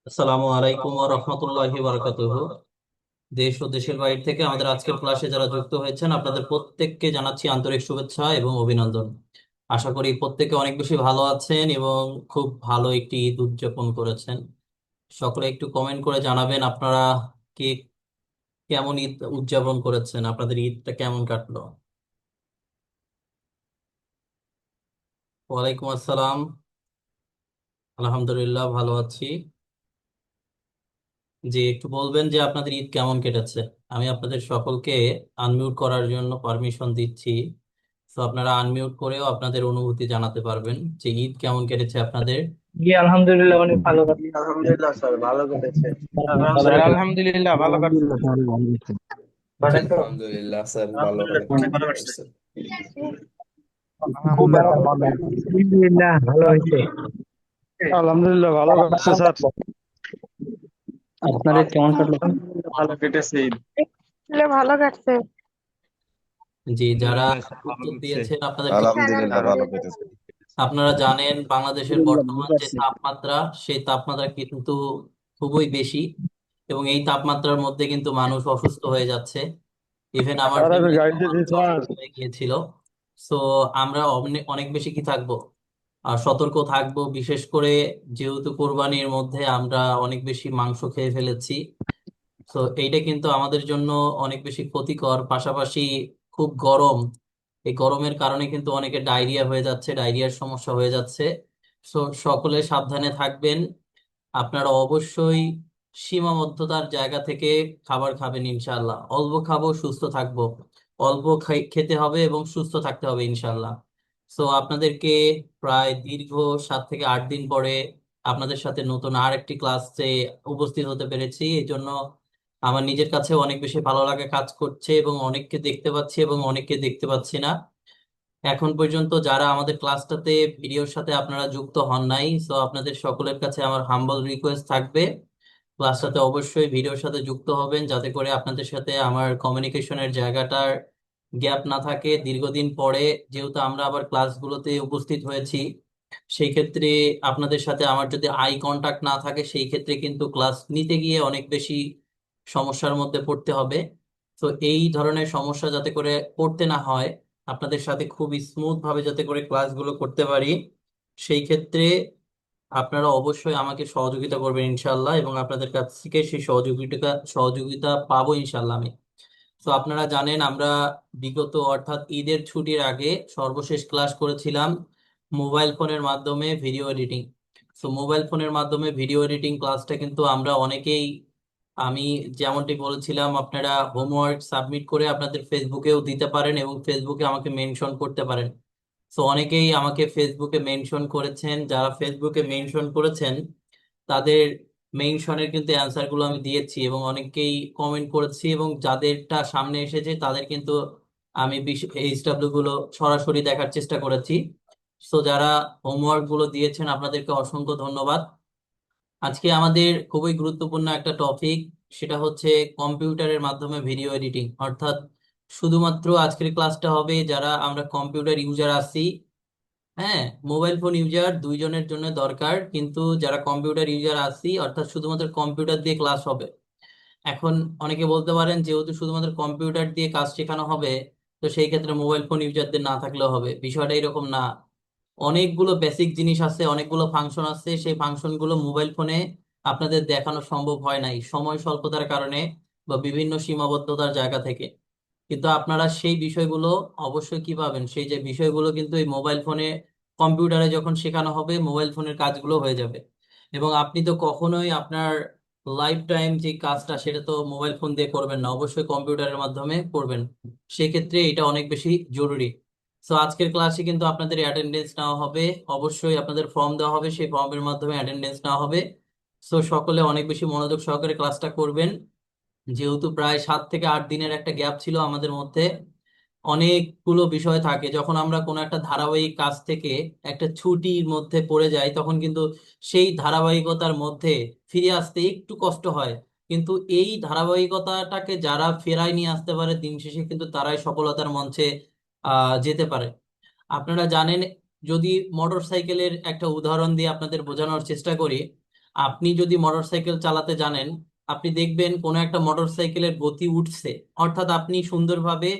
আসসালামু আলাইকুম ওয়া রাহমাতুল্লাহি ওয়া বারাকাতুহু। দেশ ও দেশের বাইরে থেকে আমাদের আজকের ক্লাসে যারা যুক্ত হয়েছেন আপনাদের প্রত্যেককে জানাচ্ছি আন্তরিক শুভেচ্ছা এবং অভিনন্দন। আশা করি প্রত্যেকে অনেক বেশি ভালো আছেন এবং খুব ভালো একটি ঈদ উদযাপন করেছেন। সকলে একটু কমেন্ট করে জানাবেন আপনারা কে কেমন ঈদ উদযাপন করেছেন, আপনাদের ঈদটা কেমন কাটলো। ওয়ালাইকুম আসসালাম। আলহামদুলিল্লাহ ভালো আছি। জি, একটু বলবেন যে আপনাদের ঈদ কেমন কেটেছে। আমি আপনাদের সকলকে আনমিউট করার জন্য পারমিশন দিচ্ছি, তো আপনারা আনমিউট করেও আপনাদের অনুভূতি জানাতে পারবেন যে ঈদ কেমন কেটেছে আপনাদের। জি আলহামদুলিল্লাহ অনেক ভালো জি, কাটছে। আলহামদুলিল্লাহ স্যার ভালো কেটেছে। স্যার আলহামদুলিল্লাহ ভালো কাটছে। জি, আলহামদুলিল্লাহ স্যার ভালো কেটেছে। আলহামদুলিল্লাহ ভালো হয়েছে। আলহামদুলিল্লাহ ভালো কাটছে স্যার। আপনার ঈদ কেমন কাটলো? আলহামদুলিল্লাহ ভালো কেটেছে ঈদ। ভালো কাটছে। জি, যারা আলহামদুলিল্লাহ স্যার ভালো উত্তর কেটেছে। দিয়েছেন আপনাদেরকে আলহামদুলিল্লাহ ভালো কেটেছে। আপনারা জানেন বাংলাদেশের বর্তমান যে তাপমাত্রা, সেই তাপমাত্রা কিন্তু খুবই বেশি এবং এই তাপমাত্রার মধ্যে কিন্তু মানুষ অসুস্থ হয়ে যাচ্ছে। ইভেন আমার স্যার আমি ফ্যামিলিতে গাড়িতে মানুষ দিই স্যার। অসুস্থ হয়ে গিয়েছিল। সো আমরা অনেক অনেক বেশি কি থাকবো, আর সতর্ক থাকবো, বিশেষ করে যেহেতু কোরবানির মধ্যে আমরা অনেক বেশি মাংস খেয়ে ফেলেছি। তো এইটা কিন্তু আমাদের জন্য অনেক বেশি ক্ষতিকর। পাশাপাশি খুব গরম, এই গরমের কারণে কিন্তু অনেকে ডায়রিয়া হয়ে যাচ্ছে, ডায়রিয়ার সমস্যা হয়ে যাচ্ছে। তো সকলে সাবধানে থাকবেন। আপনারা অবশ্যই সীমাবদ্ধতার জায়গা থেকে খাবার খাবেন ইনশাল্লাহ। অল্প খাবো, সুস্থ থাকবো। অল্প খেতে হবে এবং সুস্থ থাকতে হবে ইনশাল্লাহ। তো আপনাদেরকে প্রায় দীর্ঘ 7 থেকে 8 দিন পরে আপনাদের সাথে নতুন আর একটি ক্লাসে উপস্থিত হতে পেরেছি। এই জন্য আমার নিজের কাছে অনেক বেশি ভালো লাগা কাজ করছে এবং অনেককে দেখতে পাচ্ছি এবং অনেককে দেখতে পাচ্ছি না। এখন পর্যন্ত যারা আমাদের ক্লাসটাতে ভিডিওর সাথে আপনারা যুক্ত হন নাই, তো আপনাদের সকলের কাছে আমার হাম্বল রিকোয়েস্ট থাকবে ক্লাসটাতে অবশ্যই ভিডিওর সাথে যুক্ত হবেন, যাতে করে আপনাদের সাথে আমার কমিউনিকেশনের জায়গাটার গ্যাপ না থাকে দীর্ঘদিন পরে। যেহেতু আমরা আবার ক্লাসগুলোতে উপস্থিত হয়েছি, সেই ক্ষেত্রে আপনাদের সাথে আমার যদি আই কন্টাক্ট না থাকে, সেই ক্ষেত্রে কিন্তু ক্লাস নিতে গিয়ে অনেক বেশি সমস্যার মধ্যে পড়তে হবে। তো এই ধরনের সমস্যা যাতে করে পড়তে না হয়, আপনাদের সাথে খুব স্মুথ ভাবে যাতে করে ক্লাসগুলো করতে পারি, সেই ক্ষেত্রে আপনারা অবশ্যই আমাকে সহযোগিতা করবেন ইনশাল্লাহ, এবং আপনাদের কাছ থেকে সেই সহযোগিতা সহযোগিতা পাবো ইনশাল্লাহ আমি। তো আপনারা জানেন আমরা বিগত অর্থাৎ ঈদের ছুটির আগে সর্বশেষ ক্লাস করেছিলাম মোবাইল ফোনের মাধ্যমে ভিডিও এডিটিং। তো মোবাইল ফোনের মাধ্যমে ভিডিও এডিটিং ক্লাসটা কিন্তু আমরা অনেকেই, আমি যেমনটি বলেছিলাম, আপনারা হোমওয়ার্ক সাবমিট করে আপনাদের ফেসবুকেও দিতে পারেন এবং ফেসবুকে আমাকে মেনশন করতে পারেন। তো অনেকেই আমাকে ফেসবুকে মেনশন করেছেন, যারা ফেসবুকে মেনশন করেছেন তাদের মেনশনের কিন্তু অ্যান্সার গুলো আমি দিয়েছি এবং অনেকেই কমেন্ট করেছি, এবং যাদেরটা সামনে এসেছে তাদের কিন্তু আমি এইচডাব্লিউ গুলো সরাসরি দেখার চেষ্টা করেছি। তো যারা হোমওয়ার্ক গুলো দিয়েছেন আপনাদেরকে অসংখ্য ধন্যবাদ। আজকে আমাদের খুবই গুরুত্বপূর্ণ একটা টপিক, সেটা হচ্ছে কম্পিউটারের মাধ্যমে ভিডিও এডিটিং। অর্থাৎ শুধুমাত্র আজকের ক্লাসটা হবে যারা আমরা কম্পিউটার ইউজার আছি। হ্যাঁ, মোবাইল ফোন ইউজার দুইজনের জন্য দরকার, কিন্তু যারা কম্পিউটার ইউজার আছি অর্থাৎ শুধুমাত্র কম্পিউটার দিয়ে ক্লাস হবে। এখন অনেকে বলতে পারেন যেহেতু শুধুমাত্র কম্পিউটার দিয়ে কাজ শেখানো হবে, তো সেই ক্ষেত্রে মোবাইল ফোন ইউজারদের না থাকলেও হবে। বিষয়টা এরকম না। অনেকগুলো বেসিক জিনিস আছে, অনেকগুলো ফাংশন আছে, সেই ফাংশনগুলো মোবাইল ফোনে আপনাদের দেখানো সম্ভব হয় নাই সময় স্বল্পতার কারণে বা বিভিন্ন সীমাবদ্ধতার জায়গা থেকে। কিন্তু আপনারা সেই বিষয়গুলো অবশ্যই কি পাবেন, সেই যে বিষয়গুলো কিন্তু এই মোবাইল ফোনে কম্পিউটারে যখন শেখানো হবে মোবাইল ফোনের কাজগুলো হয়ে যাবে। এবং আপনি তো কখনোই আপনার লাইফ টাইম যে কাজটা সেটা তো মোবাইল ফোন দিয়ে করবেন না, অবশ্যই কম্পিউটারের মাধ্যমে করবেন। সেক্ষেত্রে এটা অনেক বেশি জরুরি। তো আজকের ক্লাসে কিন্তু আপনাদের অ্যাটেন্ডেন্স নেওয়া হবে, অবশ্যই আপনাদের ফর্ম দেওয়া হবে, সেই ফর্মের মাধ্যমে অ্যাটেন্ডেন্স নেওয়া হবে। তো সকলে অনেক বেশি মনোযোগ সহকারে ক্লাসটা করবেন। যেহেতু প্রায় 7 থেকে 8 দিনের একটা গ্যাপ ছিল আমাদের মধ্যে, অনেকগুলো বিষয় থাকে যখন আমরা কোনো একটা ধারাবাহিক কাজ থেকে একটা ছুটির মধ্যে পড়ে যাই, তখন কিন্তু সেই ধারাবাহিকতার মধ্যে ফিরে আসতে একটু কষ্ট হয়। কিন্তু এই ধারাবাহিকতাটাকে যারা ফেরায় নিয়ে আসতে পারে দিন শেষে কিন্তু তারাই সফলতার মঞ্চে যেতে পারে। আপনারা জানেন, যদি মোটর সাইকেলের একটা উদাহরণ দিয়ে আপনাদের বোঝানোর চেষ্টা করি, আপনি যদি মোটরসাইকেল চালাতে জানেন, আপনি দেখবেন কোনো একটা মোটরসাইকেলের গতি উঠছে, অর্থাৎ আপনি সুন্দরভাবে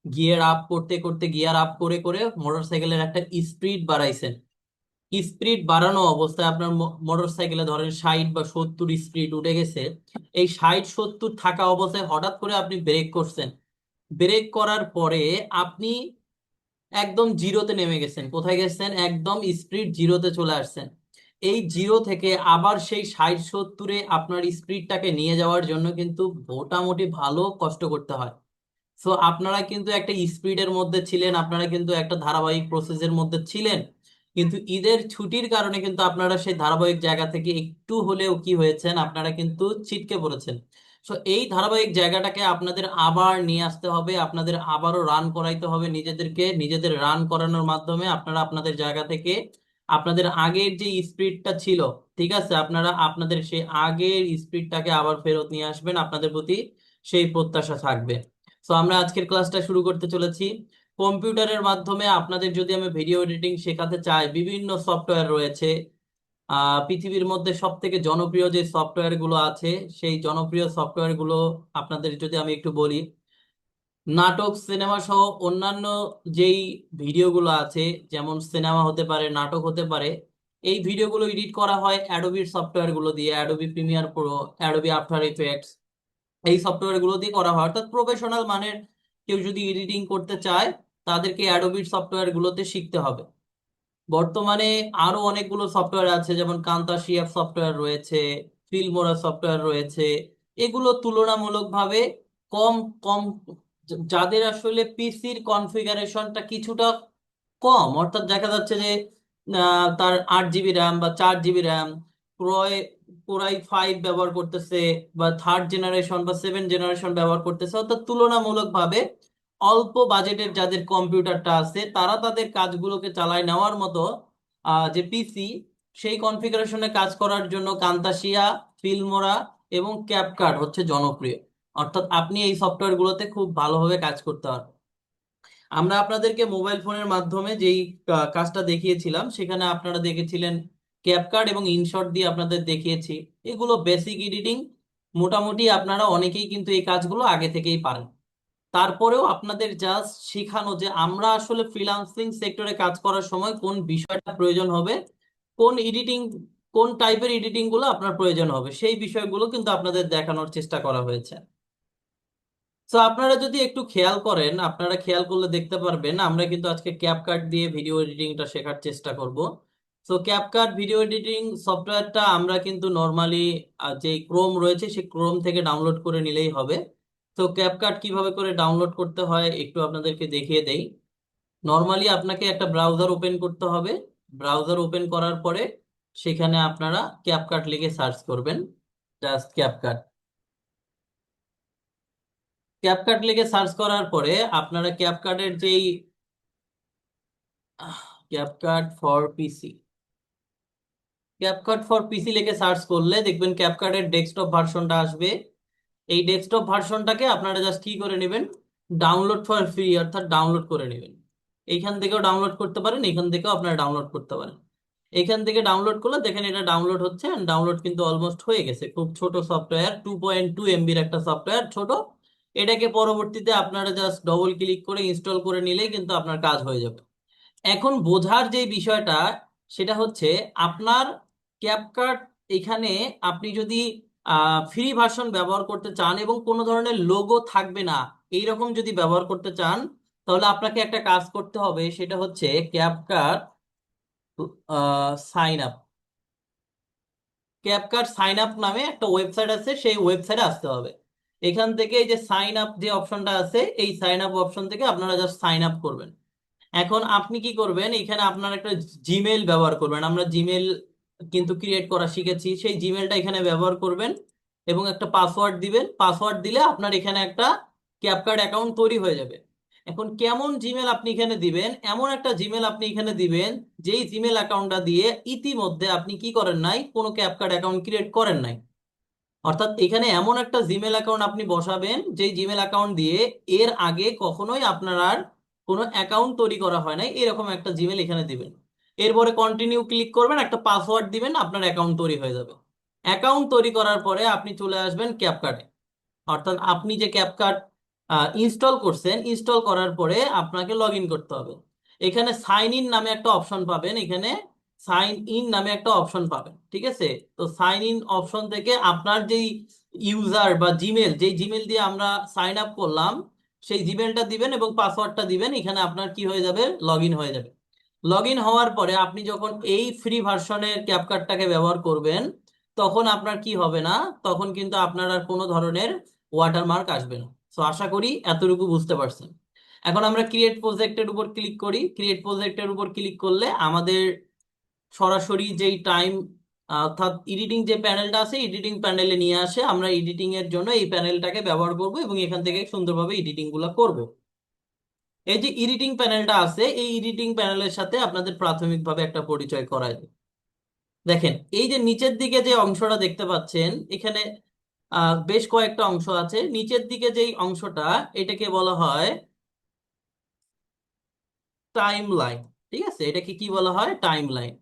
গিয়ার আপ করতে করতে গিয়ার আপ করে করে মোটরসাইকেলের একটা স্পিড বাড়াইছেন। স্পিড বাড়ানো অবস্থায় আপনার মোটরসাইকেলে ধরেন 60 বা 70 স্পিড উঠে গেছে। এই 60 70 থাকা অবস্থায় হঠাৎ করে আপনি ব্রেক করছেন। ব্রেক করার পরে আপনি একদম জিরোতে নেমে গেছেন। কোথায় গেছেন? একদম স্পিড জিরোতে চলে আসছেন। এই জিরো থেকে আবার সেই 60 70-এ আপনার স্পিডটাকে নিয়ে যাওয়ার জন্য কিন্তু মোটামুটি ভালো কষ্ট করতে হয়। সো আপনারা কিন্তু একটা স্পিডের মধ্যে ছিলেন, আপনারা কিন্তু একটা ধারাবাহিক প্রসেসের মধ্যে ছিলেন, কিন্তু ঈদের ছুটির কারণে কিন্তু আপনারা সেই ধারাবাহিক জায়গা থেকে একটু হলেও কি হয়েছেন, আপনারা কিন্তু ছিটকে পড়েছেন। সো এই ধারাবাহিক জায়গাটাকে আপনাদের আবার নিয়ে আসতে হবে, আপনাদের আবারও রান করাইতে হবে নিজেদেরকে। নিজেদের রান করানোর মাধ্যমে আপনারা আপনাদের জায়গা থেকে আপনাদের আগের যে স্পিডটা ছিল, ঠিক আছে, আপনারা আপনাদের সেই আগের স্পিডটাকে আবার ফেরত নিয়ে আসবেন। আপনাদের প্রতি সেই প্রত্যাশা থাকবে। তো আমরা আজকের ক্লাসটা শুরু করতে চলেছি। কম্পিউটারের মাধ্যমে আপনাদের যদি আমি ভিডিও এডিটিং শেখাতে চাই, বিভিন্ন সফটওয়্যার রয়েছে। পৃথিবীর মধ্যে সব থেকে জনপ্রিয় যে সফটওয়্যার গুলো আছে, সেই জনপ্রিয় সফটওয়্যার গুলো আপনাদের যদি আমি একটু বলি, নাটক সিনেমা সহ অন্যান্য যেই ভিডিওগুলো আছে, যেমন সিনেমা হতে পারে, নাটক হতে পারে, এই ভিডিওগুলো এডিট করা হয় অ্যাডোবির সফটওয়্যার গুলো দিয়ে, Adobe Premiere Pro, Adobe after effects, এই সফটওয়্যার গুলো দিয়ে করা হয়। অর্থাৎ প্রফেশনাল মানের কেউ যদি এডিটিং করতে চায়, তাদেরকে অ্যাডোবির সফটওয়্যার গুলোতে শিখতে হবে। বর্তমানে আরো অনেকগুলো সফটওয়্যার আছে, যেমন কান্তাশিয়াফ সফটওয়্যার রয়েছে, ফিল্মোরা সফটওয়্যার রয়েছে। এগুলো তুলনামূলকভাবে কম কম, যাদের আসলে পিসির কনফিগারেশনটা কিছুটা কম, অর্থাৎ দেখা যাচ্ছে যে তার 8 জিবি র্যাম বা 4 জিবি র্যাম, ক্রয় কোরাই 5 ব্যবহার করতেছে, বা থার্ড জেনারেশন বা 7 জেনারেশন ব্যবহার করতেছে, অর্থাৎ তুলনামূলকভাবে অল্প বাজেটের যাদের কম্পিউটারটা আছে, তারা তাদের কাজগুলোকে চালায় নেওয়ার মতো যে পিসি, সেই কনফিগারেশনে কাজ করার জন্য কান্তাশিয়া, ফিল্মোরা এবং ক্যাপকাট হচ্ছে জনপ্রিয়। অর্থাৎ আপনি এই সফটওয়্যারগুলোতে খুব ভালোভাবে কাজ করতে পারবেন। আমরা আপনাদেরকে মোবাইল ফোনের মাধ্যমে যেই কাজটা দেখিয়েছিলাম, সেখানে আপনারা দেখেছিলেন ক্যাপকাট এবং ইনশট দিয়ে আপনাদের দেখিয়েছি। এগুলো বেসিক এডিটিং, মোটামুটি আপনারা অনেকেই কিন্তু এই কাজগুলো আগে থেকেই পারেন। তারপরেও আপনাদের জাস্ট শেখানো যে আমরা আসলে ফ্রিল্যান্সিং সেক্টরে কাজ করার সময় কোন বিষয়টা প্রয়োজন হবে, কোন এডিটিং, কোন টাইপের এডিটিং গুলো আপনার প্রয়োজন হবে, সেই বিষয়গুলো কিন্তু আপনাদের দেখানোর চেষ্টা করা হয়েছে। তো আপনারা যদি একটু খেয়াল করেন, আপনারা খেয়াল করলে দেখতে পারবেন আমরা কিন্তু আজকে ক্যাপকাট দিয়ে ভিডিও এডিটিংটা শেখার চেষ্টা করব। তো ক্যাপকাট ভিডিও এডিটিং সফটওয়্যারটা আমরা কিন্তু নর্মালি যে ক্রোম রয়েছে সেই ক্রোম থেকে ডাউনলোড করে নিলেই হবে। তো ক্যাপকাট কিভাবে করে ডাউনলোড করতে হয় একটু আপনাদেরকে দেখিয়ে দেই। নর্মালি আপনাকে একটা ব্রাউজার ওপেন করতে হবে। ব্রাউজার ওপেন করার পরে সেখানে আপনারা ক্যাপকাট লিখে সার্চ করবেন, জাস্ট ক্যাপকাট। ক্যাপকাট লিখে সার্চ করার পরে আপনারা ক্যাপকাটের যেই CapCut for PC, CapCut for পিসি লিখে সার্চ করলে দেখবেন ক্যাপকাটের ডেস্কটপ ভার্সনটা আসবে। এই ডেস্কটপ ভার্সনটাকে আপনারা জাস্ট কি করে নেবেন, ডাউনলোড ফর ফ্রি, অর্থাৎ ডাউনলোড করে নেবেন। এইখান থেকেও ডাউনলোড করতে পারেন, এখান থেকেও আপনারা ডাউনলোড করতে পারেন। এখান থেকে ডাউনলোড করলে দেখেন এটা ডাউনলোড হচ্ছে, ডাউনলোড কিন্তু অলমোস্ট হয়ে গেছে। খুব ছোট সফটওয়্যার, 2.2 MBর একটা সফটওয়্যার, ছোট। এটাকে পরবর্তীতে আপনারা জাস্ট ডবল ক্লিক করে ইনস্টল করে নিলেই কিন্তু আপনার কাজ হয়ে যাবে। এখন বোঝার যে বিষয়টা, সেটা হচ্ছে আপনার ক্যাপকাট, এখানে আপনি যদি ফ্রি ভার্সন ব্যবহার করতে চান এবং কোনো ধরনের লোগো থাকবে না, এইরকম যদি ব্যবহার করতে চান, তাহলে আপনাকে একটা কাজ করতে হবে, সেটা হচ্ছে CapCut sign up. CapCut sign up নামে একটা ওয়েবসাইট আছে, সেই ওয়েবসাইটে আসতে হবে। এখান থেকে এই যে সাইন আপ যে অপশনটা আছে, এই সাইন আপ অপশন থেকে আপনারা জাস্ট সাইন আপ করবেন। এখন আপনি কি করবেন, এখানে আপনার একটা জিমেল ব্যবহার করবেন। আমরা জিমেল কিন্তু ক্রিয়েট করা শিখেছি, সেই জিমেলটা এখানে ব্যবহার করবেন এবং একটা পাসওয়ার্ড দিবেন। পাসওয়ার্ড দিলে আপনার এখানে একটা ক্যাপকাট অ্যাকাউন্ট তৈরি হয়ে যাবে। এখন কেমন জিমেল আপনি এখানে দিবেন, এমন একটা জিমেল আপনি এখানে দিবেন যেই জিমেল অ্যাকাউন্টটা দিয়ে ইতিমধ্যে আপনি কি করেন নাই, কোনো ক্যাপকাট অ্যাকাউন্ট ক্রিয়েট করেন নাই। অর্থাৎ এখানে এমন একটা জিমেল অ্যাকাউন্ট আপনি বসাবেন, যেই জিমেল অ্যাকাউন্ট দিয়ে এর আগে কখনোই আপনার আর কোনো অ্যাকাউন্ট তৈরি করা হয় নাই, এরকম একটা জিমেল এখানে দিবেন। এরপরে কন্টিনিউ ক্লিক করবেন, একটা পাসওয়ার্ড দিবেন, আপনার অ্যাকাউন্ট তৈরি হয়ে যাবে। অ্যাকাউন্ট তৈরি করার পরে আপনি চলে আসবেন ক্যাপকাটে। অর্থাৎ আপনি যে ক্যাপকাট ইনস্টল করছেন, ইনস্টল করার পরে আপনাকে লগ ইন করতে হবে। এখানে সাইন ইন নামে একটা অপশন পাবেন, এখানে সাইন ইন নামে একটা অপশন পাবেন, ঠিক আছে? তো সাইন ইন অপশন থেকে আপনার যেই ইউজার বা জিমেল, যেই জিমেল দিয়ে আমরা সাইন আপ করলাম, সেই জিমেলটা দিবেন এবং পাসওয়ার্ডটা দিবেন। এখানে আপনার কি হয়ে যাবে, লগ ইন হয়ে যাবে। লগ ইন হওয়ার পরে আপনি যখন এই ফ্রি ভার্সনের ক্যাপকাটটাকে ব্যবহার করবেন, তখন আপনার কি হবে না, তখন কিন্তু আপনার আর কোনো ধরনের ওয়াটারমার্ক আসবে না। তো আশা করি এতটুকু বুঝতে পারছেন। এখন আমরা ক্রিয়েট প্রজেক্টের উপর ক্লিক করি। ক্রিয়েট প্রজেক্টের উপর ক্লিক করলে আমাদের সরাসরি যেই টাইম, অর্থাৎ এডিটিং যে প্যানেলটা আছে, এডিটিং প্যানেলে নিয়ে আসে। আমরা এডিটিং এর জন্য এই প্যানেলটাকে ব্যবহার করব এবং এখান থেকে সুন্দরভাবে এডিটিং গুলো করব। এই যে এডিটিং প্যানেলটা আছে, এই এডিটিং প্যানেলের সাথে আপনাদের প্রাথমিকভাবে একটা পরিচয় করায় দিই। দেখেন, এই যে নিচের দিকে যে অংশটা দেখতে পাচ্ছেন, এখানে বেশ কয়েকটা অংশ আছে। নিচের দিকে যেই অংশটা, এটাকে বলা হয় টাইম লাইন। ঠিক আছে, এটাকে কি বলা হয়, টাইম লাইন।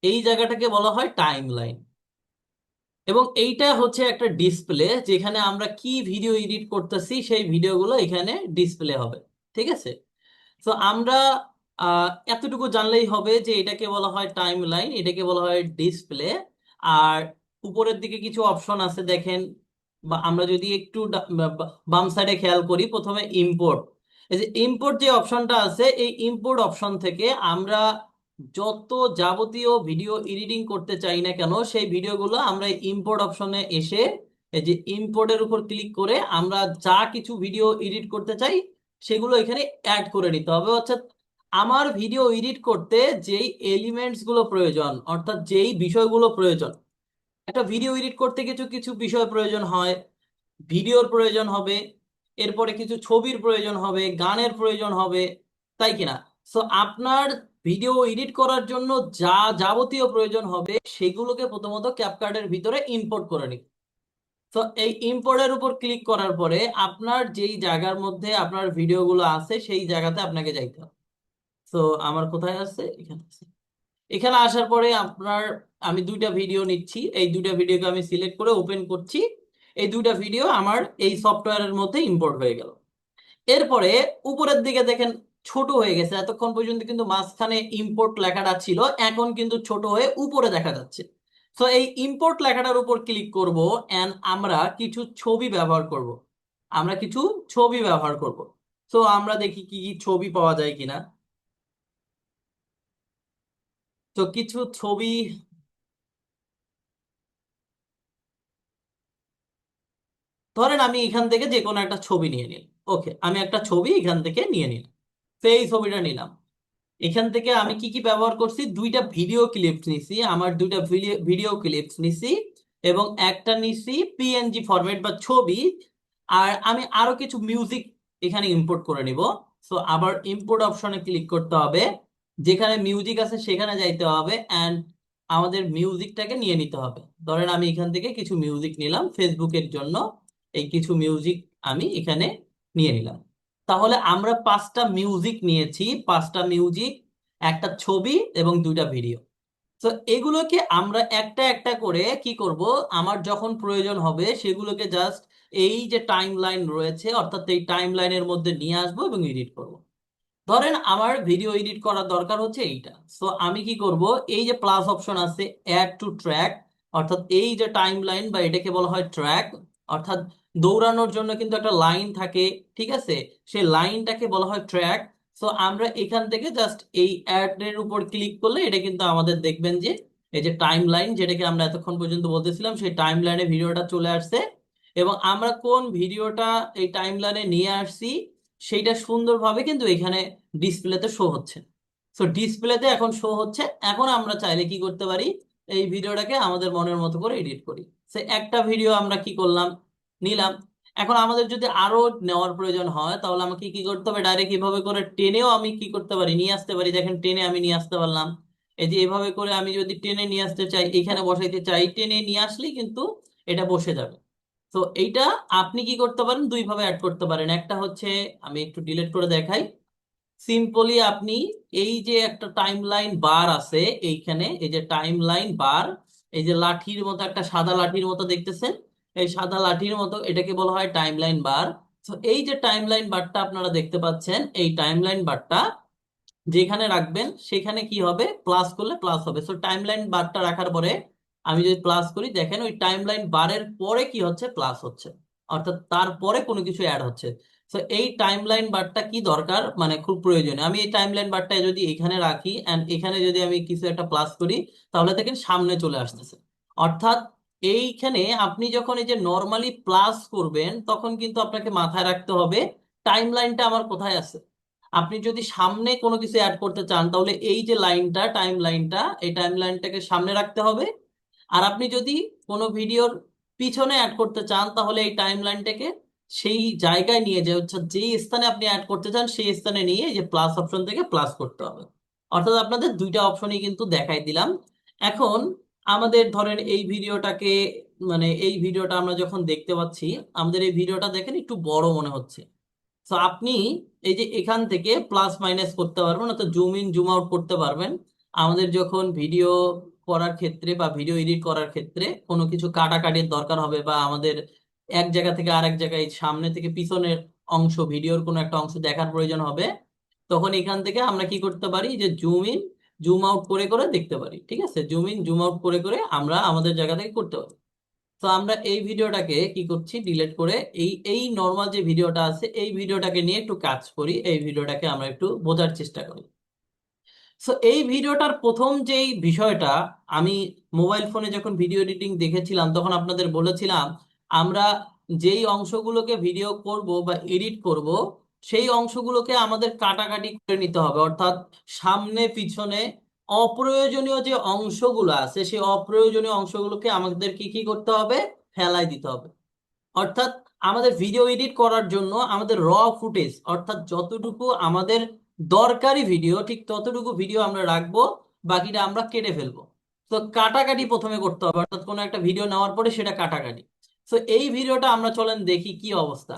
এই জায়গাটাকে বলা হয় টাইম লাইন। এবং এইটা হচ্ছে একটা ডিসপ্লে, যেখানে আমরা কি ভিডিও এডিট করতেছি সেই ভিডিওগুলো এখানে ডিসপ্লে হবে। ঠিক আছে, তো আমরা এতটুকু জানলেই হবে যে এটাকে বলা হয় টাইম লাইন, এটাকে বলা হয় ডিসপ্লে। আর উপরের দিকে কিছু অপশন আছে দেখেন, বা আমরা যদি একটু বাম সাইডে খেয়াল করি, প্রথমে ইম্পোর্ট। এই যে ইম্পোর্ট যে অপশনটা আছে, এই ইম্পোর্ট অপশন থেকে আমরা যত যাবতীয় ভিডিও এডিটিং করতে চাই না কেন, সেই ভিডিওগুলো আমরা ইম্পোর্ট অপশনে এসে এই যে ইম্পোর্টের উপর ক্লিক করে আমরা যা কিছু ভিডিও এডিট করতে চাই সেগুলো এখানে অ্যাড করে নিতে হবে। অর্থাৎ আমার ভিডিও এডিট করতে যেই এলিমেন্টস গুলো প্রয়োজন, অর্থাৎ যেই বিষয়গুলো প্রয়োজন, একটা ভিডিও এডিট করতে কিছু কিছু বিষয় প্রয়োজন হয়। ভিডিওর প্রয়োজন হবে, এরপরে কিছু ছবির প্রয়োজন হবে, গানের প্রয়োজন হবে, তাই কিনা? সো আপনার ভিডিও এডিট করার জন্য যা যাবতীয় প্রয়োজন হবে সেগুলোকে প্রথমত ক্যাপকাটের ভিতরে ইম্পোর্ট করে নিন। তো এই ইম্পোর্টের উপর ক্লিক করার পরে আপনার যেই জায়গার মধ্যে আপনার ভিডিওগুলো আছে সেই জায়গাতে আপনাকে যাইতে হবে। তো আমার কোথায় আছে, এখানে আছে। এখানে আসার পরে আপনার, আমি দুইটা ভিডিও নিচ্ছি, এই দুইটা ভিডিওকে আমি সিলেক্ট করে ওপেন করছি। এই দুইটা ভিডিও আমার এই সফটওয়্যারের মধ্যে ইম্পোর্ট হয়ে গেল। এরপরে উপরের দিকে দেখেন ছোট হয়ে গেছে, এতক্ষণ পর্যন্ত কিন্তু মাঝখানে ইম্পোর্ট লেখাটা ছিল, এখন কিন্তু ছোট হয়ে উপরে দেখা যাচ্ছে। তো এই ইম্পোর্ট লেখাটার উপর ক্লিক করব এন্ড আমরা কিছু ছবি ব্যবহার করব। আমরা কিছু ছবি ব্যবহার করব। তো আমরা দেখি কি কি ছবি পাওয়া যায় কিনা। তো কিছু ছবি, ধরেন আমি এখান থেকে যে কোনো একটা ছবি নিয়ে নিলাম। ওকে, আমি একটা ছবি এখান থেকে নিয়ে নিলাম। তো এই ছবিটা নিলাম। এখান থেকে আমি কি কি ব্যবহার করছি, দুইটা ভিডিও ক্লিপস নিছি, আমার দুইটা ভিডিও ক্লিপস নিছি এবং একটা নিছি পিএনজি ফরম্যাট বা ছবি। আর আমি আরো কিছু মিউজিক এখানে ইম্পোর্ট করে নিব। সো আবার ইম্পোর্ট অপশনে ক্লিক করতে হবে, যেখানে মিউজিক আছে সেখানে যাইতে হবে অ্যান্ড আমাদের মিউজিকটাকে নিয়ে নিতে হবে। ধরেন আমি এখান থেকে কিছু মিউজিক নিলাম ফেসবুকের জন্য, এই কিছু মিউজিক আমি এখানে নিয়ে নিলাম। তাহলে আমরা পাঁচটা মিউজিক নিয়েছি, পাঁচটা মিউজিক, একটা ছবি এবং দুইটা ভিডিও। তো এগুলোকে আমরা একটা একটা করে কি করব, আমার যখন প্রয়োজন হবে সেগুলোকে জাস্ট এই যে টাইম লাইন রয়েছে, অর্থাৎ এই টাইম লাইনের মধ্যে নিয়ে আসবো এবং এডিট করব। ধরেন আমার ভিডিও এডিট করার দরকার হচ্ছে এইটা, তো আমি কি করব, এই যে প্লাস অপশন আছে অ্যাড টু ট্র্যাক, অর্থাৎ এই যে টাইম লাইন বা এটাকে বলা হয় ট্র্যাক, অর্থাৎ দৌড়ানোর জন্য কিন্তু একটা লাইন থাকে, ঠিক আছে? সেই লাইনটাকে বলা হয় ট্র্যাক। তো আমরা এখান থেকে জাস্ট এই অ্যাড এর উপর ক্লিক করলে এটা কিন্তু আমাদের দেখবেন যে এই যে টাইম লাইন, যেটাকে আমরা এতক্ষণ পর্যন্ত বলতেছিলাম, সেই টাইম লাইনে ভিডিওটা চলে আসছে। এবং আমরা কোন ভিডিওটা এই টাইম লাইনে নিয়ে আসছি সেইটা সুন্দরভাবে কিন্তু এখানে ডিসপ্লেতে শো হচ্ছে। সো ডিসপ্লেতে এখন শো হচ্ছে। এখন আমরা চাইলে কি করতে পারি, এই ভিডিওটাকে আমাদের মনের মতো করে এডিট করি। সে একটা ভিডিও আমরা কি করলাম, নিলাম। এখন আমাদের যদি আরো নেওয়ার প্রয়োজন হয় তাহলে আমাকে কি করতে হবে, ডাইরেক্ট এভাবে করে টেনেও আমি কি করতে পারি, নিয়ে আসতে পারি। দেখেন টেনে আমি নিয়ে আসতে পারলাম। এই যে এভাবে করে আমি যদি টেনে নিয়ে আসতে চাই, এখানে বসাইতে চাই, টেনে নিয়ে আসলেই কিন্তু এটা বসে যাবে। তো এইটা আপনি কি করতে পারেন, দুই ভাবে অ্যাড করতে পারেন। একটা হচ্ছে, আমি একটু ডিলিট করে দেখাই। সিম্পলি আপনি এই যে একটা টাইমলাইন বার আছে এইখানে, এই যে টাইমলাইন বার, এই যে লাঠির মতো একটা সাদা লাঠির মতো দেখতেছেন, এই সাদা লাঠির মতো এটাকে বলা হয় টাইমলাইন বার। তো এই যে টাইমলাইন বারটা আপনারা দেখতে পাচ্ছেন, এই টাইমলাইন বারটা যেখানে রাখবেন সেখানে কি হবে, প্লাস করলে প্লাস হবে। সো টাইমলাইন বারটা রাখার পরে আমি যদি প্লাস করি, দেখেন ওই টাইমলাইন বারের পরে কি হচ্ছে, প্লাস হচ্ছে, অর্থাৎ তারপরে কোনো কিছু অ্যাড হচ্ছে। তো এই টাইমলাইন বারটা কি দরকার, মানে খুব প্রয়োজনীয়। আমি এই টাইমলাইন বারটা যদি এখানে রাখি এন্ড এখানে যদি আমি কিছু একটা প্লাস করি, তাহলে দেখেন সামনে চলে আসতেছে। অর্থাৎ এইখানে আপনি যখন এই যে নর্মালি প্লাস করবেন, তখন কিন্তু আপনাকে মাথায় রাখতে হবে টাইমলাইনটা আমার কোথায় আছে। আপনি যদি সামনে কোনো কিছু অ্যাড করতে চান, তাহলে এই যে লাইনটা, টাইম লাইনটা, এই টাইম লাইনটাকে সামনে রাখতে হবে। আর আপনি যদি কোনো ভিডিওর পিছনে অ্যাড করতে চান, তাহলে এই টাইম লাইনটাকে সেই জায়গায় নিয়ে যে হচ্ছে যেই স্থানে আপনি অ্যাড করতে চান সেই স্থানে নিয়ে এই যে প্লাস অপশন থেকে প্লাস করতে হবে। অর্থাৎ আপনাদের দুইটা অপশনই কিন্তু দেখাই দিলাম। এখন আমাদের ধরেন এই ভিডিওটাকে, মানে এই ভিডিওটা আমরা যখন দেখতে পাচ্ছি, আমাদের এই ভিডিওটা দেখেন একটু বড় মনে হচ্ছে। তো আপনি এই যে এখান থেকে প্লাস মাইনাস করতে পারবেন, অর্থাৎ জুম ইন জুম আউট করতে পারবেন। আমাদের যখন ভিডিও করার ক্ষেত্রে বা ভিডিও এডিট করার ক্ষেত্রে কোনো কিছু কাটাকাটির দরকার হবে, বা আমাদের এক জায়গা থেকে আরেক জায়গায়, সামনে থেকে পিছনের অংশ, ভিডিওর কোনো একটা অংশ দেখার প্রয়োজন হবে, তখন এখান থেকে আমরা কি করতে পারি, যে জুম ইন জুম আউট করে করে দেখতে পারি। ঠিক আছে, জুম ইন জুম আউট করে করে আমরা আমাদের জায়গা থেকে করতে পারি। তো আমরা এই ভিডিওটাকে কি করছি, ডিলিট করে এই এই নর্মাল যে ভিডিওটা আছে এই ভিডিওটাকে নিয়ে একটু কাজ করি, এই ভিডিওটাকে আমরা একটু বোঝার চেষ্টা করি। সো এই ভিডিওটার প্রথম যেই বিষয়টা, আমি মোবাইল ফোনে যখন ভিডিও এডিটিং দেখেছিলাম তখন আপনাদের বলেছিলাম, আমরা যেই অংশগুলোকে ভিডিও করব বা এডিট করব, সেই অংশগুলোকে আমাদের কাটাকাটি করে নিতে হবে। অর্থাৎ সামনে পিছনে অপ্রয়োজনীয় যে অংশগুলো আছে, সেই অপ্রয়োজনীয় অংশগুলোকে আমাদের কি কি করতে হবে, ফেলাই দিতে হবে। অর্থাৎ আমাদের ভিডিও এডিট করার জন্য আমাদের র ফুটেজ, অর্থাৎ যতটুকু আমাদের দরকারি ভিডিও, ঠিক ততটুকু ভিডিও আমরা রাখবো, বাকিটা আমরা কেটে ফেলবো। তো কাটাকাটি প্রথমে করতে হবে, অর্থাৎ কোনো একটা ভিডিও নেওয়ার পরে সেটা কাটাকাটি। তো এই ভিডিওটা আমরা চলেন দেখি কি অবস্থা।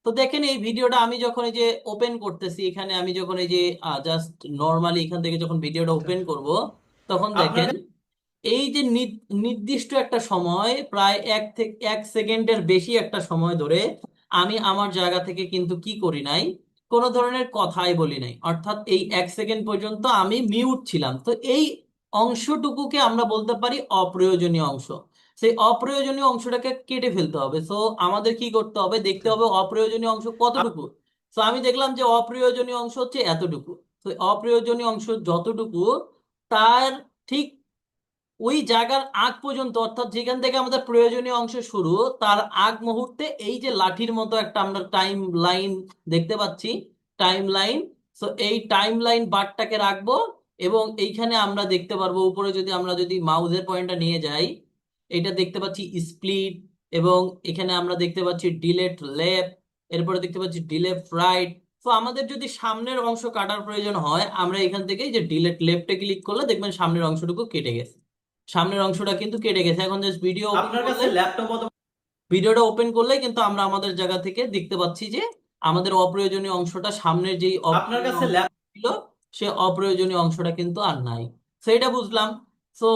তো দেখেন এই ভিডিওটা আমি যখন এই যে ওপেন করতেছি, এখানে আমি যখন এই যে জাস্ট নর্মালি এখান থেকে যখন ভিডিওটা ওপেন করব, তখন দেখেন এই যে নির্দিষ্ট একটা সময়, প্রায় 1 সেকেন্ডের বেশি একটা সময় ধরে আমি আমার জায়গা থেকে কিন্তু কি করি নাই, কোনো ধরনের কথাই বলি নাই। অর্থাৎ এই 1 সেকেন্ড পর্যন্ত আমি মিউট ছিলাম। তো এই অংশটুকুকে আমরা বলতে পারি অপ্রয়োজনীয় অংশ। সেই অপ্রয়োজনীয় অংশটাকে কেটে ফেলতে হবে। সো আমাদের কি করতে হবে, দেখতে হবে অপ্রয়োজনীয় অংশ কতটুকু। তো আমি দেখলাম যে অপ্রয়োজনীয় অংশ হচ্ছে এতটুকু। তো অপ্রয়োজনীয় অংশ যতটুকু, তার ঠিক ওই জায়গার আগ পর্যন্ত, অর্থাৎ যেখান থেকে আমাদের প্রয়োজনীয় অংশ শুরু, তার আগ মুহূর্তে এই যে লাঠির মতো একটা আমরা টাইম লাইন দেখতে পাচ্ছি, টাইম লাইন। তো এই টাইম লাইন বারটাকে রাখবো, এবং এইখানে আমরা দেখতে পারবো উপরে, যদি আমরা যদি মাউসের পয়েন্টটা নিয়ে যাই, এটা দেখতে পাচ্ছি স্প্লিট, এবং এখানে আমরা দেখতে পাচ্ছি ডিলেট লেফট, এরপরে দেখতে পাচ্ছি ডিলেট রাইট। তো আমাদের যদি সামনের অংশ কাটার প্রয়োজন হয়, আমরা এখান থেকে এই যে ডিলেট লেফটে ক্লিক করলে দেখবেন সামনের অংশটুকু কেটে গেছে, সামনের অংশটা কিন্তু কেটে গেছে। এখন জাস্ট ভিডিও আপনার কাছে ল্যাপটপ, ভিডিওটা ওপেন করলে কিন্তু আমরা আমাদের জায়গা থেকে দেখতে পাচ্ছি যে আমাদের অপ্রয়োজনীয় অংশটা, সামনের যেই আপনার কাছে ল্যাপটপ ছিল, সে অপ্রয়োজনীয় অংশটা কিন্তু আর নাই। সেটা বুঝলাম। তো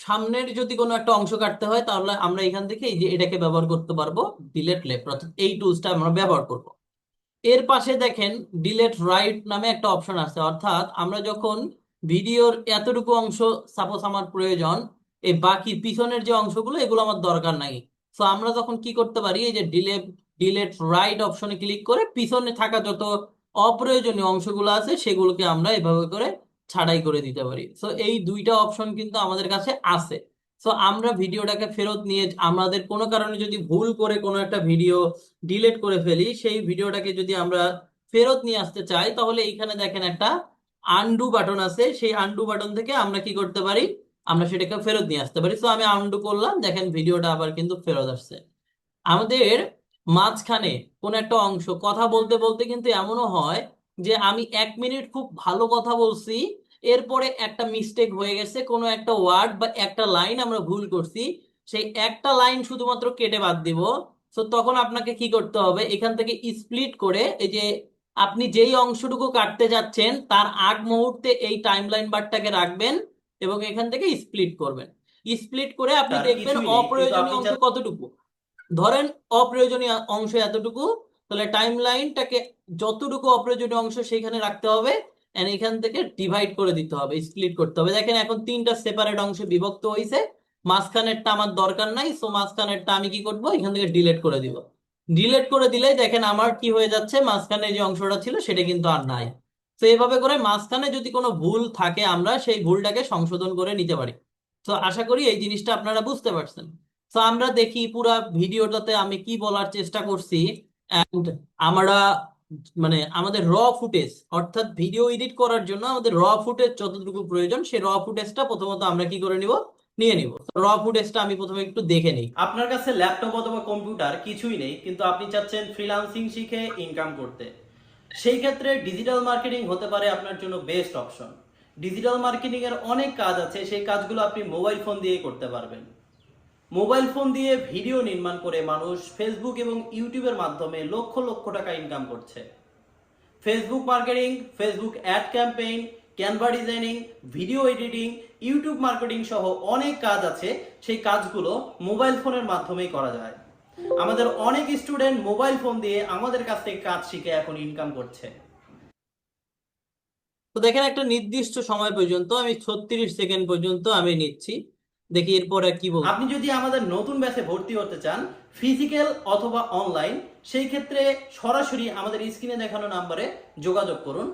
সামনের যদি কোনো একটা অংশ কাটতে হয়, তাহলে আমরা এখান থেকে এই যে এটাকে ব্যবহার করতে পারবো, ডিলেট লেফট, অর্থাৎ এই টুলসটা আমরা ব্যবহার করব। এর পাশে দেখেন ডিলেট রাইট নামে একটা অপশন আছে। অর্থাৎ আমরা যখন ভিডিওর এতটুকু অংশ সাপোজ আমার প্রয়োজন, এই বাকি পিছনের যে অংশগুলো এগুলো আমার দরকার নাই। তো আমরা তখন কি করতে পারি, এই যে ডিলেট রাইট অপশনে ক্লিক করে পিছনে থাকা যত অপ্রয়োজনীয় অংশগুলো আছে সেগুলোকে আমরা এভাবে করে ছাঁটাই করে দিতে পারি। তো এই দুইটা অপশন কিন্তু আমাদের কাছে আছে। তো আমরা ভিডিওটাকে ফেরত নিয়ে, আমাদের কোনো কারণে যদি ভুল করে কোনো একটা ভিডিও ডিলিট করে ফেলি, সেই ভিডিওটাকে যদি আমরা ফেরত নিয়ে আসতে চাই, তাহলে এইখানে দেখেন একটা আনডু বাটন আছে, সেই আনডু বাটন থেকে আমরা কি করতে পারি, আমরা সেটাকে ফেরত নিয়ে আসতে পারি। তো আমি আনডু করলাম, দেখেন ভিডিওটা আবার কিন্তু ফেরত আসছে। আমাদের মাঝখানে কোন একটা অংশ কথা বলতে বলতে কিন্তু এমনও হয় যে আমি 1 মিনিট খুব ভালো কথা বলছি, এরপরে একটা মিস্টেক হয়ে গেছে, কোনো একটা ওয়ার্ড বা একটা লাইন আমরা ভুল করছি, সেই একটা লাইন শুধুমাত্র কেটে বাদ দিব। তো তখন আপনাকে কি করতে হবে, এখান থেকে স্প্লিট করে এই যে আপনি যেই অংশটুকু কাটতে যাচ্ছেন তার আগ মুহূর্তে এই টাইমলাইন বারটাকে রাখবেন এবং এখান থেকে স্প্লিট করবেন। স্প্লিট করে আপনি তার দেখবেন কিছুই নেই, কিন্তু অপ্রয়োজনীয় আপনি অংশ কতটুকু। ধরেন অপ্রয়োজনীয় অংশ এতটুকু, তাহলে টাইম লাইনটাকে যতটুকু অপ্রয়োজনীয় অংশ সেখানে রাখতে হবে, এন্ড এখান থেকে ডিভাইড করে দিতে হবে, স্প্লিট করতে হবে। দেখেন এখন তিনটা সেপারেট অংশে বিভক্ত হয়েছে, মাঝখানেরটা আমার দরকার নাই, সো মাঝখানেরটা আমি কি করব, এখান থেকে ডিলিট করে দিব। ডিলিট করে দিলে দেখেন আমার কি হয়ে যাচ্ছে, মাঝখানে যে অংশটা ছিল সেটা কিন্তু আর নাই। তো এইভাবে করে মাঝখানে যদি কোনো ভুল থাকে আমরা সেই ভুলটাকে সংশোধন করে নিতে পারি। তো আশা করি এই জিনিসটা আপনারা বুঝতে পারছেন। তো আমরা দেখি পুরা ভিডিওটাতে আমি কি বলার চেষ্টা করছি। এন্ড আমরা মানে আমাদের র ফুটেজ, অর্থাৎ ভিডিও এডিট করার জন্য আমাদের র ফুটেজ যতটুকু প্রয়োজন সেই র ফুটেজটা প্রথমত আমরা কি করে নিব, নিয়ে নিব। র ফুটেজটা আমি প্রথমে একটু দেখে নিই। আপনার কাছে ল্যাপটপ অথবা কম্পিউটার কিছুই নেই, কিন্তু আপনি চাচ্ছেন ফ্রিল্যান্সিং শিখে ইনকাম করতে। সেই ক্ষেত্রে ডিজিটাল মার্কেটিং হতে পারে আপনার জন্য বেস্ট অপশন। ডিজিটাল মার্কেটিং এর অনেক কাজ আছে, সেই কাজগুলো আপনি মোবাইল ফোন দিয়ে করতে পারবেন। মোবাইল ফোন দিয়ে ভিডিও নির্মাণ করে মানুষ ফেসবুক এবং ইউটিউবের মাধ্যমে লক্ষ লক্ষ টাকা ইনকাম করছে। Facebook marketing, Facebook ad campaign, Canva designing, video editing, YouTube marketing সহ অনেক কাজ আছে, সেই কাজগুলো মোবাইল ফোনের মাধ্যমেই করা যায়। আমাদের অনেক স্টুডেন্ট মোবাইল ফোন দিয়ে আমাদের কাছ থেকে কাজ শিখে এখন ইনকাম করছে। তো দেখেন একটা নির্দিষ্ট সময় পর্যন্ত আমি 36 সেকেন্ড পর্যন্ত আমি নিচ্ছি, দেখি এরপরে কি বলবো। আপনি যদি আমাদের নতুন ব্যাচে ভর্তি হতে চান, ফিজিক্যাল অথবা অনলাইন, সেই ক্ষেত্রে সরাসরি আমাদের স্ক্রিনে দেখানো নম্বরে যোগাযোগ করুন।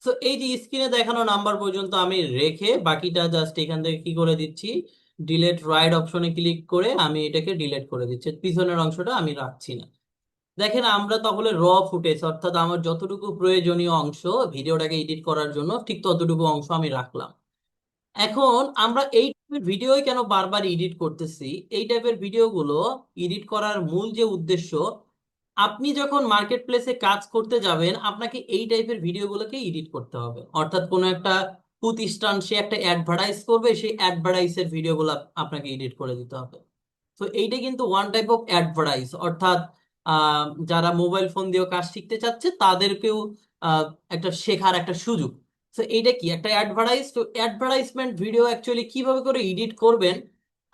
তো এই যে স্ক্রিনে দেখানো নাম্বার পর্যন্ত আমি রেখে বাকিটা জাস্ট এখান থেকে কি করে দিচ্ছি, ডিলেট রাইট অপশনে ক্লিক করে আমি এটাকে ডিলেট করে দিচ্ছি, পিছনের অংশটা আমি রাখছি না। দেখেন আমরা তাহলে র ফুটেজ, অর্থাৎ আমার যতটুকু প্রয়োজনীয় অংশ ভিডিওটাকে এডিট করার জন্য ঠিক ততটুকু অংশ আমি রাখলাম। এখন আমরা এই টাইপের ভিডিওই কেন বারবার এডিট করতেছি, এই টাইপের ভিডিওগুলো এডিট করার মূল যে উদ্দেশ্য, আপনি যখন মার্কেট প্লেসে কাজ করতে যাবেন আপনাকে এই টাইপের ভিডিওগুলোকে এডিট করতে হবে। অর্থাৎ কোনো একটা প্রতিষ্ঠান সে একটা অ্যাডভার্টাইজ করবে, সেই অ্যাডভার্টাইজের ভিডিওগুলো আপনাকে এডিট করে দিতে হবে। তো এইটা কিন্তু ওয়ান টাইপ অফ অ্যাডভার্টাইজ, অর্থাৎ যারা মোবাইল ফোন দিয়েও কাজ শিখতে চাচ্ছে তাদেরকেও আহ, একটা শেখার একটা সুযোগ। তো এইটা কি একটা অ্যাডভার্টাইজ। তো অ্যাডভার্টাইজমেন্ট ভিডিও অ্যাকচুয়ালি কিভাবে করে এডিট করবেন,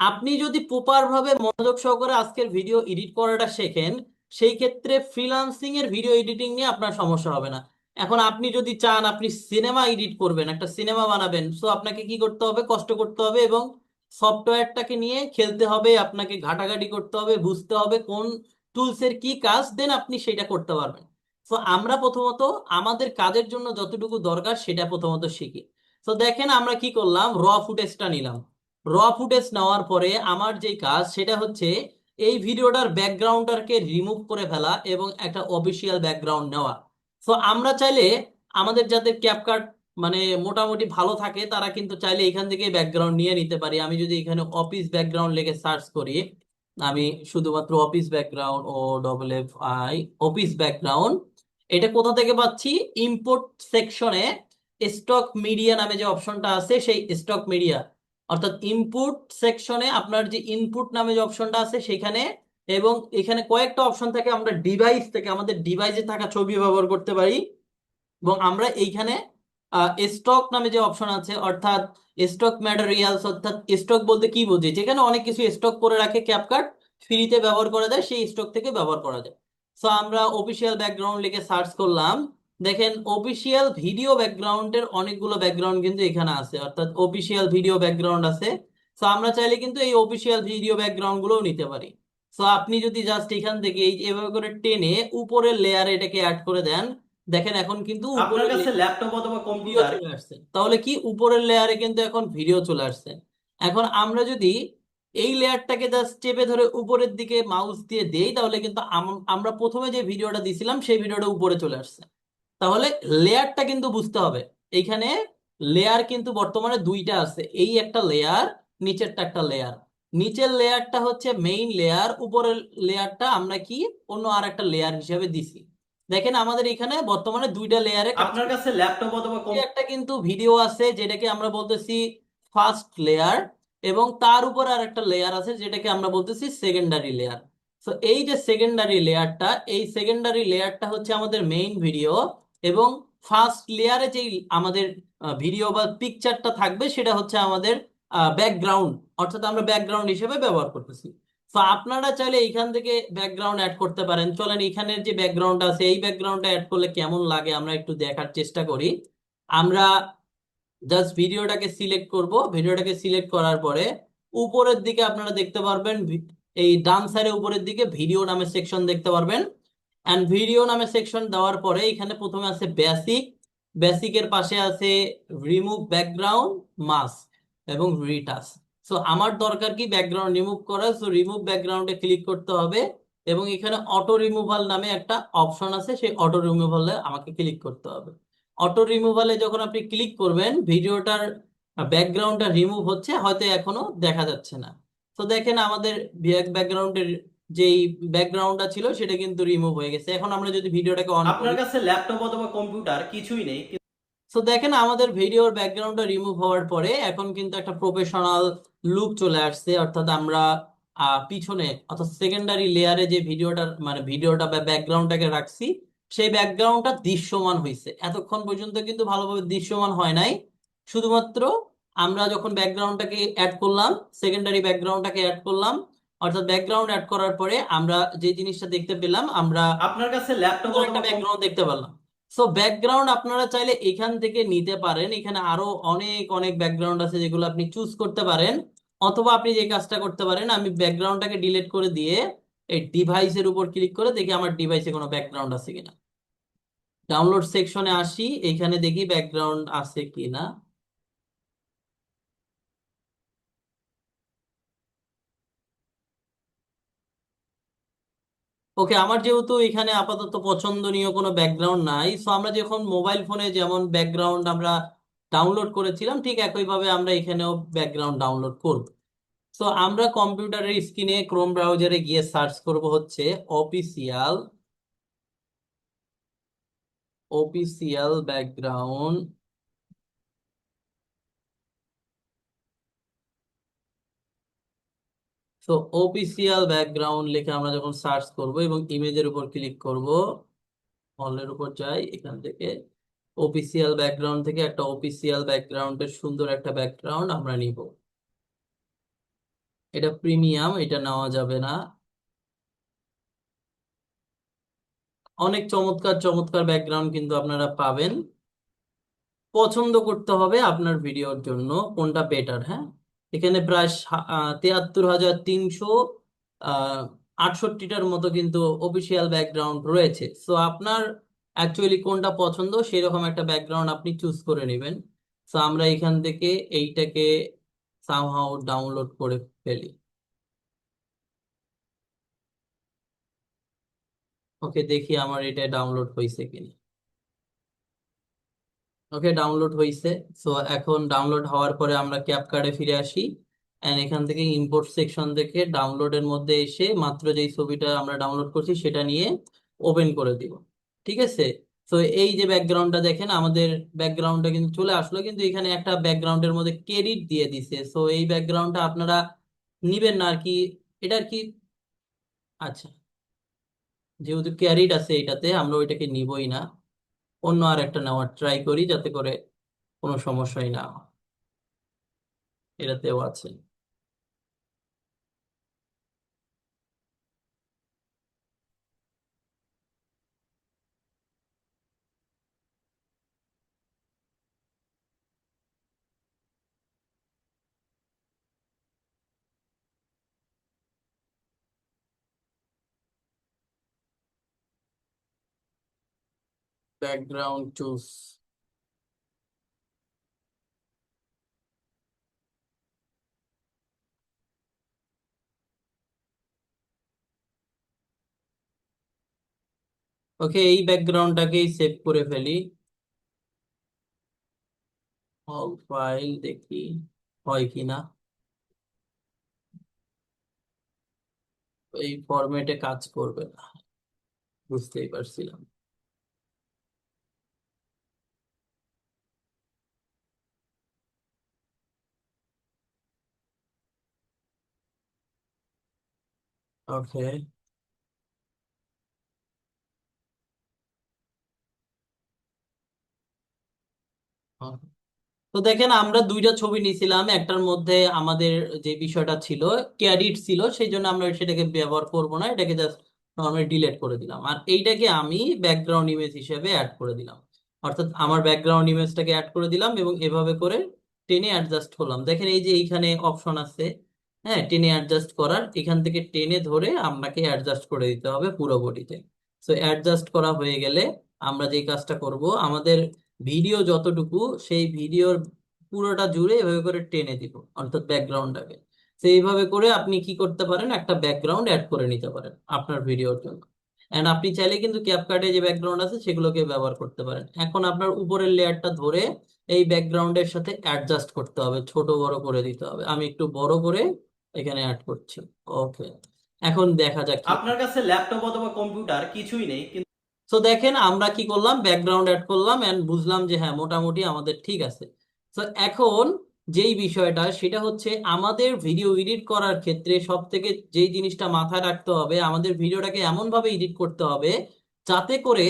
আপনি যদি প্রপার ভাবে মনোযোগ সহকারে আজকের ভিডিও এডিট করাটা শেখেন, সেই ক্ষেত্রে ফ্রিল্যান্সিং এর ভিডিও এডিটিং নিয়ে আপনার সমস্যা হবে না। এখন আপনি যদি চান আপনি সিনেমা এডিট করবেন, একটা সিনেমা বানাবেন, সো আপনাকে কি করতে হবে, কষ্ট করতে হবে এবং সফটওয়্যারটাকে নিয়ে খেলতে হবে, আপনাকে ঘাটাঘাটি করতে হবে, বুঝতে হবে কোন টুলসের কি কাজ, দেন আপনি সেটা করতে পারবেন। তো আমরা প্রথমত আমাদের কাজের জন্য যতটুকু দরকার সেটা প্রথমত শিখি। তো দেখেন আমরা কি করলাম, র ফুটেজটা নিলাম। র ফুটেজ নেওয়ার পরে আমার যে কাজ সেটা হচ্ছে এই ভিডিওটার ব্যাকগ্রাউন্ডটাকে রিমুভ করে ফেলা এবং একটা অফিসিয়াল ব্যাকগ্রাউন্ড নেওয়া। তো আমরা চাইলে আমাদের যাদের ক্যাপকাট মানে মোটামুটি ভালো থাকে তারা কিন্তু চাইলে এখান থেকে ব্যাকগ্রাউন্ড নিয়ে নিতে পারি। আমি যদি এখানে অফিস ব্যাকগ্রাউন্ড লিখে সার্চ করি, আমি শুধুমাত্র office background, O double F I, office background, এটা কোথা থেকে পাচ্ছি, ইম্পোর্ট সেকশনে স্টক মিডিয়া নামে যে অপশনটা আছে সেই স্টক মিডিয়া, অর্থাৎ ইনপুট সেকশনে আপনার যে ইনপুট নামে যে অপশনটা আছে সেখানে, এবং এখানে কয়েকটা অপশন থাকে, আমরা ডিভাইস থেকে আমাদের ডিভাইসে থাকা ছবি ব্যবহার করতে পারি। এবং আমরা এইখানে স্টক নামে যে অপশন আছে, অর্থাৎ স্টক ম্যাটেরিয়ালস, অর্থাৎ স্টক বলতে কি বোঝে, যেখানে অনেক কিছু স্টক করে রাখে ক্যাপকাট, ফ্রিতে ব্যবহার করা যায়, সেই স্টক থেকে ব্যবহার করা যায়। সো আমরা অফিসিয়াল ব্যাকগ্রাউন্ড লিখে সার্চ করলাম, দেখেন অফিসিয়াল ভিডিও ব্যাকগ্রাউন্ডের অনেকগুলো ব্যাকগ্রাউন্ড কিন্তু এখানে আছে, অর্থাৎ অফিসিয়াল ভিডিও ব্যাকগ্রাউন্ড আছে। সো আমরা চাইলে কিন্তু এই অফিসিয়াল ভিডিও ব্যাকগ্রাউন্ড গুলোও নিতে পারি। সো আপনি যদি জাস্ট এখান থেকে এই এভাবে করে টেনে উপরের লেয়ারে এটাকে অ্যাড করে দেন, দেখেন এখন কিন্তু আপনার উপরের কাছে ল্যাপটপ অথবা ভিডিও কম্পিউটার চলে আসছে, তাহলে কি উপরের লেয়ারে কিন্তু এখন ভিডিও চলে আসছে। এখন আমরা যদি এই লেয়ারটাকে জাস্ট চেপে ধরে উপরের দিকে মাউস দিয়ে দেই তাহলে কিন্তু আমরা প্রথমে যে ভিডিওটা দিছিলাম সেই ভিডিওটা উপরে চলে আসছে। তাহলে লেয়ারটা কিন্তু বুঝতে হবে, এইখানে লেয়ার কিন্তু বর্তমানে দুইটা আছে, এই একটা লেয়ার, নিচেরটা একটা লেয়ার। নিচের লেয়ারটা হচ্ছে মেইন লেয়ার, উপরের লেয়ারটা আমরা কি অন্য আর একটা লেয়ার হিসেবে দিছি। দেখেন আমাদের এখানে বর্তমানে দুইটা লেয়ারে কাজ আপনার করছে। কাছে ল্যাপটপ অথবা একটা কিন্তু ভিডিও আছে যেটাকে আমরা বলতেছি ফার্স্ট লেয়ার, এবং তার উপর আর একটা লেয়ার আছে যেটাকে আমরা বলতেছি সেকেন্ডারি লেয়ার। তো এই যে সেকেন্ডারি লেয়ারটা, এই সেকেন্ডারি লেয়ারটা হচ্ছে আমাদের মেইন ভিডিও, এবং ফার্স্ট লেয়ারে যেই আমাদের ভিডিও বা পিকচারটা থাকবে সেটা হচ্ছে আমাদের ব্যাকগ্রাউন্ড, অর্থাৎ আমরা ব্যাকগ্রাউন্ড হিসেবে ব্যবহার করতেছি। তো আপনারা চাইলে এইখান থেকে ব্যাকগ্রাউন্ড অ্যাড করতে পারেন। চলেন এখানের যে ব্যাকগ্রাউন্ড আছে এই ব্যাকগ্রাউন্ডটা অ্যাড করলে কেমন লাগে আমরা একটু দেখার চেষ্টা করি। আমরা জাস্ট ভিডিওটাকে সিলেক্ট করব। ভিডিওটাকে সিলেক্ট করার পরে উপরের দিকে আপনারা দেখতে পারবেন, এই ডান সাইডে উপরের দিকে ভিডিও নামে সেকশন দেখতে পারবেন। এন্ড ভিডিও নামে সেকশন দেওয়ার পরে এখানে প্রথমে আছে বেসিক, বেসিকের পাশে আছে রিমুভ ব্যাকগ্রাউন্ড, মাস্ক এবং রিটাচ। সো আমার দরকার কি ব্যাকগ্রাউন্ড রিমুভ করা, সো রিমুভ ব্যাকগ্রাউন্ডে ক্লিক করতে হবে এবং এখানে অটো রিমুভাল নামে একটা অপশন আছে, সেই অটো রিমুভালে আমাকে ক্লিক করতে হবে। অটো রিমুভালে যখন আপনি ক্লিক করবেন ভিডিওটার ব্যাকগ্রাউন্ডটা রিমুভ হচ্ছে, হয়তো এখনো দেখা যাচ্ছে না। তো দেখেন আমাদের ব্যাকগ্রাউন্ডের যেই ব্যাকগ্রাউন্ডটা ছিল সেটা কিন্তু রিমুভ হয়ে গেছে। এখন আমরা যদি ভিডিওটাকে অন আপনার করি, কাছে ল্যাপটপ অথবা কম্পিউটার কিছুই নেই, তো দেখেন আমাদের ভিডিওর ব্যাকগ্রাউন্ডটা রিমুভ হওয়ার পরে এখন কিন্তু একটা প্রফেশনাল লুক চলে আসছে, অর্থাৎ আমরা পিছনে অর্থাৎ সেকেন্ডারি লেয়ারে যে ভিডিওটা মানে ভিডিওটা বা ব্যাকগ্রাউন্ডটাকে রাখছি সেই ব্যাকগ্রাউন্ডটা দৃশ্যমান হয়েছে। এতক্ষণ পর্যন্ত কিন্তু ভালোভাবে দৃশ্যমান হয় নাই, শুধুমাত্র আমরা যখন ব্যাকগ্রাউন্ডটাকে অ্যাড করলাম, সেকেন্ডারি ব্যাকগ্রাউন্ডটাকে অ্যাড করলাম, অর্থাৎ ব্যাকগ্রাউন্ড অ্যাড করার পরে আমরা যে জিনিসটা দেখতে পেলাম, আমরা আপনার কাছে ল্যাপটপ সুন্দর একটা অথবা ব্যাকগ্রাউন্ড দেখতে পেলাম। সো ব্যাকগ্রাউন্ড আপনারা চাইলে এখান থেকে নিতে পারেন, এখানে আরো অনেক অনেক ব্যাকগ্রাউন্ড আছে যেগুলো আপনি চুজ করতে পারেন। অথবা আপনি যে কাজটা করতে পারেন, আমি ব্যাকগ্রাউন্ডটাকে ডিলিট করে দিয়ে এই ডিভাইসের উপর ক্লিক করে দেখি আমার ডিভাইসে কোনো ব্যাকগ্রাউন্ড আছে কিনা। ডাউনলোড সেকশনে আসি, এখানে দেখি ব্যাকগ্রাউন্ড আছে কিনা। ওকে, আমার যেহেতু এখানে আপাতত পছন্দনীয় কোনো ব্যাকগ্রাউন্ড নাই, সো আমরা যখন মোবাইল ফোনে যেমন ব্যাকগ্রাউন্ড আমরা ডাউনলোড করেছিলাম ঠিক একইভাবে আমরা এখানেও ব্যাকগ্রাউন্ড ডাউনলোড করব। সো আমরা কম্পিউটারের স্ক্রিনে ক্রোম ব্রাউজারে গিয়ে সার্চ করব হচ্ছে official, official background. So official background লিখে আমরা যখন সার্চ করব এবং ইমেজের উপর ক্লিক করব, হলের উপর যাই, এখান থেকে অফিসিয়াল ব্যাকগ্রাউন্ড থেকে একটা অফিসিয়াল ব্যাকগ্রাউন্ডের সুন্দর একটা ব্যাকগ্রাউন্ড আমরা নিব। এটা প্রিমিয়াম, এটা নেওয়া যাবে না। অনেক চমৎকার চমৎকার ব্যাকগ্রাউন্ড কিন্তু আপনারা পাবেন, পছন্দ করতে হবে আপনার ভিডিওর জন্য কোনটা বেটার। হ্যাঁ, এখানে প্রায় 73,368টার মতো কিন্তু অফিসিয়াল ব্যাকগ্রাউন্ড রয়েছে। সো আপনার অ্যাকচুয়ালি কোনটা পছন্দ সেরকম একটা ব্যাকগ্রাউন্ড আপনি চুজ করে নেবেন। সো আমরা এখান থেকে এইটাকে সামহাউ ডাউনলোড করে ফেলি। ওকে, দেখি আমার এটা ডাউনলোড হয়েছে কিনা। ওকে, ডাউনলোড হয়েছে। সো এখন ডাউনলোড হওয়ার পরে আমরা ক্যাপকার্ডে ফিরে আসি, এন্ড এখান থেকে ইম্পোর্ট সেকশন থেকে ডাউনলোডের মধ্যে এসে মাত্র যেই ছবিটা আমরা ডাউনলোড করছি সেটা নিয়ে ওপেন করে দিব। ঠিক আছে। তো এই যে ব্যাকগ্রাউন্ডটা দেখেন, আমাদের ব্যাকগ্রাউন্ডটা কিন্তু চলে আসলো, কিন্তু এখানে একটা ব্যাকগ্রাউন্ডের মধ্যে ক্রেডিট দিয়ে দিছে। সো এই ব্যাকগ্রাউন্ডটা আপনারা নিবেন না আর কি, এটা আর কি। আচ্ছা, যেহেতু ক্যারিড আছে এটাতে, আমরা ওইটাকে নিবই না, অন্য আর একটা নেওয়ার ট্রাই করি যাতে করে কোনো সমস্যাই না হয়। এটাতেও আছে। Background choose. ওকে, এই ব্যাকগ্রাউন্ডটাকেই সেভ করে ফেলি। অল ফাইল দেখি হয় কিনা। এই ফরম্যাটে কাজ করবে না, বুঝতেই পারছিলাম। ওকে, তো দেখেন আমরা দুইটা ছবি নিয়েছিলাম, একটার মধ্যে আমাদের যে বিষয়টা ছিল ক্যারিড ছিল, সেই জন্য আমরা সেটাকে ব্যবহার করব না, এটাকে জাস্ট নর্মালি ডিলিট করে দিলাম। আর এইটাকে আমি ব্যাকগ্রাউন্ড ইমেজ হিসেবে অ্যাড করে দিলাম, অর্থাৎ আমার ব্যাকগ্রাউন্ড ইমেজটাকে অ্যাড করে দিলাম এবং এভাবে করে টেনে অ্যাডজাস্ট করলাম। দেখেন এই যে এইখানে অপশন আছে, হ্যাঁ, টেনে অ্যাডজাস্ট করার, এখান থেকে টেনে ধরে আপনাকে অ্যাডজাস্ট করে দিতে হবে পুরো বডিতে। তো অ্যাডজাস্ট করা হয়ে গেলে আমরা যে কাজটা করব, আমাদের ভিডিও যতটুকু, সেই ভিডিওর পুরোটা জুড়ে এভাবে করে টেনে দিব, অর্থাৎ ব্যাকগ্রাউন্ডটাকে। তো এইভাবে করে আপনি কি করতে পারেন, একটা ব্যাকগ্রাউন্ড অ্যাড করে নিতে পারেন আপনার ভিডিওর জন্য। এন্ড আপনি চাইলে কিন্তু ক্যাপকাটে যে ব্যাকগ্রাউন্ড আছে সেগুলোকে ব্যবহার করতে পারেন। এখন আপনার উপরের লেয়ারটা ধরে এই ব্যাকগ্রাউন্ডের সাথে অ্যাডজাস্ট করতে হবে, ছোট বড় করে দিতে হবে। আমি একটু বড় করে এখানে অ্যাড করছি। ওকে, এখন দেখা যাক কি। আপনার কাছে ল্যাপটপ অথবা কম্পিউটার কিছুই নেই, তো দেখেন আমরা কি করলাম, ব্যাকগ্রাউন্ড অ্যাড করলাম এন্ড বুঝলাম যে হ্যাঁ মোটামুটি আমাদের ঠিক আছে। তো এখন যেই বিষয়টা সেটা হচ্ছে, আমাদের ভিডিও এডিট করার ক্ষেত্রে সব থেকে যেই জিনিসটা মাথায় রাখতে হবে, আমাদের ভিডিওটাকে এমন ভাবে এডিট করতে হবে যাতে করে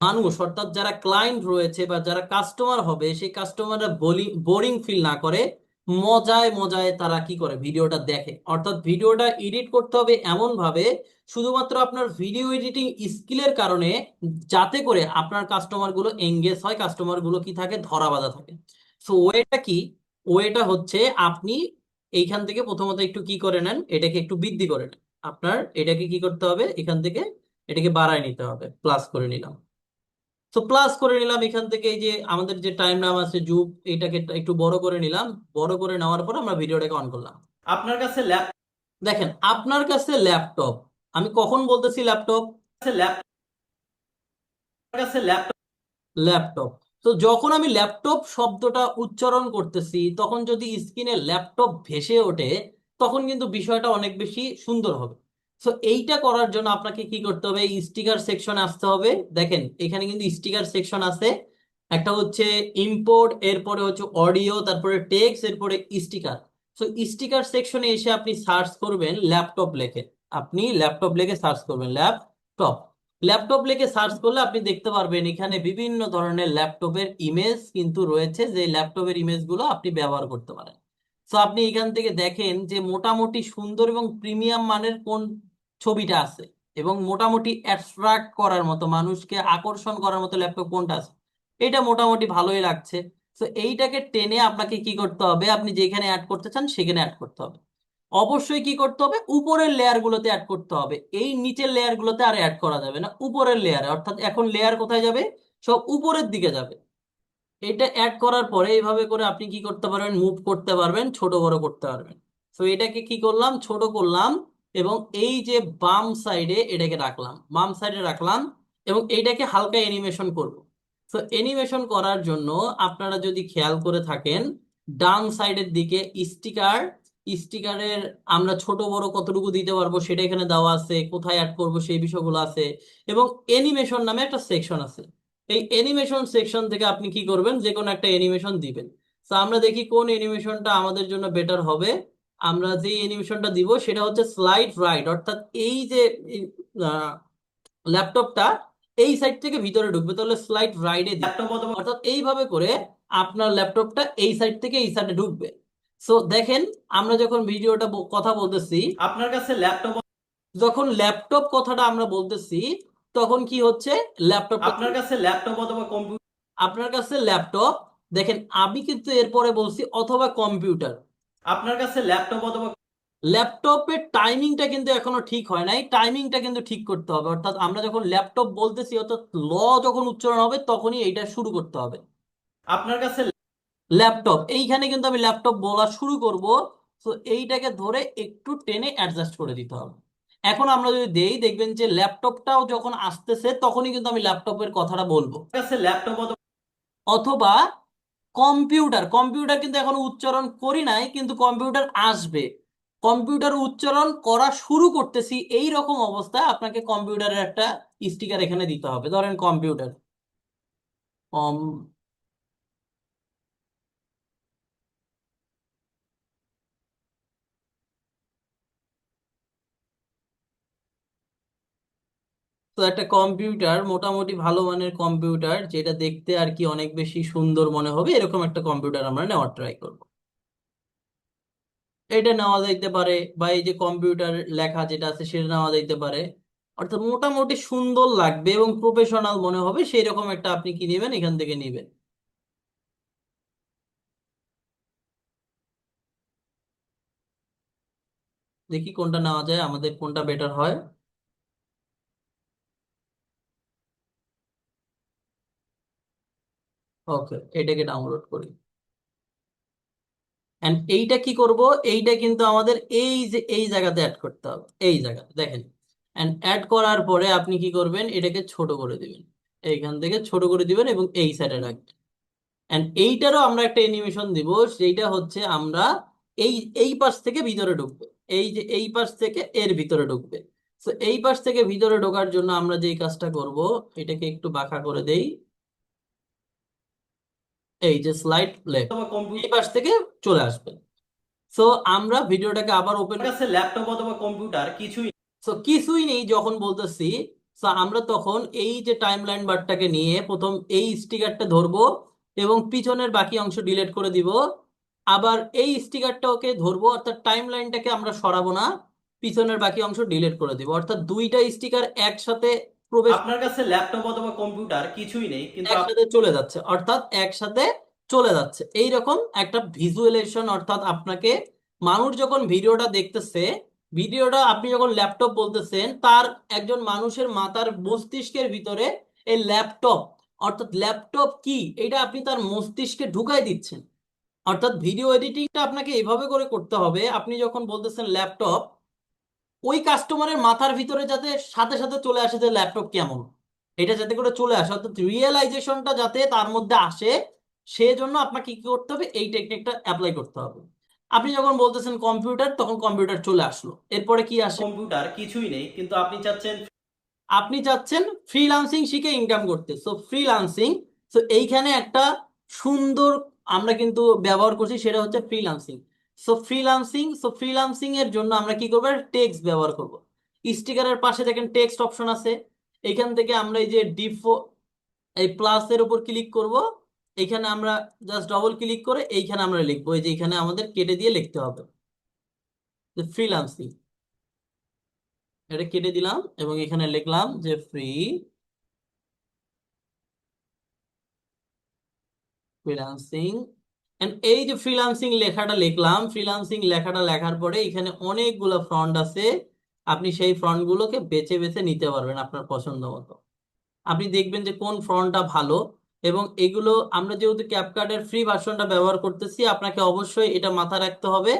মানুষ, অর্থাৎ যারা ক্লায়েন্ট রয়েছে বা যারা কাস্টমার হবে, সেই কাস্টমাররা বোরিং ফিল না করে, মজায় মজায় তারা কি করে ভিডিওটা দেখে। অর্থাৎ ভিডিওটা এডিট করতে হবে এমন ভাবে, শুধুমাত্র আপনার ভিডিও এডিটিং স্কিলের কারণে, যাতে করে আপনার কাস্টমার গুলো এঙ্গেজ হয়, কাস্টমার গুলো কি থাকে, ধরা বাঁধা থাকে। সো ওয়েটা কি, ওয়েটা হচ্ছে আপনি এইখান থেকে প্রথমত একটু কি করে নেন, এটাকে একটু বৃদ্ধি করে নেন। আপনার এটাকে কি করতে হবে, এখান থেকে এটাকে বাড়ায় নিতে হবে, প্লাস করে নিলাম। তো প্লাস করে নিলাম এখান থেকে, এই যে আমাদের যে টাইম নাম আছে যুগ, এটাকে একটু বড় করে নিলাম। বড় করে নেওয়ার পর আমরা ভিডিওটাকে অন করলাম। আপনার কাছে দেখেন আপনার কাছে ল্যাপটপ, আমি কখন বলতেছি ল্যাপটপ, ল্যাপটপ কাছে ল্যাপটপ ল্যাপটপ। তো যখন আমি ল্যাপটপ শব্দটা উচ্চারণ করতেছি, তখন যদি স্ক্রিনে ল্যাপটপ ভেসে ওঠে, তখন কিন্তু বিষয়টা অনেক বেশি সুন্দর হবে। তো এইটা করার জন্য আপনাকে কি করতে হবে, স্টিকার সেকশনে আসতে হবে। দেখেন এখানে কিন্তু স্টিকার সেকশন আছে, একটা হচ্ছে ইম্পোর্ট, এরপরে হচ্ছে অডিও, তারপরে টেক্সট, এরপরে স্টিকার। তো স্টিকার সেকশনে এসে আপনি সার্চ করবেন ল্যাপটপ লেখে, আপনি ল্যাপটপ লেখে সার্চ করবেন ল্যাপটপ। ল্যাপটপ লিখে সার্চ করলে আপনি দেখতে পারবেন এখানে বিভিন্ন ধরনের ল্যাপটপের ইমেজ কিন্তু রয়েছে, যে ল্যাপটপের ইমেজগুলো আপনি ব্যবহার করতে পারেন। তো আপনি এখান থেকে দেখেন যে মোটামুটি সুন্দর এবং প্রিমিয়াম মানের কোন ছবিটা আছে, এবং মোটামুটি অ্যাট্রাক্ট করার মতো, মানুষকে আকর্ষণ করার মতো ল্যাপটপ কোনটা আছে, এটা মোটামুটি ভালোই লাগছে। তো এইটাকে টেনে আপনাকে কি করতে হবে, আপনি যেখানে অ্যাড করতে চান সেখানে অ্যাড করতে হবে। অবশ্যই কি করতে হবে, উপরের লেয়ার গুলোতে অ্যাড করতে হবে, এই নিচের লেয়ার গুলোতে আর অ্যাড করা যাবে না, উপরের লেয়ারে। অর্থাৎ এখন লেয়ার কোথায় যাবে, সব উপরের দিকে যাবে। এটা অ্যাড করার পরে এইভাবে করে আপনি কি করতে পারবেন, মুভ করতে পারবেন, ছোট বড় করতে পারবেন। তো এটাকে কি করলাম, ছোট করলাম, এবং এই যে বাম সাইডে এটাকে রাখলাম, বাম সাইডে রাখলাম, এবং এইটাকে হালকা অ্যানিমেশন করব। তো অ্যানিমেশন করার জন্য আপনারা যদি খেয়াল করে থাকেন, ডান সাইডের দিকে স্টিকার, স্টিকারের আমরা ছোট বড় কতটুকু দিতে পারবো সেটা এখানে দেওয়া আছে, কোথায় অ্যাড করব সেই বিষয়গুলো আছে, এবং অ্যানিমেশন নামে একটা সেকশন আছে। এই অ্যানিমেশন সেকশন থেকে আপনি কি করবেন, যে কোনো একটা অ্যানিমেশন দিবেন। তো আমরা দেখি কোন অ্যানিমেশনটা আমাদের জন্য বেটার হবে। আমরা যে অ্যানিমেশনটা দিব সেটা হচ্ছে স্লাইড রাইট, অর্থাৎ এই যে ল্যাপটপটা এই সাইড থেকে ভিতরে ঢুকবে, তাহলে স্লাইড রাইটে দিই, অথবা অর্থাৎ এইভাবে করে আপনার ল্যাপটপটা এই সাইড থেকে এই সাইডে ঢুকবে। সো দেখেন আমরা যখন ভিডিওটা কথা বলতেছি, আপনার কাছে ল্যাপটপ যখন ল্যাপটপ কথাটা আমরা বলতেছি, তখন কি হচ্ছে, ল্যাপটপটা, আপনার কাছে ল্যাপটপ অথবা কম্পিউটার আপনার কাছে ল্যাপটপ, দেখেন আমি কিন্তু এরপরে বলছি অথবা কম্পিউটার। আপনার কাছে ল্যাপটপ অথবা ল্যাপটপের টাইমিংটা কিন্তু এখনো ঠিক হয় নাই, টাইমিংটা কিন্তু ঠিক করতে হবে। অর্থাৎ আমরা যখন ল্যাপটপ বলতেছি, অর্থাৎ ল যখন উচ্চারণ হবে তখনই এইটা শুরু করতে হবে। আপনার কাছে ল্যাপটপ, এইখানে কিন্তু আমি ল্যাপটপ বলা শুরু করব। তো এইটাকে ধরে একটু টেনে অ্যাডজাস্ট করে দিতে হবে। এখন আমরা যদি দেই, দেখবেন যে ল্যাপটপটাও যখন আসতেছে তখনই কিন্তু আমি ল্যাপটপের কথাটা বলবো। কাছে ল্যাপটপ অথবা কম্পিউটার, কম্পিউটার কিন্তু এখনো উচ্চারণ করি নাই, কিন্তু কম্পিউটার আসবে। কম্পিউটার উচ্চারণ করা শুরু করতেছি, এই রকম অবস্থায় আপনাকে কম্পিউটারের একটা স্টিকার এখানে দিতে হবে। ধরেন কম্পিউটার, কম, তো একটা কম্পিউটার, মোটামুটি ভালো মানের কম্পিউটার, যেটা দেখতে আর কি অনেক বেশি সুন্দর মনে হবে, এরকম একটা কম্পিউটার আমরা নেওয়ার ট্রাই করব। এটা নেওয়া যাইতে পারে, বা এই যে কম্পিউটার লেখা যেটা আছে সেটা নেওয়া যাইতে পারে। অর্থাৎ মোটামুটি সুন্দর লাগবে এবং প্রফেশনাল মনে হবে সেই রকম একটা আপনি কি নেবেন, এখান থেকে নেবেন। দেখি কোনটা নেওয়া যায়, আমাদের কোনটা বেটার হয়। ওকে, এটাকে ডাউনলোড করি। এন্ড এইটা কি করব, এইটা কিন্তু আমাদের এই যে এই জায়গাতে অ্যাড করতে হবে, এই জায়গাতে দেখেন। এন্ড অ্যাড করার পরে আপনি কি করবেন, এটাকে ছোট করে দিবেন, এইখান থেকে ছোট করে দিবেন এবং এই সাইডে রাখবেন। এন্ড এইটারও আমরা একটা অ্যানিমেশন দিব, সেইটা হচ্ছে আমরা এই এই পাশ থেকে ভিতরে ঢুকবে, এই যে এই পাশ থেকে এর ভিতরে ঢুকবে। তো এই পাশ থেকে ভিতরে ঢোকার জন্য আমরা যেই কাজটা করব, এটাকে একটু বাঁকা করে দেই, এই যে স্লাইড লেফট, অথবা এই কম্পিউটার পাশ থেকে চলে আসবে। সো আমরা ভিডিওটাকে আবার ওপেন, কাছে ল্যাপটপ অথবা কম্পিউটার কিছুই সো কিছুই নেই যখন বলতেছি, সো আমরা তখন এই যে টাইমলাইন বারটাকে নিয়ে প্রথম এই স্টিকারটা ধরবো এবং পিছনের বাকি অংশ ডিলিট করে দিব। আবার এই স্টিকারটাকে ধরবো, অর্থাৎ টাইমলাইনটাকে আমরা সরাবো না, পিছনের বাকি অংশ ডিলিট করে দিব। অর্থাৎ দুইটা স্টিকার একসাথে প্রবেশ, আপনার কাছে ল্যাপটপ অথবা কম্পিউটার কিছুই নেই কিন্তু একসাথে চলে যাচ্ছে, অর্থাৎ একসাথে চলে যাচ্ছে এইরকম একটা ভিজুয়ালাইজেশন। অর্থাৎ আপনাকে মানুষ যখন ভিডিওটা দেখতেছে, ভিডিওটা আপনি যখন ল্যাপটপ বলতেছেন, তার একজন মানুষের মাথার মস্তিষ্কের ভিতরে এই ল্যাপটপ, অর্থাৎ ল্যাপটপ কি এটা আপনি তার মস্তিষ্কে ঢুকাই দিচ্ছেন। অর্থাৎ ভিডিও এডিটিংটা আপনাকে এভাবে করে করতে হবে, আপনি যখন বলতেছেন ল্যাপটপ, ওই কাস্টমারের মাথার ভিতরে যাতে সাথে সাথে চলে আসে যে ল্যাপটপ কেমন, এটা যাতে করে চলে আসে, অর্থাৎ রিয়েলাইজেশনটা যাতে তার মধ্যে আসে, সেজন্য আপনাকে কি করতে হবে, এই টেকনিকটা অ্যাপ্লাই করতে হবে। আপনি যখন বলতেছেন কম্পিউটার, তখন কম্পিউটার চলে আসলো, এরপরে কি আসে, কম্পিউটার কিছুই নেই কিন্তু আপনি চাচ্ছেন ফ্রিল্যান্সিং শিখে ইনকাম করতে। সো ফ্রিল্যান্সিং, সো এইখানে একটা সুন্দর আমরা কিন্তু ব্যবহার করছি, সেটা হচ্ছে ফ্রিল্যান্সিং। সো ফ্রিল্যান্সিং এর জন্য আমরা কি করবো, টেক্সট ব্যবহার করব। স্টিকারের পাশে দেখেন টেক্সট অপশন আছে, এখান থেকে আমরা এই যে ডিফো, এই প্লাস এর উপর ক্লিক করব, এখানে আমরা জাস্ট ডবল ক্লিক করে এইখানে আমরা লিখবো, এই যে এখানে আমাদের কেটে দিয়ে লিখতে হবে যে ফ্রিল্যান্সিং, এটা কেটে দিলাম এবং এখানে লিখলাম যে ফ্রিল্যান্সিং। এন্ড এই যে ফ্রিল্যান্সিং লেখাটা লিখলাম, ফ্রিল্যান্সিং লেখাটা লেখার পরে এখানে অনেকগুলো ফ্রন্ট আছে, আপনি সেই ফ্রন্ট গুলোকে বেছে বেছে নিতে পারবেন আপনার পছন্দ মতো। আপনি দেখবেন যে কোন ফ্রন্টটা ভালো, এবং এগুলো আমরা যেহেতু ক্যাপকাটের ফ্রি ভার্সনটা ব্যবহার করতেছি, আপনাকে অবশ্যই এটা মাথায় রাখতে হবে,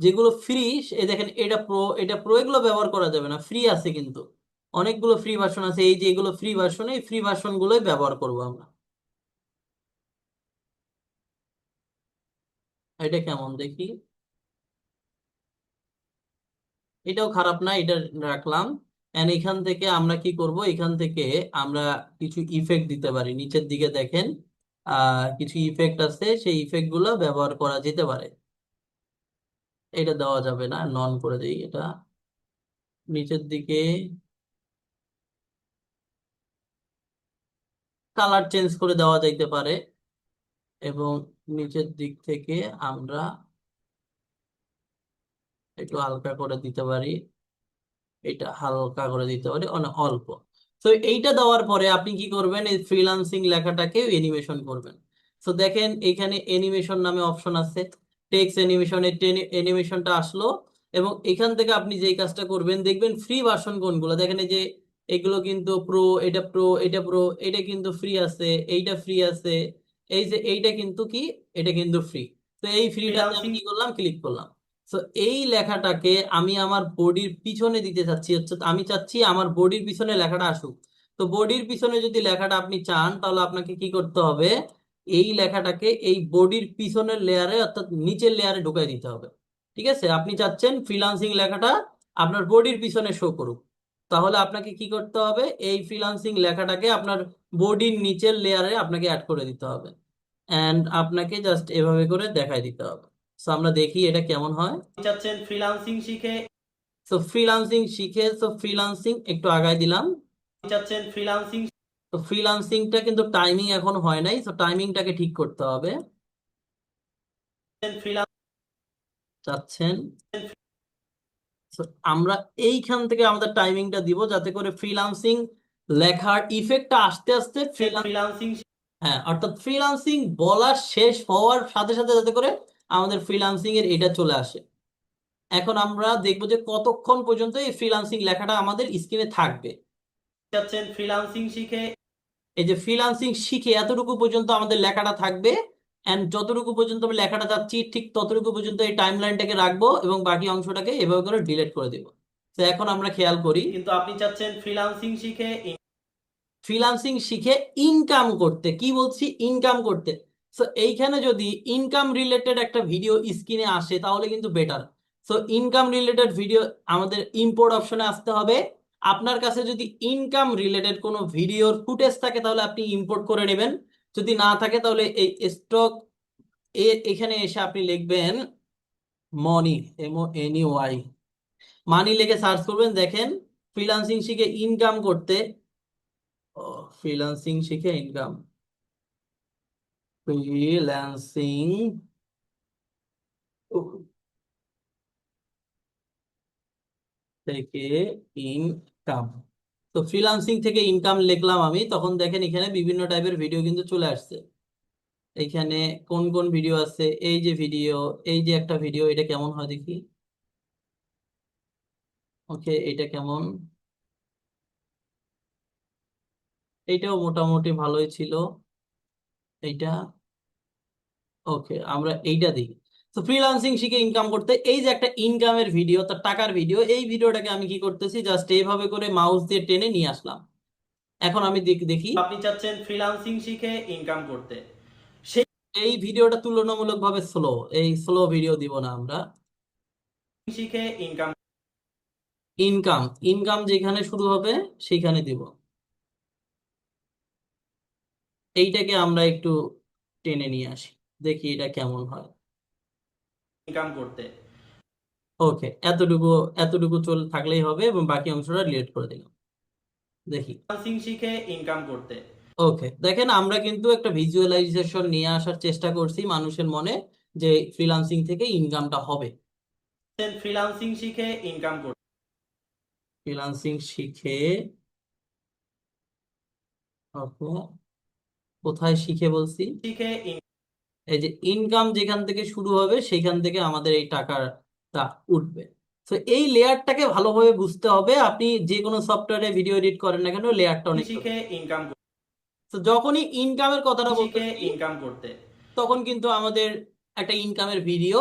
যেগুলো ফ্রি, এই দেখেন এটা প্রো, এটা প্রো, এগুলো ব্যবহার করা যাবে না, ফ্রি আছে কিন্তু অনেকগুলো ফ্রি ভার্সন আছে, এই যে এগুলো ফ্রি ভার্সন, এই ফ্রি ভার্সন গুলোই ব্যবহার করবো আমরা। এটা কেমন দেখি, এটাও খারাপ না, এটা রাখলাম। এন্ড এখান থেকে আমরা কি করব, এখান থেকে আমরা কিছু ইফেক্ট দিতে পারি, নিচের দিকে দেখেন কিছু ইফেক্ট আছে, সেই ইফেক্ট গুলো ব্যবহার করা যেতে পারে। এটা দেওয়া যাবে না, নন করে দিই এটা। নিচের দিকে কালার চেঞ্জ করে দেওয়া যাইতে পারে, এবং নিচের দিক থেকে আমরা একটু হালকা করে দিতে পারি, এটা হালকা করে দিতে পারি অনেক অল্প। তো এইটা দেওয়ার পরে আপনি কি করবেন, এই ফ্রিল্যান্সিং লেখাটাকে অ্যানিমেশন করবেন। তো দেখেন এখানে অ্যানিমেশন নামে অপশন আছে, টেক্সট অ্যানিমেশন, এই অ্যানিমেশনটা আসলো, এবং এখান থেকে আপনি যেই কাজটা করবেন, দেখবেন ফ্রি ভার্সন কোনগুলো, দেখেন এই যে এগুলো কিন্তু প্রো, এটা প্রো, এটা প্রো, এটা কিন্তু ফ্রি আছে, এইটা ফ্রি আছে, এই যে এইটা কিন্তু কি, এটা কিন্তু ফ্রি। তো এই ফ্রিটাতে আমি ফ্রিল্যান্সিং কি করলাম, ক্লিক করলাম। তো এই লেখাটাকে আমি আমার বডির পিছনে দিতে চাচ্ছি, হচ্ছে আমি চাচ্ছি আমার বডির পিছনে লেখাটা আসুক। তো বডির পিছনে যদি লেখাটা আপনি চান, তাহলে আপনাকে কি করতে হবে, এই লেখাটাকে এই বডির পিছনের লেয়ারে, অর্থাৎ নিচের লেয়ারে ঢুকাই দিতে হবে। ঠিক আছে, আপনি চাচ্ছেন ফ্রিল্যান্সিং লেখাটা আপনার বডির পিছনে শো করুক, তাহলে আপনাকে কি করতে হবে, এই ফ্রিল্যান্সিং লেখাটাকে আপনার বডির নিচের লেয়ারে আপনাকে অ্যাড করে দিতে হবে, এন্ড আপনাকে জাস্ট এভাবে করে দেখাই দিতে হবে। তো আমরা দেখি এটা কেমন হয়। চাচ্ছেন ফ্রিল্যান্সিং শিখে সো ফ্রিল্যান্সিং শিখে, সো ফ্রিল্যান্সিং একটু আগায় দিলাম, চাচ্ছেন ফ্রিল্যান্সিং তো ফ্রিল্যান্সিংটা কিন্তু টাইমিং এখন হয় নাই, তো টাইমিংটাকে ঠিক করতে হবে। চাচ্ছেন তো আমরা এইখান থেকে আমাদের টাইমিংটা দিব যাতে করে ফ্রিল্যান্সিং লেখার ইফেক্টটা আস্তে আস্তে ফ্রিল্যান্সিং হ্যাঁ, অর্থাৎ ফ্রিল্যান্সিং বলা শেষ হওয়ার সাথে সাথে যাতে করে আমাদের ফ্রিল্যান্সিং এর এটা চলে আসে। এখন আমরা দেখবো যে কতক্ষণ পর্যন্ত এই ফ্রিল্যান্সিং লেখাটা আমাদের স্ক্রিনে থাকবে। চাচ্ছেন ফ্রিল্যান্সিং শিখে এই যে ফ্রিল্যান্সিং শিখে এতটুকু পর্যন্ত আমাদের লেখাটা থাকবে, এন্ড যতটুকু পর্যন্ত আমি লেখাটা যাচ্ছি ঠিক ততটুকু পর্যন্ত এই টাইম লাইনটাকে রাখবো এবং বাকি অংশটাকে এভাবে করে ডিলিট করে দিব। তো এখন আমরা খেয়াল করি, কিন্তু আপনি চাচ্ছেন ফ্রিল্যান্সিং শিখে ফ্রিল্যান্সিং শিখে ইনকাম করতে, কি বলছি, ইনকাম করতে। সো এইখানে যদি ইনকাম রিলেটেড একটা ভিডিও স্ক্রিনে আসে তাহলে কিন্তু better. So income related video আমাদের ইম্পোর্ট অপশনে আসতে হবে। আপনার কাছে যদি ইনকাম রিলেটেড কোনো ভিডিওর ফুটেজ থাকে তাহলে আপনি ইম্পোর্ট করে নেবেন, যদি না থাকে তাহলে এই স্টক এখানে এসে আপনি লিখবেন মনি, MONEY, মানি লিখে সার্চ করবেন। দেখেন ফ্রিল্যান্সিং শিখে ইনকাম করতে, ফ্রিল্যান্সিং শিখে ইনকাম, ফ্রিল্যান্সিং থেকে ইনকাম। তো ফ্রিল্যান্সিং থেকে ইনকাম লিখলাম আমি, তখন দেখেন এখানে বিভিন্ন টাইপের ভিডিও কিন্তু চলে আসছে। এখানে কোন কোন ভিডিও আছে, এই যে ভিডিও, এই যে একটা ভিডিও, এটা কেমন হয় দেখি। ওকে, এটা কেমন, এইটাও মোটামুটি ভালোই ছিল। এইটা ওকে, আমরা এইটা দিই। তো ফ্রিল্যান্সিং শিখে ইনকাম করতে, এই যে একটা ইনকামের ভিডিও, তার টাকার ভিডিও, এই ভিডিওটাকে আমি কি করতেছি, জাস্ট এইভাবে করে মাউস দিয়ে টেনে নিয়ে আসলাম। এখন আমি দেখি আপনি চাচ্ছেন ফ্রিল্যান্সিং শিখে ইনকাম করতে এই ভিডিওটা তুলনামূলকভাবে স্লো, এই স্লো ভিডিও দিব না আমরা। শিখে ইনকাম ইনকাম, ইনকাম যেখানে শুরু হবে সেইখানে দিব। এইটাকে আমরা একটু টেনে নিয়ে আসি, দেখি এটা কেমন হয়। করতে ওকে, এতটুকু এতটুকু থাকলেই হবে এবং বাকি অংশটা ডিলিট করে দিলাম। দেখি, ফ্রিল্যান্সিং শিখে ইনকাম করতে ওকে, দেখেন আমরা কিন্তু একটা ভিজুয়ালাইজেশন নিয়ে আসার চেষ্টা করছি মানুষের মনে, যে ফ্রিল্যান্সিং থেকে ইনকামটা হবে। ফ্রিল্যান্সিং শিখে ইনকাম করতে ফ্রিল্যান্সিং শিখে, ওকে, কোথায় শিখে বলছি, শিখে এই যে ইনকাম যেখান থেকে শুরু হবে সেইখান থেকে আমাদের এই টাকাটা উঠবে। তো এই লেয়ারটাকে ভালোভাবে বুঝতে হবে। আপনি যে কোনো সফটওয়্যারে ভিডিও এডিট করেন না কেন, লেয়ারটা অনেক শিখে ইনকাম তো যখনই ইনকামের কথাটা শিখে বলতেছি ইনকাম করতে তখন কিন্তু আমাদের একটা ইনকামের ভিডিও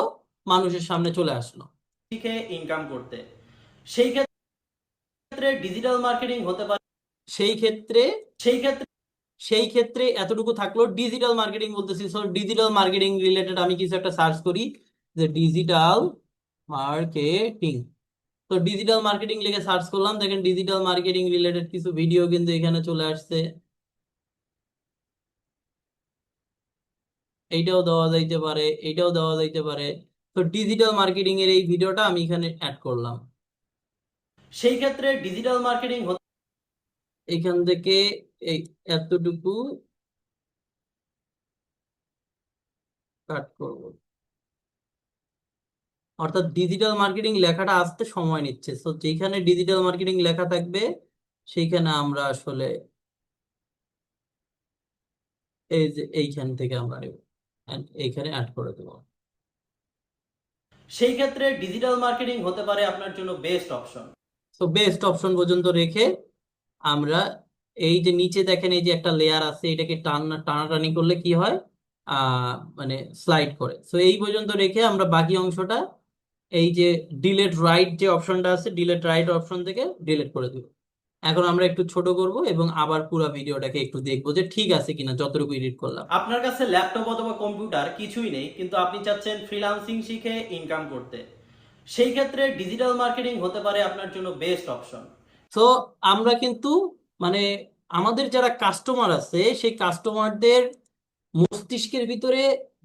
মানুষের সামনে চলে আসলো। শিখে ইনকাম করতে সেই ক্ষেত্রে ডিজিটাল মার্কেটিং হতে পারে সেই ক্ষেত্রে সেই ক্ষেত্রে সেই ক্ষেত্রে এতটুকু থাকলো, ডিজিটাল মার্কেটিং বলতেছি। সো ডিজিটাল মার্কেটিং রিলেটেড আমি কিছু একটা সার্চ করি, যে ডিজিটাল মার্কেটিং। তো ডিজিটাল মার্কেটিং লিখে সার্চ করলাম, দেখেন ডিজিটাল মার্কেটিং রিলেটেড কিছু ভিডিও কিন্তু এখানে চলে আসছে। এইটাও দেওয়া যাইতে পারে, এইটাও দেওয়া যাইতে পারে। তো ডিজিটাল মার্কেটিং এর এই ভিডিওটা আমি এখানে অ্যাড করলাম। সেই ক্ষেত্রে ডিজিটাল মার্কেটিং এখান থেকে এই এতটুকু কাট করব, অর্থাৎ ডিজিটাল মার্কেটিং লেখাটা আসতে সময় নিচ্ছে। তো যেখানে ডিজিটাল মার্কেটিং লেখা থাকবে সেইখানে আমরা আসলে এই যে এইখান থেকে আমরা নেব and এইখানে অ্যাড করে দেবো। সেই ক্ষেত্রে ডিজিটাল মার্কেটিং হতে পারে আপনার জন্য বেস্ট অপশন। তো বেস্ট অপশন পর্যন্ত রেখে আমরা এই যে নিচে দেখেন এই যে একটা লেয়ার আছে, এটাকে টানাটানি করলে কি হয়, মানে স্লাইড করে। তো এই পর্যন্ত রেখে আমরা বাকি অংশটা এই যে ডিলেট রাইট যে অপশনটা আছে, ডিলেট রাইট অপশন থেকে ডিলিট করে দিব। এখন আমরা একটু ছোট করব এবং আবার পুরো ভিডিওটাকে একটু দেখবো যে ঠিক আছে কিনা যতটুকু এডিট করলাম। আপনার কাছে ল্যাপটপ অথবা কম্পিউটার কিছুই নেই কিন্তু আপনি চাচ্ছেন ফ্রিল্যান্সিং শিখে ইনকাম করতে সেই ক্ষেত্রে ডিজিটাল মার্কেটিং হতে পারে আপনার জন্য বেস্ট অপশন। তো আমরা কিন্তু মানে আমাদের যারা কাস্টমার আছে সেই কাস্টমারদের মস্তিষ্কের ভিতরে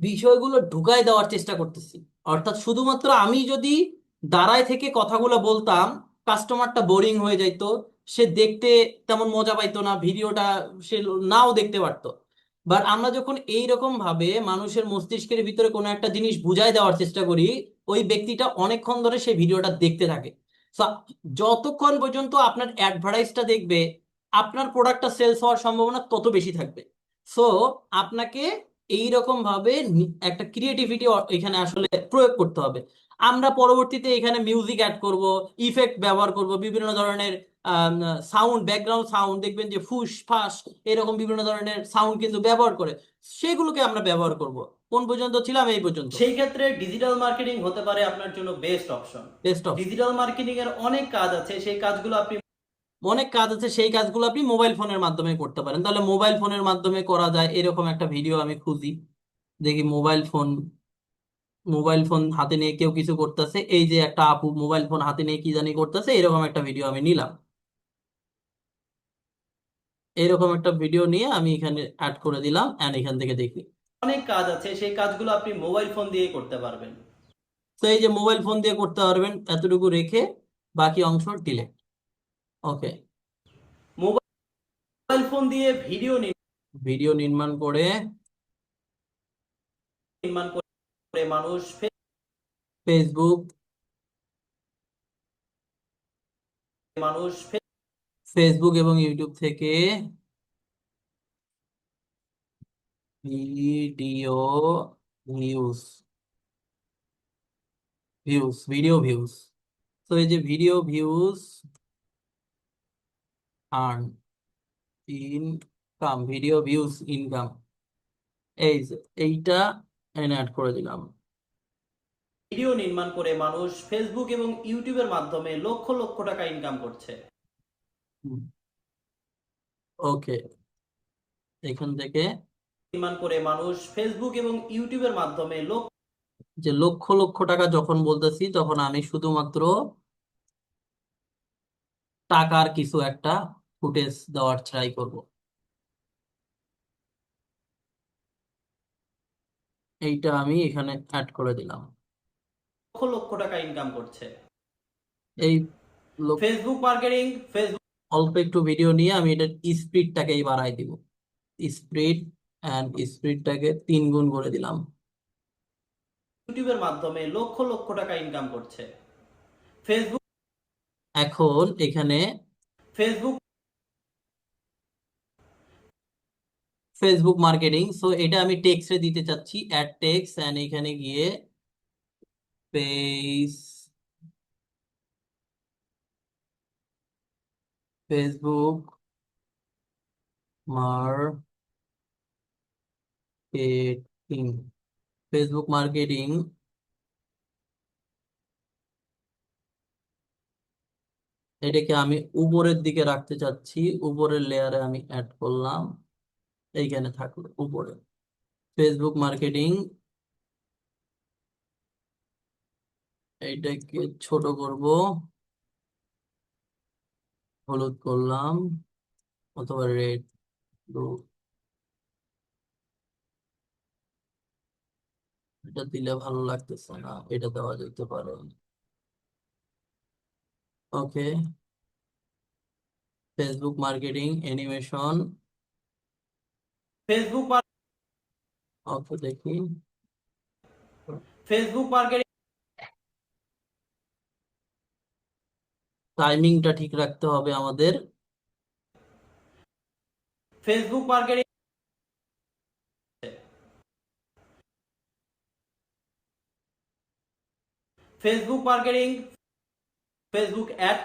বিষয়গুলো ঢুকায় দেওয়ার চেষ্টা করতেছি। অর্থাৎ শুধুমাত্র আমি যদি দাঁড়ায় থেকে কথাগুলো বলতাম, কাস্টমারটা বোরিং হয়ে যাইতো, সে দেখতে তেমন মজা পাইতো না, ভিডিওটা সে নাও দেখতে পারতো। বাট আমরা যখন এইরকম ভাবে মানুষের মস্তিষ্কের ভিতরে কোনো একটা জিনিস বুঝাই দেওয়ার চেষ্টা করি, ওই ব্যক্তিটা অনেকক্ষণ ধরে সেই ভিডিওটা দেখতে থাকে। So, যতক্ষণ পর্যন্ত আপনার অ্যাডভার্টাইজটা দেখবে, আপনার প্রোডাক্টটা সেলস হওয়ার সম্ভাবনা তত বেশি থাকবে। সো আপনাকে এইরকম ভাবে একটা ক্রিয়েটিভিটি এখানে আসলে প্রয়োগ করতে হবে। আমরা পরবর্তীতে এখানে মিউজিক অ্যাড করব, ইফেক্ট ব্যবহার করব, বিভিন্ন ধরনের সাউন্ড, ব্যাকগ্রাউন্ড সাউন্ড দেখবেন যে ফুস ফাস এরকম বিভিন্ন ধরনের সাউন্ড কিন্তু ব্যবহার করে, সেগুলোকে আমরা ব্যবহার করব। কোন পর্যন্ত ছিলাম? এই পর্যন্ত। সেই ক্ষেত্রে ডিজিটাল মার্কেটিং হতে পারে আপনার জন্য best option. Best of digital marketing এর অনেক কাজ আছে, সেই কাজগুলো আপনি অনেক কাজ আছে, সেই কাজগুলো আপনি মোবাইল ফোনের মাধ্যমে করতে পারেন। তাহলে মোবাইল ফোনের মাধ্যমে করা যায় এরকম একটা ভিডিও আমি খুঁজি, দেখি মোবাইল ফোন হাতে নিয়ে কেউ কিছু করতেছে, এই যে একটা আপু মোবাইল ফোন হাতে নিয়ে কি জানি করতেছে, এরকম একটা ভিডিও আমি নিলাম। এরকম একটা ভিডিও নিয়ে আমি এখানে অ্যাড করে দিলাম, এন্ড এখান থেকে দেখি। অনেক কাজ আছে, সেই কাজগুলো আপনি মোবাইল ফোন দিয়ে করতে পারবেন। তো এই যে মোবাইল ফোন দিয়ে করতে পারবেন, এতটুকু রেখে বাকি অংশ ডিলেট। ওকে, মোবাইল ফোন দিয়ে ভিডিও ভিডিও নির্মাণ করে নির্মাণ করে মানুষ ফেসবুক মানুষ ফেসবুক এবং ইউটিউব থেকে ভিডিও ভিউজ ভিডিও ভিউজ। তো এই যে video views earn income, video views income, এই যে এইটা এনে অ্যাড করে দিলাম। ভিডিও নির্মাণ করে মানুষ ফেসবুক এবং ইউটিউবের মাধ্যমে লক্ষ লক্ষ টাকা ইনকাম করছে। ওকে, এখান থেকে নির্মাণ করে মানুষ ফেসবুক এবং ইউটিউবের মাধ্যমে যে লক্ষ লক্ষ টাকা যখন বলতেছি, তখন আমি শুধুমাত্র টাকার কিছু একটা ফুটেজ দেওয়ার ট্রাই করব। এইটা আমি এখানে অ্যাড করে দিলাম। লক্ষ লক্ষ টাকা ইনকাম করছে। এই লোক ফেসবুক মার্কেটিং, ফেসবুক অল্প একটু ভিডিও নিয়ে আমি এটার স্পিডটাকেই বাড়াই দিব, স্পিড অ্যান্ড স্পিডটাকে 3 গুণ করে দিলাম। ইউটিউবের মাধ্যমে লক্ষ লক্ষ টাকা ইনকাম করছে। ফেসবুক এখন এখানে ফেসবুক ফেসবুক মার্কেটিং, সো এটা আমি টেক্সটে দিতে চাচ্ছি, অ্যাড টেক্সট, এন্ড এখানে গিয়ে page Facebook marketing, Facebook marketing, এটাকে আমি উপরের দিকে রাখতে চাচ্ছি, উপরের লেয়ারে আমি অ্যাড করলাম, এইখানে থাকলো উপরে ফেসবুক মার্কেটিং। এইটাকে ছোট করব, হলুদ করলাম অথবা রেড, ব্লু, এটা দিলে ভালো লাগতেছে না, এটা দেওয়া যেতে পারে। ওকে, ফেসবুক মার্কেটিং অ্যানিমেশন। ফেসবুক ওকে, দেখি ফেসবুক মার্কেটিং টাইমিংটা ঠিক রাখতে হবে আমাদের। Facebook marketing Facebook marketing Facebook add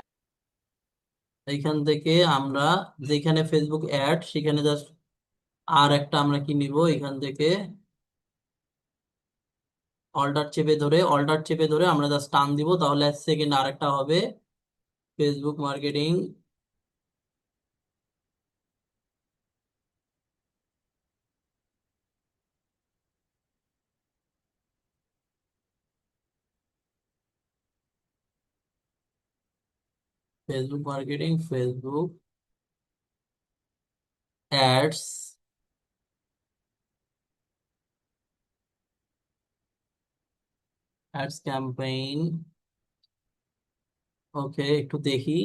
এইখান থেকে আমরা যেখানে ফেসবুক অ্যাড, সেখানে জাস্ট আর একটা আমরা কি নিব, এখান থেকে অল্টার চেপে ধরে আমরা জাস্ট টান দিব, তাহলে সেকেন্ড আরেকটা হবে Facebook marketing Facebook ads campaign. Okay, একটু দেখি।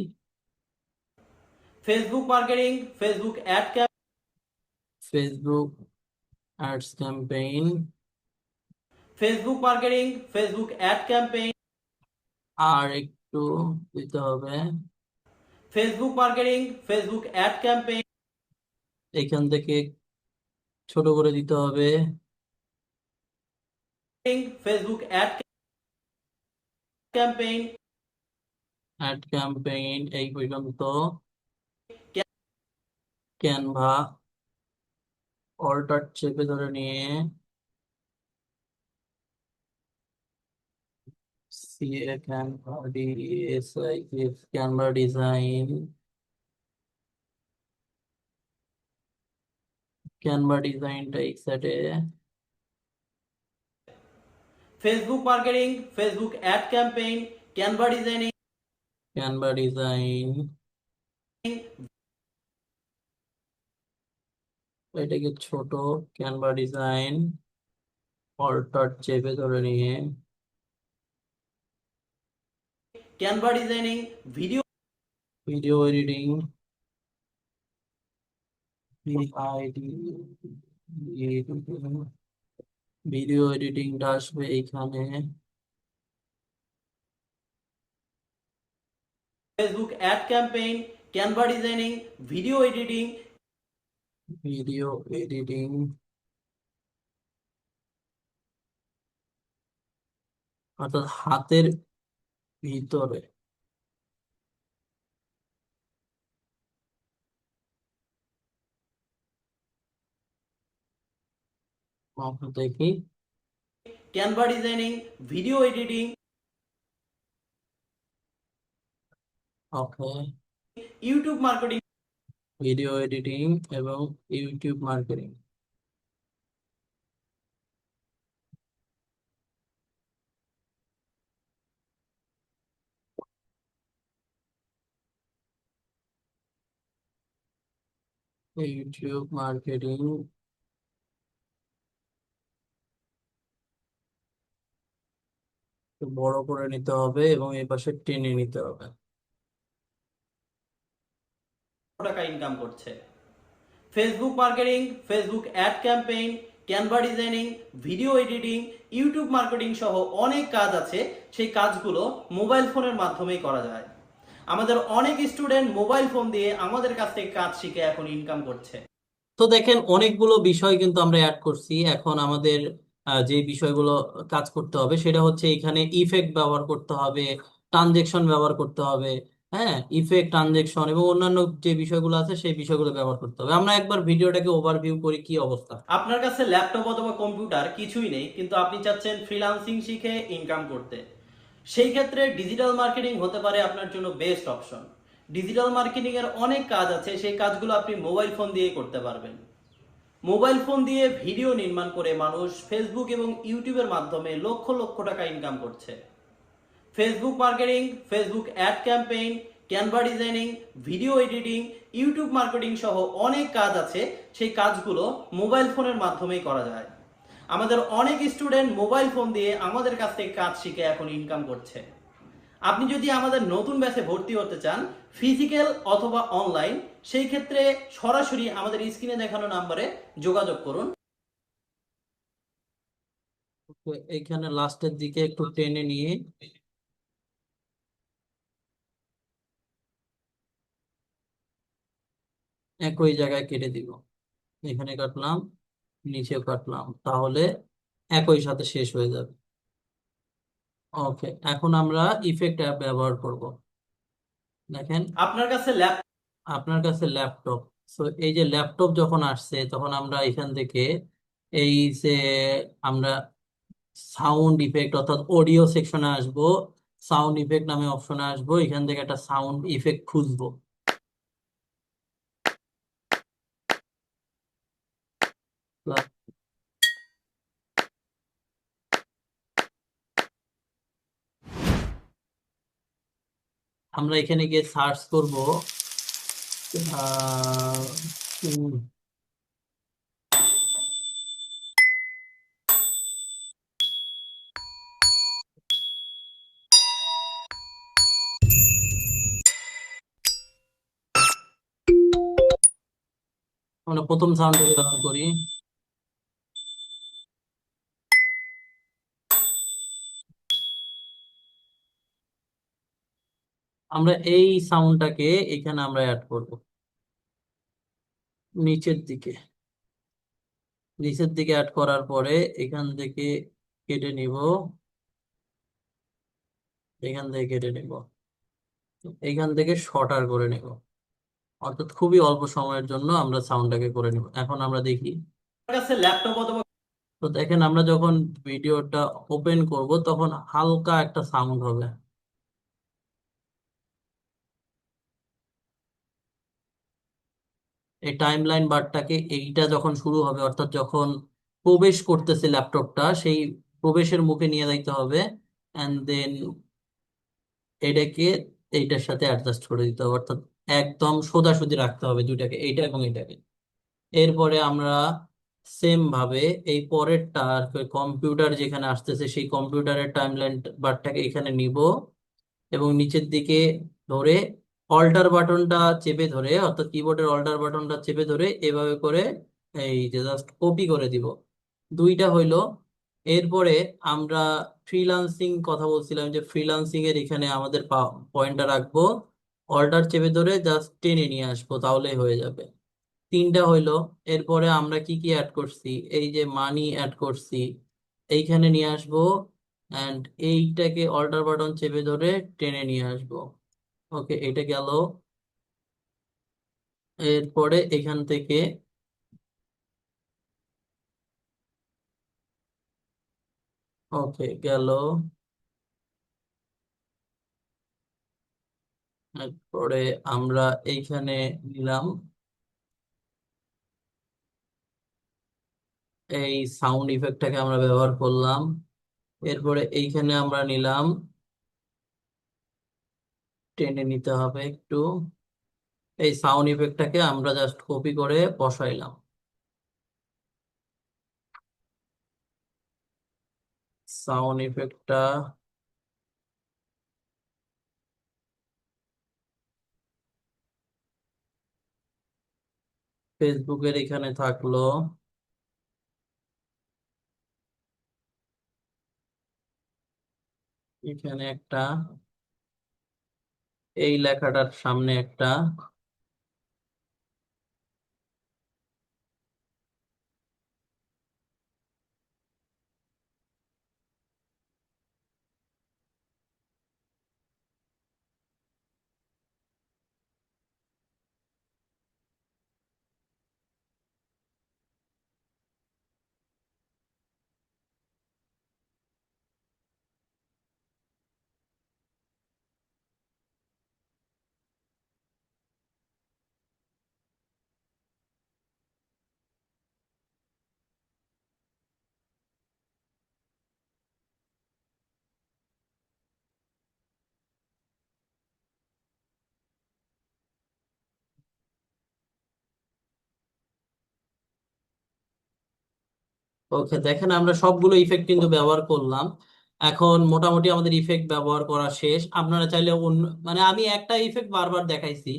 Facebook marketing, Facebook Facebook ads campaign, Facebook marketing, Facebook ad campaign, আর একটু দিতে হবে। Facebook marketing, Facebook ad campaign, এখান থেকে ছোট করে দিতে হবে। Facebook ad campaign, ad campaign এই পর্যন্ত। ক্যানভা অল্টার চেপে ধরে নিয়ে ক্যানভা ডিজাইন, ক্যানভা ডিজাইনটা এই সাইডে। Facebook marketing, Facebook ad campaign, Canva designing, Canva design এটাকে ছোট, ক্যানভা ডিজাইন অল্টার চেপে ধরে নিয়ে Canva designing, video video editing, video এডিটিংটা আসবে এইখানে। Facebook ad campaign, Canva designing, video editing, video editing অর্থাৎ হাতের ভিতরে। দেখি Canva designing, video editing, okay, YouTube marketing, video editing এবং ইউটিউব মার্কেটিং। ইউটিউব মার্কেটিং বড় করে নিতে হবে এবং এই পাশে টেনে নিতে হবে। টাকা ইনকাম করছে। Facebook marketing, Facebook ad campaign, Canva designing, video editing, YouTube marketing সহ অনেক কাজ আছে, সেই কাজগুলো মোবাইল ফোনের মাধ্যমেই করা যায়। আমাদের অনেক স্টুডেন্ট মোবাইল ফোন দিয়ে আমাদের কাছ থেকে কাজ শিখে এখন ইনকাম করছে। তো দেখেন অনেকগুলো বিষয় কিন্তু আমরা অ্যাড করছি। এখন আমাদের যে বিষয়গুলো কাজ করতে হবে সেটা হচ্ছে এখানে ইফেক্ট ব্যবহার করতে হবে, ট্রানজেকশন ব্যবহার করতে হবে। হ্যাঁ, ইফেক্ট, ট্রানজেকশন এবং অন্যান্য যে বিষয়গুলো আছে সেই বিষয়গুলো ব্যবহার করতে হবে। আমরা একবার ভিডিওটাকে ওভারভিউ করি কি অবস্থা। আপনার কাছে ল্যাপটপ অথবা কম্পিউটার কিছুই নেই, কিন্তু আপনি চাচ্ছেন ফ্রিল্যান্সিং শিখে ইনকাম করতে। সেই ক্ষেত্রে ডিজিটাল মার্কেটিং হতে পারে আপনার জন্য বেস্ট অপশন। ডিজিটাল মার্কেটিং এর অনেক কাজ আছে, সেই কাজগুলো আপনি মোবাইল ফোন দিয়ে করতে পারবেন। মোবাইল ফোন দিয়ে ভিডিও নির্মাণ করে মানুষ ফেসবুক এবং ইউটিউবের মাধ্যমে লক্ষ লক্ষ টাকা ইনকাম করছে। Facebook marketing, Facebook ad campaign, Canva designing, video editing, YouTube marketing সহ অনেক কাজ আছে, সেই কাজগুলো মোবাইল ফোনের মাধ্যমেই করা যায়। আমাদের অনেক স্টুডেন্ট মোবাইল ফোন দিয়ে আমাদের কাছ থেকে কাজ শিখে এখন ইনকাম করছে। আপনি যদি আমাদের নতুন ব্যাচে ভর্তি হতে চান, ফিজিক্যাল অথবা অনলাইন, সেই ক্ষেত্রে সরাসরি আমাদের স্ক্রিনে দেখানো নাম্বারে যোগাযোগ করুন। তো এইখানে লাস্টের দিকে একটু টেনে নিয়ে একই জায়গায় কেটে দিব। এখানে কাটলাম, নিচেও কাটলাম, তাহলে একই সাথে শেষ হয়ে যাবে। ওকে, এখন আমরা ইফেক্ট অ্যাপ ব্যবহার করব। দেখেন আপনার কাছে আপনার কাছে ল্যাপটপ, সো এই যে ল্যাপটপ যখন আসছে তখন আমরা এখান থেকে এই যে আমরা সাউন্ড ইফেক্ট অর্থাৎ অডিও সেকশনে আসবো, সাউন্ড ইফেক্ট নামে অপশনে আসবো, এখান থেকে একটা সাউন্ড ইফেক্ট খুঁজবো। আমরা এখানে গিয়ে সার্চ করব আহ, উম, আমরা প্রথম সাউন্ডটাকে ব্যবহার করি। আমরা এই সাউন্ডটাকে এখানে আমরা অ্যাড করব নিচের দিকে। নিচের দিকে অ্যাড করার পরে এখান থেকে কেটে নিব, এখান থেকে কেটে নিব, এখান থেকে শর্টার করে নেব, অর্থাৎ খুবই অল্প সময়ের জন্য আমরা সাউন্ডটাকে করে নিব। এখন আমরা দেখি। আপনার কাছে ল্যাপটপ অথবা তো দেখেন আমরা যখন ভিডিওটা ওপেন করব তখন হালকা একটা সাউন্ড হবে। এই টাইম লাইন বারটাকে এইটা যখন শুরু হবে, অর্থাৎ যখন প্রবেশ করতেছে ল্যাপটপটা, সেই প্রবেশের মুখে নিয়ে যাইতে হবে, অ্যান্ড দেন এটাকে এইটার সাথে অ্যাডজাস্ট করে দিতে হবে, অর্থাৎ একদম সোজাসুজি রাখতে হবে দুইটাকে, এইটা এবং এটাকে। এরপরে আমরা সেম ভাবে এই পরেরটা কম্পিউটার যেখানে আসতেছে সেই কম্পিউটারের টাইমলাইন বারটাকে এখানে নিব এবং নিচের দিকে ধরে অল্টার বাটনটা চেপে ধরে, অর্থাৎ কিবোর্ডের অল্টার বাটনটা চেপে ধরে এভাবে করে এই যে জাস্ট কপি করে দিব। দুইটা হইলো। এরপরে আমরা ফ্রিল্যান্সিং কথা বলছিলাম, যে ফ্রিল্যান্সিং এর এখানে আমাদের পয়েন্টটা রাখবো, অল্টার চেপে ধরে জাস্ট টেনে নিয়ে আসবো, তাহলেই হয়ে যাবে। তিনটা হইলো। এরপরে আমরা কি কি অ্যাড করছি, এই যে মানি অ্যাড করছি, এইখানে নিয়ে আসবো, অ্যান্ড এইটাকে অল্টার বাটন চেপে ধরে টেনে নিয়ে আসবো। ওকে, এটা গেল। এরপরে এখান থেকে ওকে গেল। এরপরে আমরা এইখানে নিলাম, এই সাউন্ড ইফেক্টটাকে আমরা ব্যবহার করলাম। এরপরে এইখানে আমরা নিলাম, টেনে নিতে হবে একটু, এই সাউন্ড ইফেক্টটাকে আমরা জাস্ট কপি করে বসাইলাম। সাউন্ড ইফেক্টটা ফেসবুকের এখানে থাকলো, এখানে একটা, এই লেখাটার সামনে একটা, ওকে দেখেন আমরা সবগুলো ইফেক্ট কিন্তু ব্যবহার করলাম। এখন মোটামুটি আমাদের ইফেক্ট ব্যবহার করা শেষ। আপনারা চাইলে অন্য, মানে আমি একটা ইফেক্ট বারবার দেখাইছি,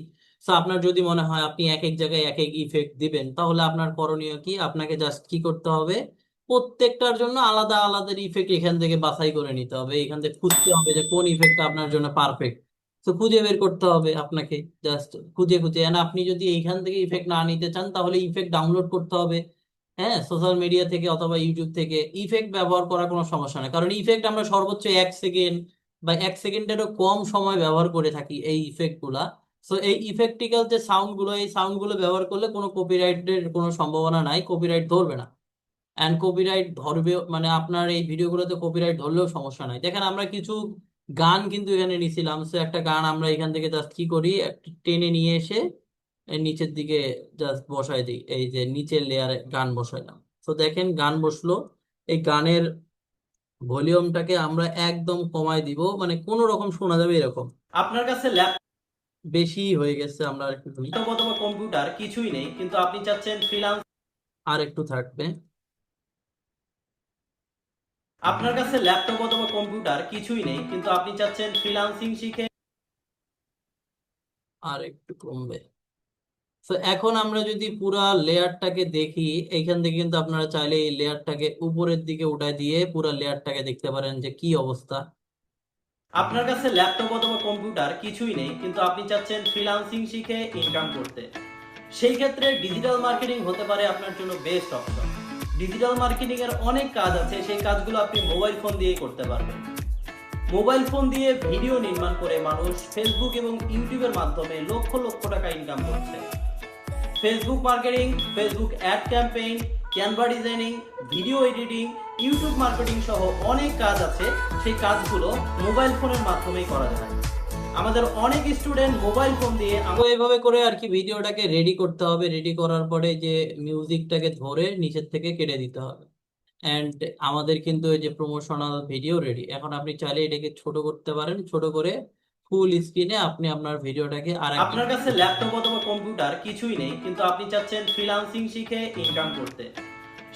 তো আপনার যদি মনে হয় আপনি এক এক জায়গায় এক এক ইফেক্ট দিবেন, তাহলে আপনার করণীয় কি, আপনাকে জাস্ট কি করতে হবে, প্রত্যেকটার জন্য আলাদা আলাদা ইফেক্ট এখান থেকে বাছাই করে নিতে হবে, এখান থেকে খুঁজতে হবে যে কোন ইফেক্টটা আপনার জন্য পারফেক্ট। তো খুঁজে বের করতে হবে আপনাকে, জাস্ট খুঁজে খুঁজে। And আপনি যদি এইখান থেকে ইফেক্ট না নিতে চান তাহলে ইফেক্ট ডাউনলোড করতে হবে, হ্যাঁ, সোশ্যাল মিডিয়া থেকে অথবা ইউটিউব থেকে। ইফেক্ট ব্যবহার করার কোনো সমস্যা নেই, কারণ ইফেক্ট আমরা সর্বোচ্চ 1 সেকেন্ড বা 1 সেকেন্ডেরও কম সময় ব্যবহার করে থাকি এই ইফেক্ট গুলা। তো এই ইফেক্টিক্যাল যে সাউন্ড গুলো, এই সাউন্ড গুলো ব্যবহার করলে কোনো কপিরাইটের কোনো সম্ভাবনা নাই, কপিরাইট ধরবে না। অ্যান্ড কপিরাইট ধরবে মানে আপনার এই ভিডিওগুলোতে কপিরাইট ধরলেও সমস্যা নাই। দেখেন আমরা কিছু গান কিন্তু এখানে নিছিলাম, সো একটা গান আমরা এখান থেকে জাস্ট কি করি, একটা টেনে নিয়ে এসে এর নিচের দিকে জাস্ট বসাই দিই, এই যে নিচের লেয়ারে গান বসাইলাম। তো দেখেন গান বসলো। এই গানের ভলিউমটাকে আমরা একদম কমাই দিব, মানে কোনো রকম শোনা যাবে এরকম। আপনার কাছে বেশি হয়ে গেছে, আমরা আর একটু শুনি, ল্যাপটপ অথবা কম্পিউটার কিছুই নেই, কিন্তু আপনি চাচ্ছেন আর একটু থাকবে। আপনার কাছে ল্যাপটপ অথবা কম্পিউটার কিছুই নেই, কিন্তু আপনি চাচ্ছেন ফ্রিল্যান্সিং শিখে আর একটু কমবে। তো এখন আমরা যদি পুরা লেয়ারটাকে দেখি, এইখান থেকে কিন্তু আপনারা চাইলে এই লেয়ারটাকে উপরের দিকে উঠায় দিয়ে পুরা লেয়ারটাকে দেখতে পারেন যে কি অবস্থা। আপনার কাছে ল্যাপটপ অথবা কম্পিউটার কিছুই নেই, কিন্তু আপনি চাচ্ছেন ফ্রিল্যান্সিং শিখে ইনকাম করতে। সেই ক্ষেত্রে ডিজিটাল মার্কেটিং হতে পারে আপনার জন্য বেস্ট অপশন। ডিজিটাল মার্কেটিং এর অনেক কাজ আছে, সেই কাজগুলো আপনি মোবাইল ফোন দিয়ে করতে পারবেন। মোবাইল ফোন দিয়ে ভিডিও নির্মাণ করে মানুষ ফেসবুক এবং ইউটিউবের মাধ্যমে লক্ষ লক্ষ টাকা ইনকাম করছে। Facebook marketing, Facebook ad campaign, Canva designing, video editing, YouTube marketing সহ অনেক কাজ আছে, সেই কাজগুলো মোবাইল ফোনের মাধ্যমেই করা যায়। আমাদের অনেক স্টুডেন্ট মোবাইল ফোন দিয়ে তো এইভাবে করে আর কি ভিডিওটাকে রেডি করতে হবে। রেডি করার পরে যে মিউজিকটাকে ধরে নিচের থেকে কেটে দিতে হবে। এন্ড আমাদের কিন্তু এই যে প্রমোশনাল ভিডিও রেডি। এখন আপনি চাইলে এটাকে ছোট করতে পারেন, ছোট করে ফুল স্ক্রিনে আপনি আপনার ভিডিওটাকে আর আপনার কাছে ল্যাপটপ অথবা কম্পিউটার কিছুই নেই, কিন্তু আপনি চাচ্ছেন ফ্রিল্যান্সিং শিখে ইনকাম করতে।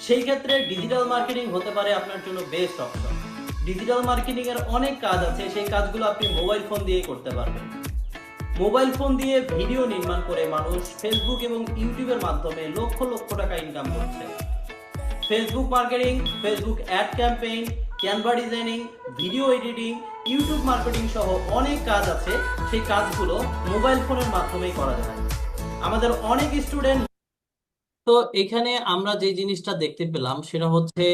সেই ক্ষেত্রে ডিজিটাল মার্কেটিং হতে পারে আপনার জন্য বেস্ট অপশন। ডিজিটাল মার্কেটিং এর অনেক কাজ আছে, সেই কাজগুলো আপনি মোবাইল ফোন দিয়ে করতে পারবেন। মোবাইল ফোন দিয়ে ভিডিও নির্মাণ করে মানুষ ফেসবুক এবং ইউটিউবের মাধ্যমে লক্ষ লক্ষ টাকা ইনকাম করছে। Facebook marketing, Facebook ad campaign, Canva designing, video editing, YouTube marketing সহ অনেক কাজ আছে, সেই কাজগুলো মোবাইল ফোনের মাধ্যমেই করা যায়। আমাদের অনেক স্টুডেন্ট তো এখানে আমরা যে জিনিসটা দেখতে পেলাম সেটা হচ্ছে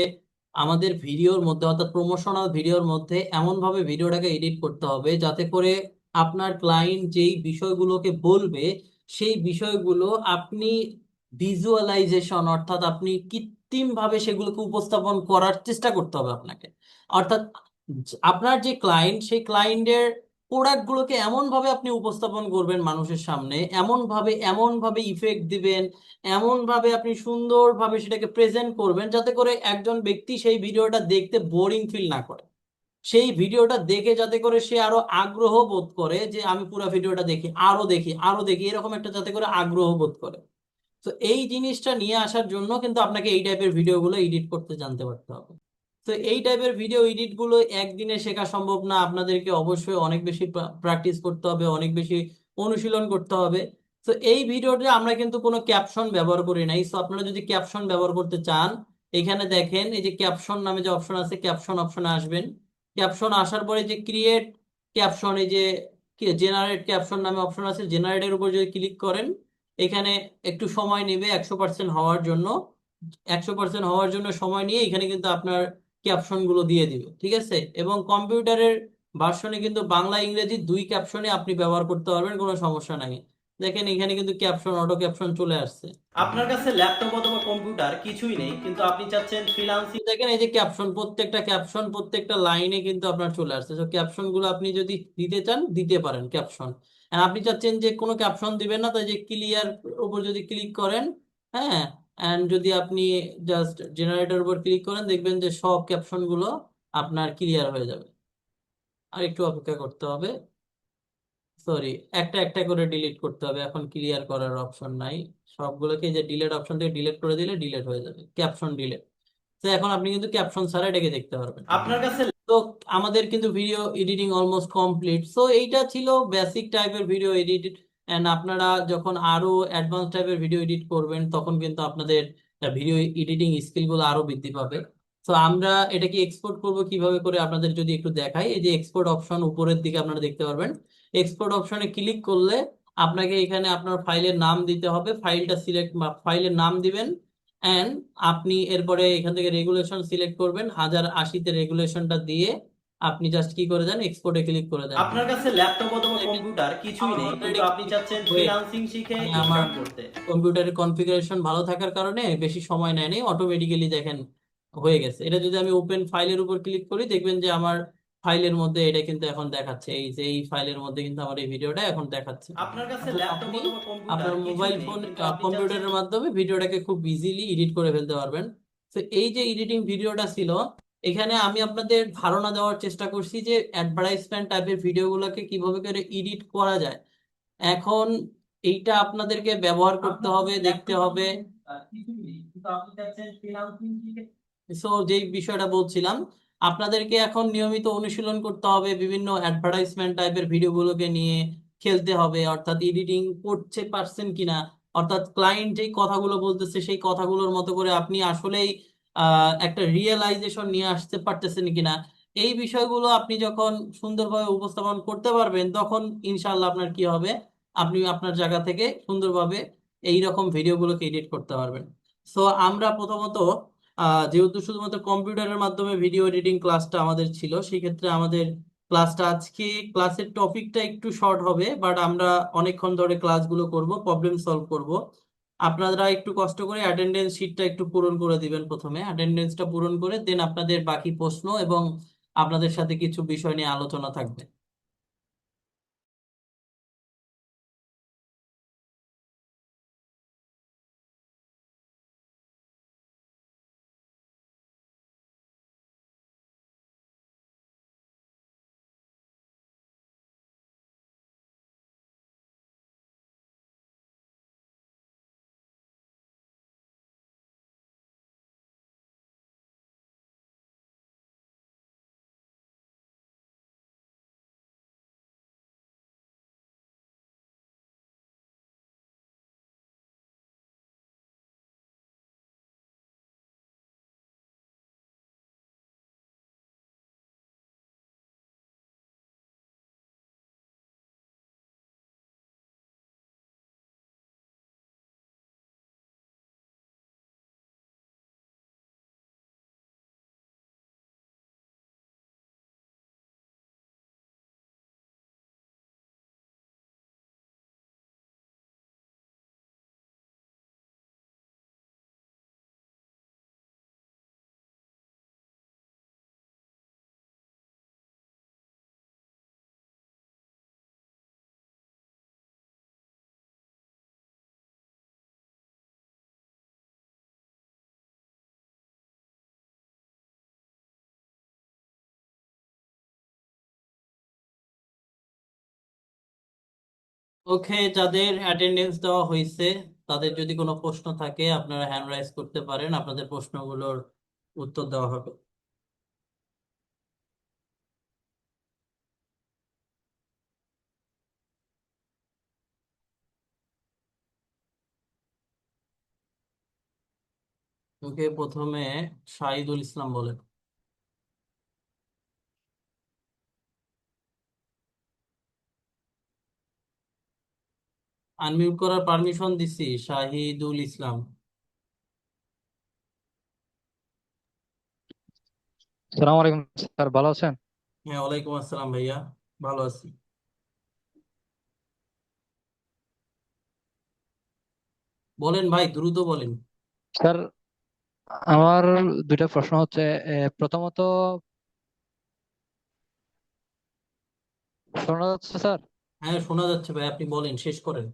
আমাদের ভিডিওর মধ্যে অর্থাৎ প্রমোশনাল ভিডিওর মধ্যে এমন ভাবে ভিডিওটাকে এডিট করতে হবে যাতে করে আপনার ক্লায়েন্ট যেই বিষয়গুলোকে বলবে সেই বিষয়গুলো আপনি ভিজুয়ালাইজেশন অর্থাৎ আপনি কৃত্রিম ভাবে সেগুলোকে উপস্থাপন করার চেষ্টা করতে হবে আপনাকে। অর্থাৎ আপনার যে ক্লায়েন্ট সেই ক্লায়েন্টের প্রোডাক্ট গুলোকে এমন ভাবে আপনি উপস্থাপন করবেন মানুষের সামনে, এমন ভাবে ইফেক্ট দিবেন, এমন ভাবে আপনি সুন্দরভাবে সেটাকে প্রেজেন্ট করবেন যাতে করে একজন ব্যক্তি সেই ভিডিওটা দেখতে বোরিং ফিল না করে। সেই ভিডিওটা দেখে যাতে করে সে আরো আগ্রহ বোধ করে যে আমি পুরো ভিডিওটা দেখি, আরো দেখি, আরো দেখি, এরকম একটা যাতে করে আগ্রহ বোধ করে। তো এই জিনিসটা নিয়ে আসার জন্য কিন্তু আপনাকে এই টাইপের ভিডিওগুলো এডিট করতে জানতে পারতে হবে। তো এই টাইপের ভিডিও এডিট গুলো একদিনে শেখা সম্ভব না, আপনাদেরকে অবশ্যই অনেক বেশি প্র্যাকটিস করতে হবে, অনেক বেশি অনুশীলন করতে হবে। তো এই ভিডিওতে আমরা কিন্তু কোনো ক্যাপশন ব্যবহার করি নাই। তো আপনারা যদি ক্যাপশন ব্যবহার করতে চান, এখানে দেখেন এই যে ক্যাপশন নামে যে অপশন আছে, ক্যাপশন অপশনে আসবেন। ক্যাপশন আসার পরে যে ক্রিয়েট ক্যাপশন, এই যে জেনারেট ক্যাপশন নামে অপশন আছে, জেনারেটের উপর যদি ক্লিক করেন, এখানে একটু সময় নেবে 100% হওয়ার জন্য। 100% হওয়ার জন্য সময় নিয়ে এখানে কিন্তু আপনার ক্যাপশন গুলো দিয়ে দিবে, ঠিক আছে। এবং কম্পিউটারের ভার্সনে কিন্তু বাংলা ইংরেজি দুই ক্যাপশনে আপনি ব্যবহার করতে পারবেন, কোনো সমস্যা নাই। দেখেন এখানে কিন্তু ক্যাপশন, অটো ক্যাপশন চলে আসছে। আপনার কাছে ল্যাপটপ অথবা কম্পিউটার কিছুই নেই, কিন্তু আপনি চাচ্ছেন ফ্রিল্যান্সিং। দেখেন এই যে ক্যাপশন, প্রত্যেকটা ক্যাপশন প্রত্যেকটা লাইনে কিন্তু আপনার চলে আসছে। তো ক্যাপশন গুলো আপনি যদি দিতে চান দিতে পারেন ক্যাপশন। আর আপনি চাচ্ছেন যে কোনো ক্যাপশন দিবেন না, তাই যে ক্লিয়ার উপর যদি ক্লিক করেন, হ্যাঁ, এন্ড যদি আপনি জাস্ট জেনারেটর উপর ক্লিক করেন দেখবেন যে সব ক্যাপশন গুলো আপনার ক্লিয়ার হয়ে যাবে। আর একটু অপেক্ষা করতে হবে, সরি, একটা একটা করে ডিলিট করতে হবে, এখন ক্লিয়ার করার অপশন নাই। সবগুলোকে যে ডিলিট অপশন থেকে ডিলিট করে দিলে ডিলিট হয়ে যাবে, ক্যাপশন ডিলিট। তো এখন আপনি কিন্তু ক্যাপশন ছাড়া এটাকে দেখতে পারবেন। আপনার কাছে তো আমাদের কিন্তু video editing almost complete. So এইটা ছিল বেসিক টাইপের ভিডিও এডিট। এন্ড আপনারা যখন আরো অ্যাডভান্স টাইপের ভিডিও এডিট করবেন তখন কিন্তু আপনাদের ভিডিও এডিটিং স্কিল গুলো আরো বৃদ্ধি পাবে। তো আমরা এটাকে এক্সপোর্ট করব কিভাবে করে আপনাদের যদি একটু দেখাই, এই যে এক্সপোর্ট অপশন উপরের দিকে আপনারা দেখতে পারবেন। এক্সপোর্ট অপশনে ক্লিক করলে আপনাকে এখানে আপনার ফাইলের নাম দিতে হবে, ফাইলটা সিলেক্ট, ফাইলের নাম দিবেন। এন্ড আপনি এরপরে এখান থেকে রেগুলেশন সিলেক্ট করবেন, 1080-তে রেগুলেশনটা দিয়ে আপনি জাস্ট কি করে দেন, এক্সপোর্টে ক্লিক করে দেন। আপনার কাছে ল্যাপটপ অথবা কম্পিউটার কিছুই নেই, কিন্তু আপনি চাচ্ছেন ফ্রিল্যান্সিং শিখে আমার ইনকাম করতে। কম্পিউটারের কনফিগারেশন ভালো থাকার কারণে বেশি সময় নেয় নেই, অটোমেটিক্যালি দেখেন হয়ে গেছে। এটা যদি আমি ওপেন ফাইলের উপর ক্লিক করি দেখবেন যে আমার ফাইলের মধ্যে এটা কিন্তু এখন দেখাচ্ছে, এই যে এই ফাইলের মধ্যে কিন্তু আমার এই ভিডিওটা এখন দেখাচ্ছে। আপনার কাছে অর্থাৎ ল্যাপটপ আপনি অথবা কম্পিউটার আপনার কিছুই মোবাইল নেই, ফোন কিন্তু আপনি কম্পিউটারের চাচ্ছেন মাধ্যমে ভিডিওটাকে খুব ইজিলি এডিট করে ফেলতে পারবেন। তো এই যে এডিটিং ভিডিওটা ছিল, এখানে আমি আপনাদের ধারণা দেওয়ার চেষ্টা করছি যে অ্যাডভার্টাইজমেন্ট টাইপের ভিডিওগুলোকে কিভাবে করে এডিট করা যায়। এখন এইটা আপনাদেরকে ব্যবহার করতে হবে, দেখতে হবে। সো যেই বিষয়টা বলছিলাম, আপনাদেরকে এখন নিয়মিত অনুশীলন করতে হবে, বিভিন্ন অ্যাডভার্টাইজমেন্ট টাইপের ভিডিওগুলোকে নিয়ে খেলতে হবে, অর্থাৎ এডিটিং করতে পারছেন কিনা। অর্থাৎ ক্লায়েন্ট যেই কথাগুলো বলতেছে সেই কথাগুলোর মতো করে আপনি আসলেই একটা রিয়েলাইজেশন নিয়ে আসতে পারতেছেন কিনা, এই বিষয়গুলো আপনি যখন সুন্দরভাবে উপস্থাপন করতে পারবেন তখন ইনশাআল্লাহ আপনার কি হবে, আপনি আপনার জায়গা থেকে সুন্দরভাবে এই রকম ভিডিওগুলোকে এডিট করতে পারবেন। সো আমরা প্রথমত যেহেতু শুধুমাত্র কম্পিউটারের মাধ্যমে ভিডিও এডিটিং ক্লাসটা আমাদের ছিল, সেই ক্ষেত্রে আমাদের ক্লাসটা আজকে ক্লাসের টপিকটা একটু শর্ট হবে, বাট আমরা অনেকক্ষণ ধরে ক্লাসগুলো করব, প্রবলেম সলভ করব। আপনারা একটু কষ্ট করে অ্যাটেন্ডেন্স শিটটা একটু পূরণ করে দিবেন, প্রথমে অ্যাটেন্ডেন্সটা পূরণ করে দেন আপনাদের বাকি প্রশ্ন এবং আপনাদের সাথে কিছু বিষয় নিয়ে আলোচনা থাকবে। ওকে, যাদের অ্যাটেন্ডেন্স দেওয়া হয়েছে তাদের যদি কোনো প্রশ্ন থাকে আপনারা হ্যান্ড রাইজ করতে পারেন, আপনাদের প্রশ্নগুলোর উত্তর দেওয়া হবে। ওকে, প্রথমে শাহিদুল ইসলাম বলেন। আনমিউট করার পারমিশন দিছি শাহিদুল ইসলাম। সালাম আলাইকুম স্যার, ভালো আছেন? হ্যাঁ, ওয়ালাইকুম আসসালাম ভাইয়া, ভালো আছি। বলেন ভাই, দ্রুত বলেন। স্যার, আমার দুইটা প্রশ্ন হচ্ছে, প্রথমত, শোনা যাচ্ছে স্যার? হ্যাঁ, শোনা যাচ্ছে ভাই, আপনি বলেন, শেষ করেন।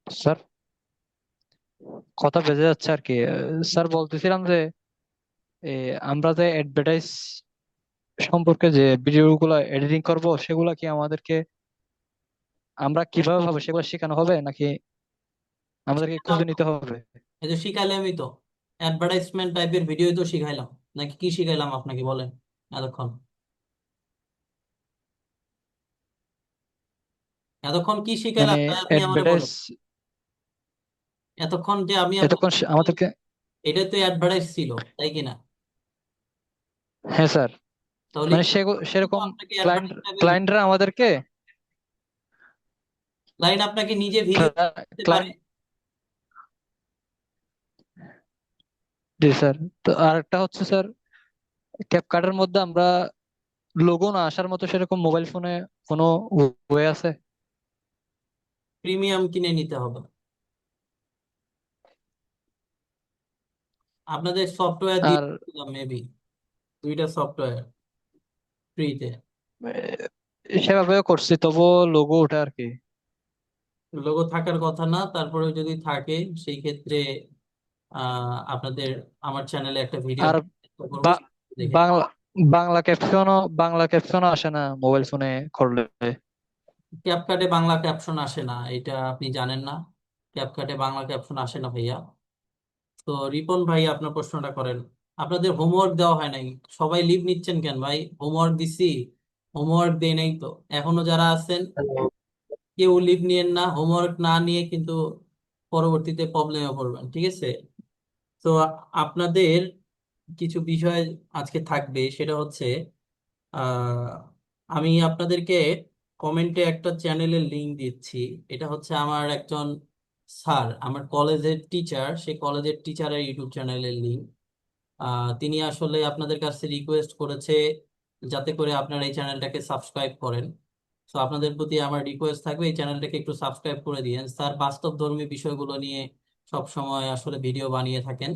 স্যার, কথা বেজে যাচ্ছে আর কি। স্যার, বলতেছিলাম যে আমরা যে অ্যাডভার্টাইজ সম্পর্কে যে ভিডিও গুলা এডিটিং করব, সেগুলা কি আমাদেরকে, আমরা কিভাবে ভাবে সেগুলো শেখানো হবে নাকি আমাদেরকে শিখাইলাম খুঁজে তো, নিতে হবে? এই যে শিখাইলামই তো, অ্যাডভার্টাইজমেন্ট টাইপের ভিডিও তো শিখাইলাম, নাকি কি শিখাইলাম আপনাকে বলেন এতক্ষণ? এতক্ষণ কি মানে শিখাইলাম তাই আপনি আমারে অ্যাডভার্টাইজ বলেন। এতক্ষণ যে আমি আপনাকে এতক্ষণ আমাদেরকে, এটা তো অ্যাডভার্টাইজ ছিল, তাই কিনা? হ্ঁ স্যার, তাহলে মানে আমি তো সেরকম আপনাকে ক্লায়েন্ট অ্যাডভার্টাইজ টাইপের ক্লায়েন্টরা আমাদেরকে, ক্লায়েন্ট আপনাকে নিজে ভিডিও দিতে পারে। ক্লায়েন্ট, জি স্যার। তো আরেকটা হচ্ছে স্যার, ক্যাপকাটের মধ্যে আমরা লোগো না আসার মতো সেরকম মোবাইল ফোনে কোনো ওয়ে আছে? প্রিমিয়াম কিনে নিতে হবে। আপনাদের সফটওয়্যার দিয়ে আর দিলাম মেবি, দুইটা সফটওয়্যার ফ্রিতে। সেভাবে করছি, তবুও লোগো ওঠে আর কি। লোগো থাকার কথা না, তারপরে যদি থাকে সেই ক্ষেত্রে আপনাদের আমার চ্যানেলে একটা ভিডিও আর করবো, বা- দেখে বাংলা বাংলা ক্যাপশনও আসে না মোবাইল ফোনে করলে। ক্যাপকাটে বাংলা ক্যাপশন আসে না, এটা আপনি জানেন না? ক্যাপকাটে বাংলা ক্যাপশন আসে না ভাইয়া। তো রিপন ভাই, আপনার প্রশ্নটা করেন। আপনাদের হোমওয়ার্ক দেওয়া হয় নাই, সবাই লিভ নিচ্ছেন কেন ভাই? হোমওয়ার্ক দিছি, হোমওয়ার্ক দেই নাই তো? এখনো যারা আছেন কেউ লিভ নিয়েন না, হোমওয়ার্ক না নিয়ে কিন্তু পরবর্তীতে প্রবলেমে পড়বেন, ঠিক আছে? তো আপনাদের কিছু বিষয় আজকে থাকবে, সেটা হচ্ছে আহ, আমি আপনাদেরকে কমেন্টে একটা চ্যানেলের লিংক দিচ্ছি। এটা হচ্ছে আমার একজন স্যার, আমার কলেজের টিচার, সেই কলেজের টিচারের ইউটিউব চ্যানেলের লিংক। তিনি আসলে আপনাদের কাছে রিকোয়েস্ট করেছে যাতে করে আপনারা এই চ্যানেলটাকে সাবস্ক্রাইব করেন। তো আপনাদের প্রতি আমার রিকোয়েস্ট থাকবে এই চ্যানেলটাকে একটু সাবস্ক্রাইব করে দিয়েন। স্যার বাস্তবধর্মী বিষয়গুলো নিয়ে সব সময় আসলে ভিডিও বানিয়ে থাকেন।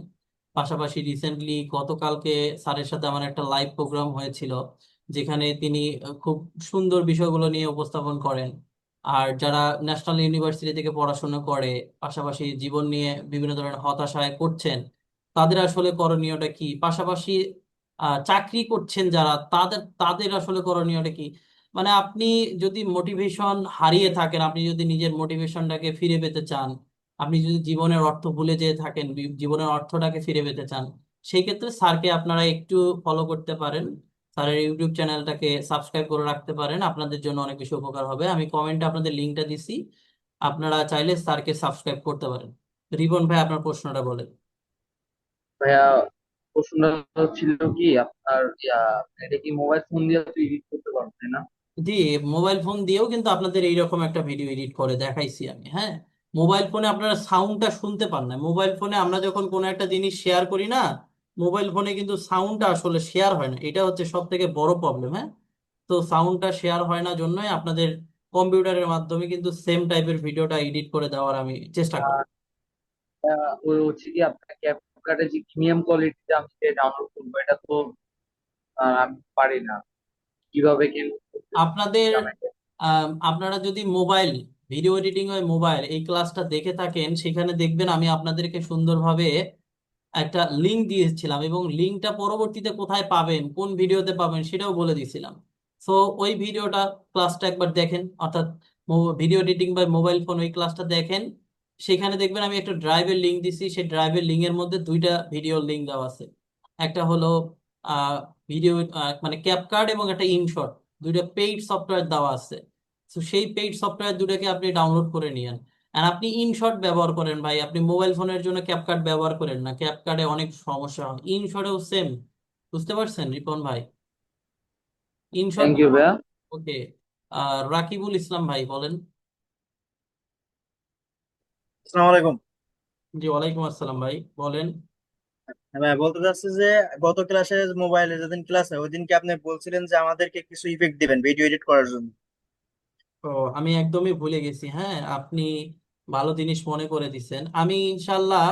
পাশাপাশি রিসেন্টলি গতকালকে স্যারের সাথে আমার একটা লাইভ প্রোগ্রাম হয়েছিল, যেখানে তিনি খুব সুন্দর বিষয়গুলো নিয়ে উপস্থাপন করেন। আর যারা ন্যাশনাল ইউনিভার্সিটি থেকে পড়াশোনা করে, পাশাপাশি জীবন নিয়ে বিভিন্ন ধরনের হতাশায় করছেন, তাদের আসলে করণীয়টা কি, পাশাপাশি চাকরি করছেন যারা, তাদের তাদের আসলে করণীয়টা কি। মানে আপনি যদি মোটিভেশন হারিয়ে থাকেন, আপনি যদি নিজের মোটিভেশনটাকে ফিরে পেতে চান, আপনি যদি জীবনের অর্থ ভুলে যেয়ে থাকেন, জীবনের অর্থটাকে ফিরে পেতে চান, সেই ক্ষেত্রে স্যারকে আপনারা একটু ফলো করতে পারেন। স্যারের ইউটিউব চ্যানেলটাকে সাবস্ক্রাইব করে রাখতে পারেন, আপনাদের জন্য অনেক বেশি উপকার হবে। আমি কমেন্টে আপনাদের লিঙ্কটা দিছি, আপনারা চাইলে স্যারকে সাবস্ক্রাইব করতে পারেন। রিপন ভাই, আপনার প্রশ্নটা বলেন। ভাইয়া, প্রশ্নটা ছিল কি আপনার এটা কি মোবাইল ফোন দিয়ে তো এডিট করতে পারবেন তাই না? জি, মোবাইল ফোন দিয়েও কিন্তু আপনাদের এইরকম একটা ভিডিও এডিট করে দেখাইছি আমি, হ্যাঁ। মোবাইল ফোনে আপনারা সাউন্ডটা শুনতে পান না। মোবাইল ফোনে আমরা যখন কোনো একটা জিনিস শেয়ার করি না, মোবাইল ফোনে কিন্তু সাউন্ডটা আসলে শেয়ার হয় না, এটা হচ্ছে সব থেকে বড় প্রবলেম, হ্যাঁ। তো সাউন্ডটা শেয়ার হয় না জন্যই আপনাদের কম্পিউটারের মাধ্যমে কিন্তু সেম টাইপের ভিডিওটা এডিট করে দেওয়ার আমি চেষ্টা করি। আর ওই হচ্ছে কি আপনার ক্যাপকাটে যে প্রিমিয়াম কোয়ালিটিতে আমি ডাউনলোড করবো, এটা তো আমি পারি না। কিভাবে কি আপনাদের আপনারা যদি মোবাইল ভিডিও এডিটিং হয় মোবাইল এই ক্লাসটা দেখে থাকেন, সেখানে দেখবেন আমি আপনাদেরকে সুন্দরভাবে একটা লিংক দিয়েছিলাম, এবং লিংকটা পরবর্তীতে কোথায় পাবেন, কোন ভিডিওতে পাবেন সেটাও বলে দিয়েছিলাম। সো ওই ভিডিওটা, ক্লাসটা একবার দেখেন, অর্থাৎ video editing by mobile phone ওই ক্লাসটা দেখেন। সেখানে দেখবেন আমি একটা ড্রাইভের লিংক দিছি, সেই ড্রাইভের লিঙ্কের মধ্যে দুইটা ভিডিওর লিংক দেওয়া আছে। একটা হলো আহ ভিডিও মানে ক্যাপকাট, এবং একটা ইনশট, দুইটা পেইড সফটওয়্যার দেওয়া আছে। তো সেই পেইড সফটওয়্যার দুটাকে আপনি ডাউনলোড করে নিয়েন। আর আপনি ইনশট ব্যবহার করেন ভাই, আপনি মোবাইল ফোনের জন্য ক্যাপকাট ব্যবহার করেন না, ক্যাপকাটে অনেক সমস্যা হয়, ইনশটেও সেম। বুঝতে পারছেন রিপন ভাই? ইনশট থ্যাংক ইউ ব্যবহার। ভাইয়া। ওকে। রাকিবুল ইসলাম ভাই বলেন। আসসালামু আলাইকুম। জি, ওয়ালাইকুম আসসালাম ভাই, বলেন। হ্যাঁ ভাই, বলতে চাচ্ছি যে গত ক্লাসে মোবাইলে যেদিন ক্লাস হয় ওই দিনকে আপনি বলছিলেন যে আমাদেরকে কিছু ইফেক্ট দিবেন ভিডিও এডিট করার জন্য। তো আমি একদমই ভুলে গেছি, হ্যাঁ। আপনি ভালো জিনিস মনে করে দিচ্ছেন। আমি ইনশাল্লাহ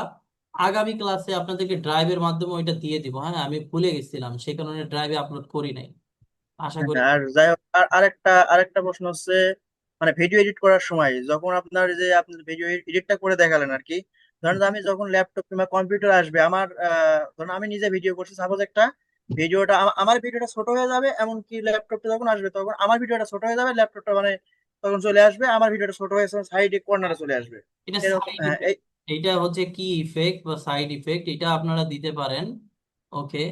আগামী ক্লাসে আপনাদেরকে ড্রাইভের মাধ্যমে ওইটা দিয়ে দিব, হ্যাঁ। আমি ভুলে গেছিলাম, সেই কারণে ড্রাইভে আপলোড করি নাই। আশা হ্যাঁ, করি। আর যাই হোক, আর আরেকটা প্রশ্ন হচ্ছে, মানে ভিডিও এডিট করার সময় যখন আপনার যে আপনি ভিডিও এডিটটা করে দেখালেন আর কি, ধরেন যে আমি যখন ল্যাপটপ কিংবা কম্পিউটার আসবে আমার, ধরুন আমি নিজে ভিডিও করছি সাপোজ একটা, ভিডিওটা আমার ভিডিওটা ছোট হয়ে যাবে, এমনকি ল্যাপটপটা যখন আসবে তখন আমার ভিডিওটা ছোট হয়ে যাবে, ল্যাপটপটা মানে তখন চলে আসবে, আমার ভিডিওটা ছোট হয়ে সাইডে কর্নারে চলে আসবে এটা এরকম। সাইড হ্যাঁ, ইফেক্ট, এটা হচ্ছে কি ইফেক্ট বা সাইড ইফেক্ট, এটা আপনারা দিতে পারেন। ওকে।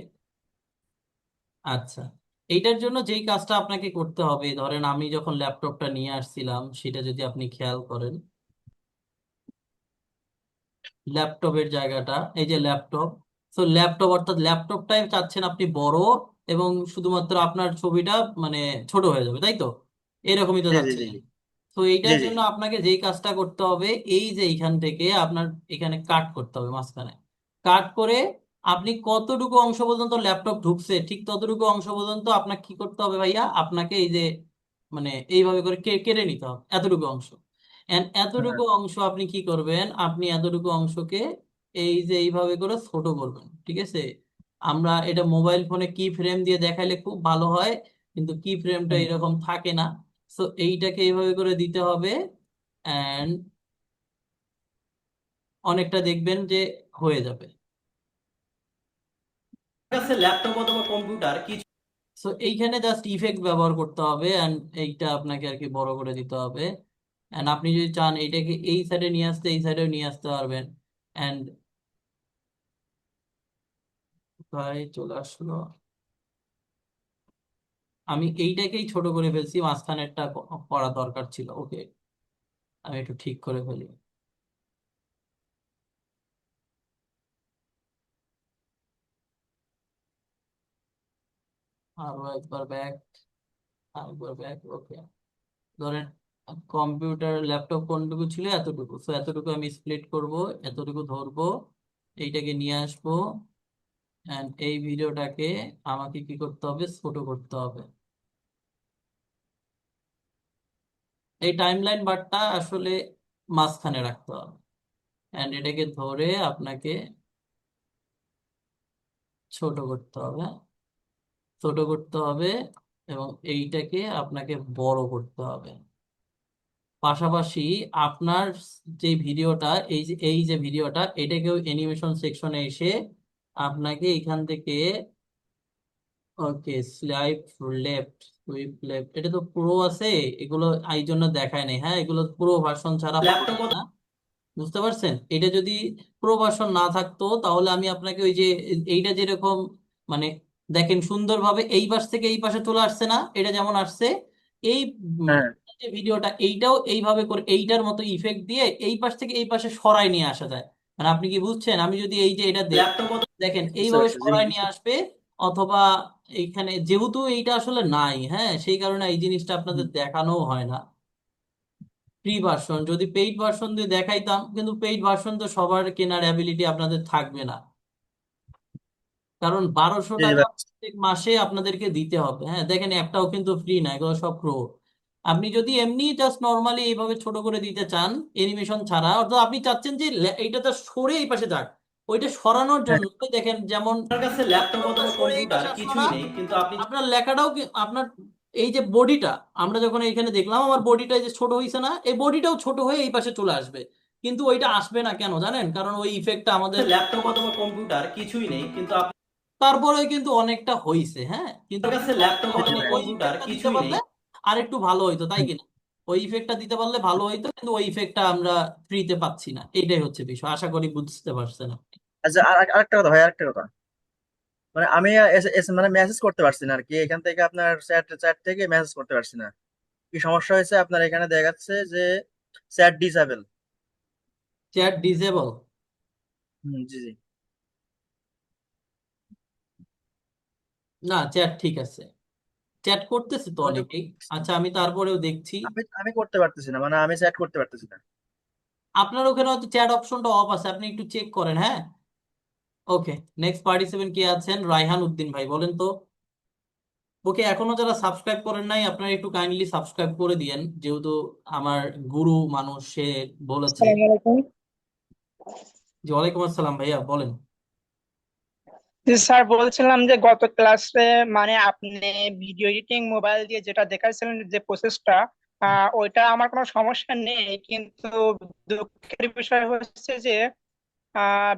আচ্ছা, এইটার জন্য যেই কাজটা আপনাকে করতে হবে, ধরেন আমি যখন ল্যাপটপটা নিয়ে আসছিলাম সেটা যদি আপনি খেয়াল করেন, ল্যাপটপের জায়গাটা, এই যে ল্যাপটপ। তো ল্যাপটপ অর্থাৎ ল্যাপটপটাই চাচ্ছেন আপনি বড়, এবং শুধুমাত্র আপনার ছবিটা মানে ছোট হয়ে যাবে, তাই তো? এরকমই তো জি জি জি চাচ্ছিলেন। জি তো জি এইটার জি জন্য আপনাকে যেই কাজটা করতে হবে, এই যে এইখান থেকে আপনার এখানে কাট করতে হবে, মাঝখানে কাট করে আপনি কতটুকু অংশ পর্যন্ত ল্যাপটপ ঢুকছে ঠিক ততটুকু অংশ পর্যন্ত আপনাকে কি করতে হবে ভাইয়া, আপনাকে এই যে মানে এইভাবে করে কেটে নিতে হবে এতটুকু অংশ। হ্যাঁ, এতটুকু অংশ আপনি কি করবেন, আপনি এতটুকু অংশকে এই যে এইভাবে করে ছোট করবেন, ঠিক আছে? আমরা এটা মোবাইল ফোনে কি ফ্রেম দিয়ে দেখাইলে খুব ভালো হয়, কিন্তু কি ফ্রেমটা হুম। এরকম থাকে না। সো এইটাকে এইভাবে করে দিতে হবে, অ্যান্ড অনেকটা দেখবেন যে হয়ে যাবে। কাছে ল্যাপটপ অথবা কম্পিউটার সো এইখানে জাস্ট ইফেক্ট ব্যবহার করতে হবে, অ্যান্ড এইটা আপনাকে আর কি বড় করে দিতে হবে। অ্যান্ড আপনি যদি চান এইটাকে এই সাইডে নিয়ে আসতে, এই সাইডেও নিয়ে আসতে পারবেন। অ্যান্ড ভাই চলে আসলো। আমি এইটাকেই ছোট করে ফেলছি, মাঝখানেরটা করা দরকার ছিল। ওকে, আমি একটু ঠিক করে ফেলি। আরো একবার ব্যাক, আরেকবার ব্যাক। ওকে, ধরেন কম্পিউটার ল্যাপটপ কোনটুকু ছিল, এতটুকু। তো এতটুকু আমি স্প্লিট করব, এতটুকু ধরবো, এইটাকে নিয়ে আসবো, এন্ড এই ভিডিওটাকে আমাকে কি করতে হবে, ছোট করতে হবে। এই টাইমলাইন বারটা আসলে মাঝখানে রাখতে হবে, এন্ড এটাকে ধরে আপনাকে ছোট করতে হবে, ছোট করতে হবে, এবং এইটাকে আপনাকে বড় করতে হবে। পাশাপাশি আপনার যে ভিডিওটা, এই যে ভিডিওটা, এটাকেও অ্যানিমেশন সেকশনে এসে আপনাকে এখান থেকে, ওকে, স্লাইড লেফট, সুইপ লেফট, এটা তো পুরো আছে, এগুলো এই জন্য দেখায় নাই। হ্যাঁ, এগুলো পুরো ভার্সন ছাড়া পাওয়া ল্যাপটপ যায় না, বুঝতে পারছেন? এটা যদি প্রো ভার্সন না থাকতো তাহলে আমি আপনাকে ওই যে এইটা যেরকম, মানে দেখেন সুন্দরভাবে এই পাশ থেকে এই পাশে চলে আসছে না, এটা যেমন আসছে, এই হ্যাঁ যে ভিডিওটা, এইটাও এইভাবে করে এইটার মতো ইফেক্ট দিয়ে এই পাশ থেকে এই পাশে সরাই নিয়ে আসা যায়। মানে আপনি কি বুঝছেন? আমি যদি এই যে এটা ল্যাপটপ দেখেন বুঝতে এইভাবে পারছি জি। সরাই নিয়ে আসবে, অথবা এইখানে যেহেতু এইটা আসলে নাই, হ্যাঁ, সেই কারণে এই জিনিসটা আপনাদের দেখানো হয় না। ফ্রি ভার্সন, যদি পেইড ভার্সন দিয়ে দেখাইতাম, কিন্তু পেইড ভার্সন তো সবার কেনার অ্যাবিলিটি আপনাদের থাকবে না, কারণ 1200 জি জি টাকা ভাই। প্রত্যেক মাসে আপনাদেরকে দিতে হবে। হ্যাঁ, দেখেন একটাও কিন্তু ফ্রি না, এগুলো সব প্রো। আপনি যদি এমনি জাস্ট নর্মালি এইভাবে ছোট করে দিতে চান, এনিমেশন ছাড়া, অর্থাৎ আপনি চাচ্ছেন যে এইটাতে সরে এই পাশে যাক, ওইটা সরানোর হ্যাঁ জন্য ওই দেখেন যেমন আপনার কাছে ল্যাপটপ ল্যাপটপটা অথবা সরে এই কম্পিউটার পাশে আসলো না, কিছুই নেই, কিন্তু আপনি আপনার লেখাটাও আপনার এই যে বডিটা, আমরা যখন এখানে দেখলাম আমার বডিটা যে ছোট হয়েছে না, এই বডিটাও ছোট হয়ে এই পাশে চলে আসবে। কিন্তু ওইটা আসবে না কেন জানেন? কারণ ওই ইফেক্টটা আমাদের, ল্যাপটপ অথবা কম্পিউটার কিছুই নেই, কিন্তু তারপরে কিন্তু অনেকটা হয়েছে। হ্যাঁ, কিন্তু আপনার কি কাছে ল্যাপটপ জি জি হয়নি, অথবা ভাই। ওই কম্পিউটার ইফেক্টটা দিতে কিছুই নেই, পারলে আর একটু ভালো হইতো, তাই হুম। কিনা? ওই ইফেক্টটা দিতে পারলে ভালো হইতো, কিন্তু ওই ইফেক্টটা আমরা ফ্রিতে পাচ্ছি না, এটাই হচ্ছে বিষয়। আশা করি বুঝতে পারছেন আপনি। আচ্ছা আরেকটা কথা ভাই, আরেকটা কথা। মানে আমি মানে মেসেজ করতে পারছি না আর কি, এখান থেকে আপনার চ্যাট চ্যাট থেকে মেসেজ করতে পারছি না। কি সমস্যা হয়েছে আপনার? এখানে দেখা যাচ্ছে যে চ্যাট ডিসেবল। Chat disable? জি জি। না, চ্যাট ঠিক আছে, চ্যাট করতেছে তো আমি তো অনেকেই। আচ্ছা, আমি তারপরেও দেখছি। আমি আমি করতে পারতেছি না, মানে আমি চ্যাট করতে পারতেছি না। আপনার ওখানে হয়তো চ্যাট অপশনটা অফ আছে, আপনি একটু চেক করেন। হ্যাঁ, ওকে। নেক্সট পার্টিসিপেন্ট কে আছেন? রায়হান উদ্দিন ভাই, বলেন তো। ওকে, এখনো যারা সাবস্ক্রাইব করেন নাই, আপনারা একটু কাইন্ডলি সাবস্ক্রাইব করে দিয়েন, যেহেতু আমার গুরু মানুষ, সে বলেছে। আসসালামু আলাইকুম। জি, ওয়ালাইকুম আসসালাম ভাইয়া, বলেন। জি স্যার, বলছিলাম যে গত ক্লাসে মানে আপনি ভিডিও এডিটিং মোবাইল দিয়ে যেটা দেখাইছিলেন যে প্রসেসটা, ওইটা আমার কোনো সমস্যা নেই, কিন্তু দুঃখের বিষয় হচ্ছে যে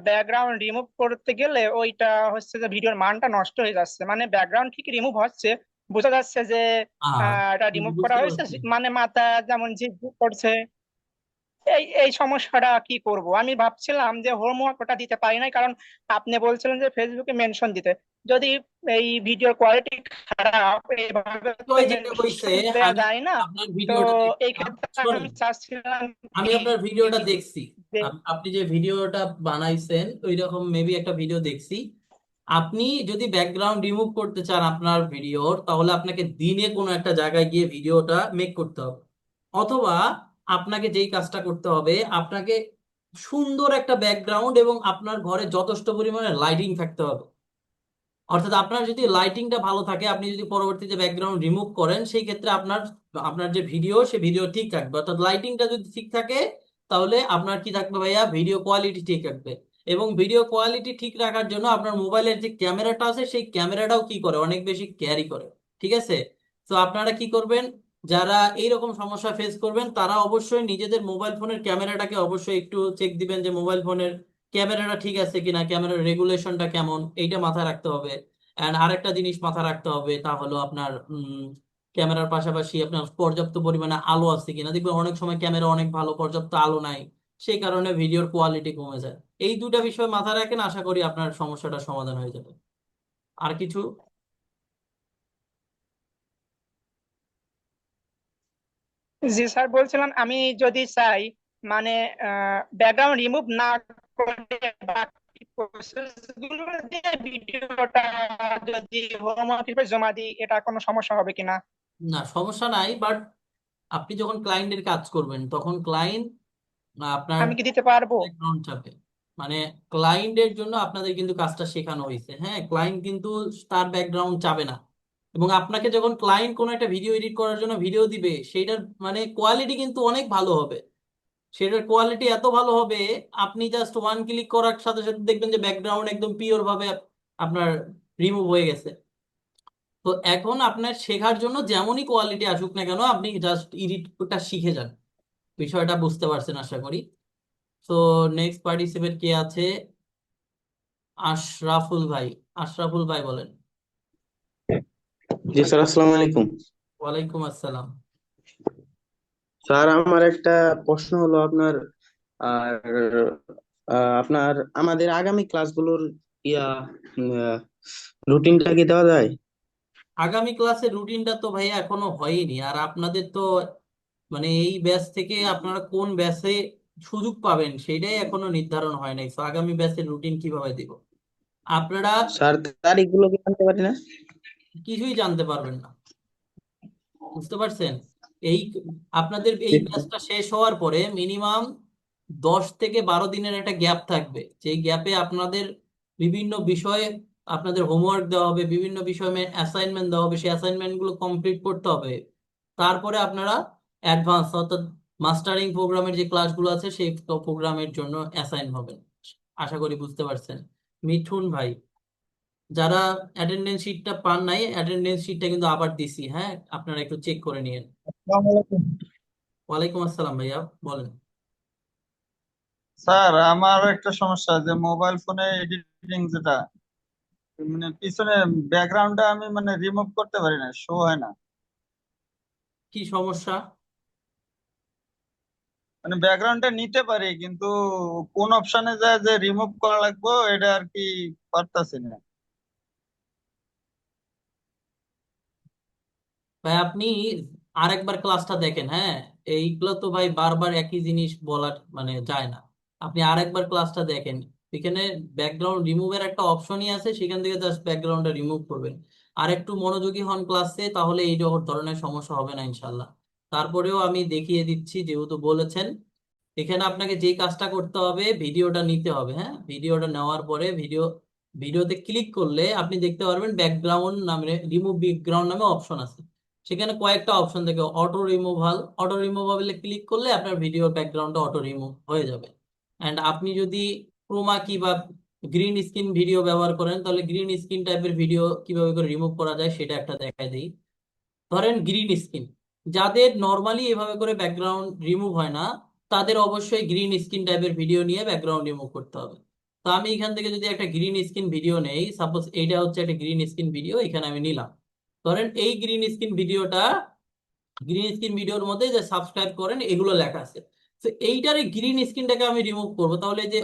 ব্যাকগ্রাউন্ড রিমুভ করতে গেলে ওইটা হচ্ছে যে ভিডিওর মানটা নষ্ট হয়ে যাচ্ছে। মানে ব্যাকগ্রাউন্ড ঠিক রিমুভ হচ্ছে, বোঝা যাচ্ছে যে আর এটা রিমুভ করা বুঝতে হয়েছে, পারছি। মানে মাথা যেমন ঝিকঝিক করছে। এই এই সমস্যাটা কি করব? আমি ভাবছিলাম যে হোমওয়ার্ক ওটা দিতে পারি নাই, কারণ আপনি বলছিলেন যে ফেসবুকে মেনশন দিতে। যদি এই ভিডিওর কোয়ালিটি খারাপ, এইভাবে তো তো এই যেটা হইছে, মেনশন দেওয়া আমি যায় না। আপনার তো ভিডিওটা এই দেখছিলাম, ক্ষেত্রে শোনেন, আমি চাচ্ছিলাম আমি কি আপনার ভিডিওটা দেখছি। যে আপনি যে ভিডিওটা বানাইছেন ওই রকম মেবি একটা ভিডিও দেখছি। আপনি যদি ব্যাকগ্রাউন্ড রিমুভ করতে চান আপনার ভিডিওর, তাহলে আপনাকে দিনে কোনো একটা জায়গায় গিয়ে ভিডিওটা মেক করতে হবে, অথবা আপনাকে যেই কাজটা করতে হবে, আপনাকে সুন্দর একটা ব্যাকগ্রাউন্ড এবং আপনার ঘরে যথেষ্ট পরিমাণে লাইটিং থাকতে হবে। অর্থাৎ আপনার যদি লাইটিংটা ভালো থাকে, আপনি যদি পরবর্তীতে ব্যাকগ্রাউন্ড রিমুভ করেন, সেই ক্ষেত্রে আপনার আপনার যে ভিডিও, সে ভিডিও ঠিক থাকবে। অর্থাৎ লাইটিংটা যদি ঠিক থাকে, তাহলে আপনার কি থাকবে ভাইয়া, ভিডিও কোয়ালিটি ঠিক থাকবে। এবং ভিডিও কোয়ালিটি ঠিক রাখার জন্য আপনার মোবাইলের যে ক্যামেরাটা আছে, সেই ক্যামেরাটাও কি করে, অনেক বেশি ক্যারি করে। ঠিক আছে? তো আপনারা কি করবেন, যারা এইরকম সমস্যা ফেস করবেন, তারা অবশ্যই নিজেদের মোবাইল ফোনের ক্যামেরাটাকে অবশ্যই একটু চেক দিবেন, যে মোবাইল ফোনের ক্যামেরাটা ঠিক আছে কিনা, ক্যামেরার রেগুলেশনটা কেমন, এইটা মাথায় রাখতে হবে। অ্যান্ড আরেকটা জিনিস মাথায় রাখতে হবে, তা হলো আপনার ক্যামেরার পাশাপাশি আপনার পর্যাপ্ত পরিমাণে আলো আছে কিনা। দেখবেন অনেক সময় ক্যামেরা অনেক ভালো, পর্যাপ্ত আলো নাই, সেই কারণে ভিডিওর কোয়ালিটি কমে যায়। এই দুটা বিষয় মাথায় রাখেন, আশা করি আপনার সমস্যাটা সমাধান হয়ে যাবে। আর কিছু? জি স্যার, বলছিলাম আমি যদি চাই মানে ব্যাকগ্রাউন্ড রিমুভ না করে বাকি প্রসেস গুলো দিয়ে ভিডিওটা যদি হোমওয়ার্ক হিসেবে জমা দিই, এটা কোনো সমস্যা হবে কিনা? না, সমস্যা নাই, বাট আপনি যখন ক্লায়েন্টের কাজ করবেন তখন ক্লায়েন্ট আপনার আমি কি দিতে পারবো? ব্যাকগ্রাউন্ড চাপে। মানে ক্লায়েন্টের জন্য আপনাদের কিন্তু কাজটা শেখানো হয়েছে, হ্যাঁ, ক্লায়েন্ট কিন্তু তার ব্যাকগ্রাউন্ড চাবে না। এবং আপনাকে যখন ক্লায়েন্ট কোনো একটা ভিডিও এডিট করার জন্য ভিডিও দিবে, সেইটার মানে কোয়ালিটি কিন্তু অনেক ভালো হবে। সেটার কোয়ালিটি এত ভালো হবে, আপনি জাস্ট ওয়ান ক্লিক করার সাথে সাথে দেখবেন যে ব্যাকগ্রাউন্ড একদম পিওর ভাবে আপনার রিমুভ হয়ে গেছে। তো এখন আপনার শেখার জন্য যেমনই কোয়ালিটি আসুক না কেন, আপনি জাস্ট এডিটটা শিখে যান। বিষয়টা বুঝতে পারছেন আশা করি। তো নেক্সট পার্টিসিপেন্ট কে আছে? আশরাফুল ভাই। আশরাফুল ভাই বলেন। জি স্যার, আসসালামু আলাইকুম। ওয়ালাইকুম আসসালাম। স্যার, আমার একটা প্রশ্ন হলো আপনার আর আপনার আমাদের আগামী ক্লাসগুলোর ইয়া রুটিনটা কি দেওয়া যায়? আগামী ক্লাসের রুটিনটা তো ভাইয়া এখনো হয়নি, আর আপনাদের তো মানে এই ব্যাচ থেকে আপনারা কোন ব্যাচে সুযোগ পাবেন সেটাই এখনো নির্ধারণ হয় নাই। তো আগামী ব্যাচের রুটিন কিভাবে দিব? আপনারা স্যার, তারিখগুলো কি জানতে পারি না? কিছুই জানতে পারবেন না, বুঝতে পারছেন? এই আপনাদের এই ব্যাচটা শেষ হওয়ার পরে মিনিমাম 10 থেকে 12 দিনের একটা গ্যাপ থাকবে, যেই গ্যাপে আপনাদের বিভিন্ন বিষয়ে আপনাদের হোমওয়ার্ক দেওয়া হবে, বিভিন্ন বিষয়ে অ্যাসাইনমেন্ট দেওয়া হবে, সেই অ্যাসাইনমেন্ট গুলো কমপ্লিট করতে হবে। তারপরে আপনারা অ্যাডভান্স অর্থাৎ মাস্টারিং প্রোগ্রামের যে ক্লাসগুলো আছে সেই প্রোগ্রামের জন্য অ্যাসাইন হবেন। আশা করি বুঝতে পারছেন। মিঠুন ভাই, যারা অ্যাটেন্ডেন্স শিটটা পান নাই, অ্যাটেন্ডেন্স শিটটা কিন্তু আবার দিছি, হ্যাঁ, আপনারা একটু চেক করে নিয়েন। আসসালামু আলাইকুম। ওয়ালাইকুম আসসালাম ভাইয়া, বলেন। স্যার, আমার একটা সমস্যা যে মোবাইল ফোনে এডিটিং যেটা মানে পিছনে ব্যাকগ্রাউন্ডটা আমি মানে রিমুভ করতে পারি না, শো হয় না। কি সমস্যা? মানে ব্যাকগ্রাউন্ডটা নিতে পারি কিন্তু কোন অপশনে যায় যে রিমুভ করা লাগবে এটা আর কি পারতাছি না। ভাই আপনি আরেকবার ক্লাসটা দেখেন, হ্যাঁ, এইগুলো তো ভাই বারবার একই জিনিস বলার মানে যায় না। আপনি আরেকবার ক্লাসটা দেখেন, এখানে ব্যাকগ্রাউন্ড রিমুভের একটা অপশনই আছে, সেখান থেকে জাস্ট ব্যাকগ্রাউন্ডটা রিমুভ করবেন। আর একটু মনোযোগী হন ক্লাসে, তাহলে এই ধরনের সমস্যা হবে না ইনশাল্লাহ। তারপরেও আমি দেখিয়ে দিচ্ছি যেহেতু বলেছেন। এখানে আপনাকে যে কাজটা করতে হবে, ভিডিওটা নিতে হবে, হ্যাঁ, ভিডিওটা নেওয়ার পরে ভিডিওতে ক্লিক করলে আপনি দেখতে পারবেন ব্যাকগ্রাউন্ড নামে, রিমুভ ব্যাকগ্রাউন্ড নামে অপশন আছে। সেখানে কয়েকটা অপশন থেকে অটো রিমুভালে ক্লিক করলে আপনার ভিডিও ব্যাকগ্রাউন্ডটা অটো রিমুভ হয়ে যাবে। অ্যান্ড আপনি যদি ক্রোমা কি বা গ্রিন স্ক্রিন ভিডিও ব্যবহার করেন, তাহলে গ্রিন স্ক্রিন টাইপের ভিডিও কিভাবে করে রিমুভ করা যায় সেটা একটা দেখায় দিই। ধরেন গ্রিন স্ক্রিন, যাদের নর্মালি এভাবে করে ব্যাকগ্রাউন্ড রিমুভ হয় না, তাদের অবশ্যই গ্রিন স্ক্রিন টাইপের ভিডিও নিয়ে ব্যাকগ্রাউন্ড রিমুভ করতে হবে। তো আমি এখান থেকে যদি একটা গ্রিন স্ক্রিন ভিডিও নেই, সাপোজ এইটা হচ্ছে একটা গ্রিন স্ক্রিন ভিডিও, এখানে আমি নিলাম। ধরেন এই গ্রিন স্ক্রিন ভিডিওর মধ্যে যে সাবস্ক্রাইব করেন এগুলো লেখা আছে। তো এইটার এই গ্রিন স্ক্রিনটাকে আমি রিমুভ করব, তাহলে এই যে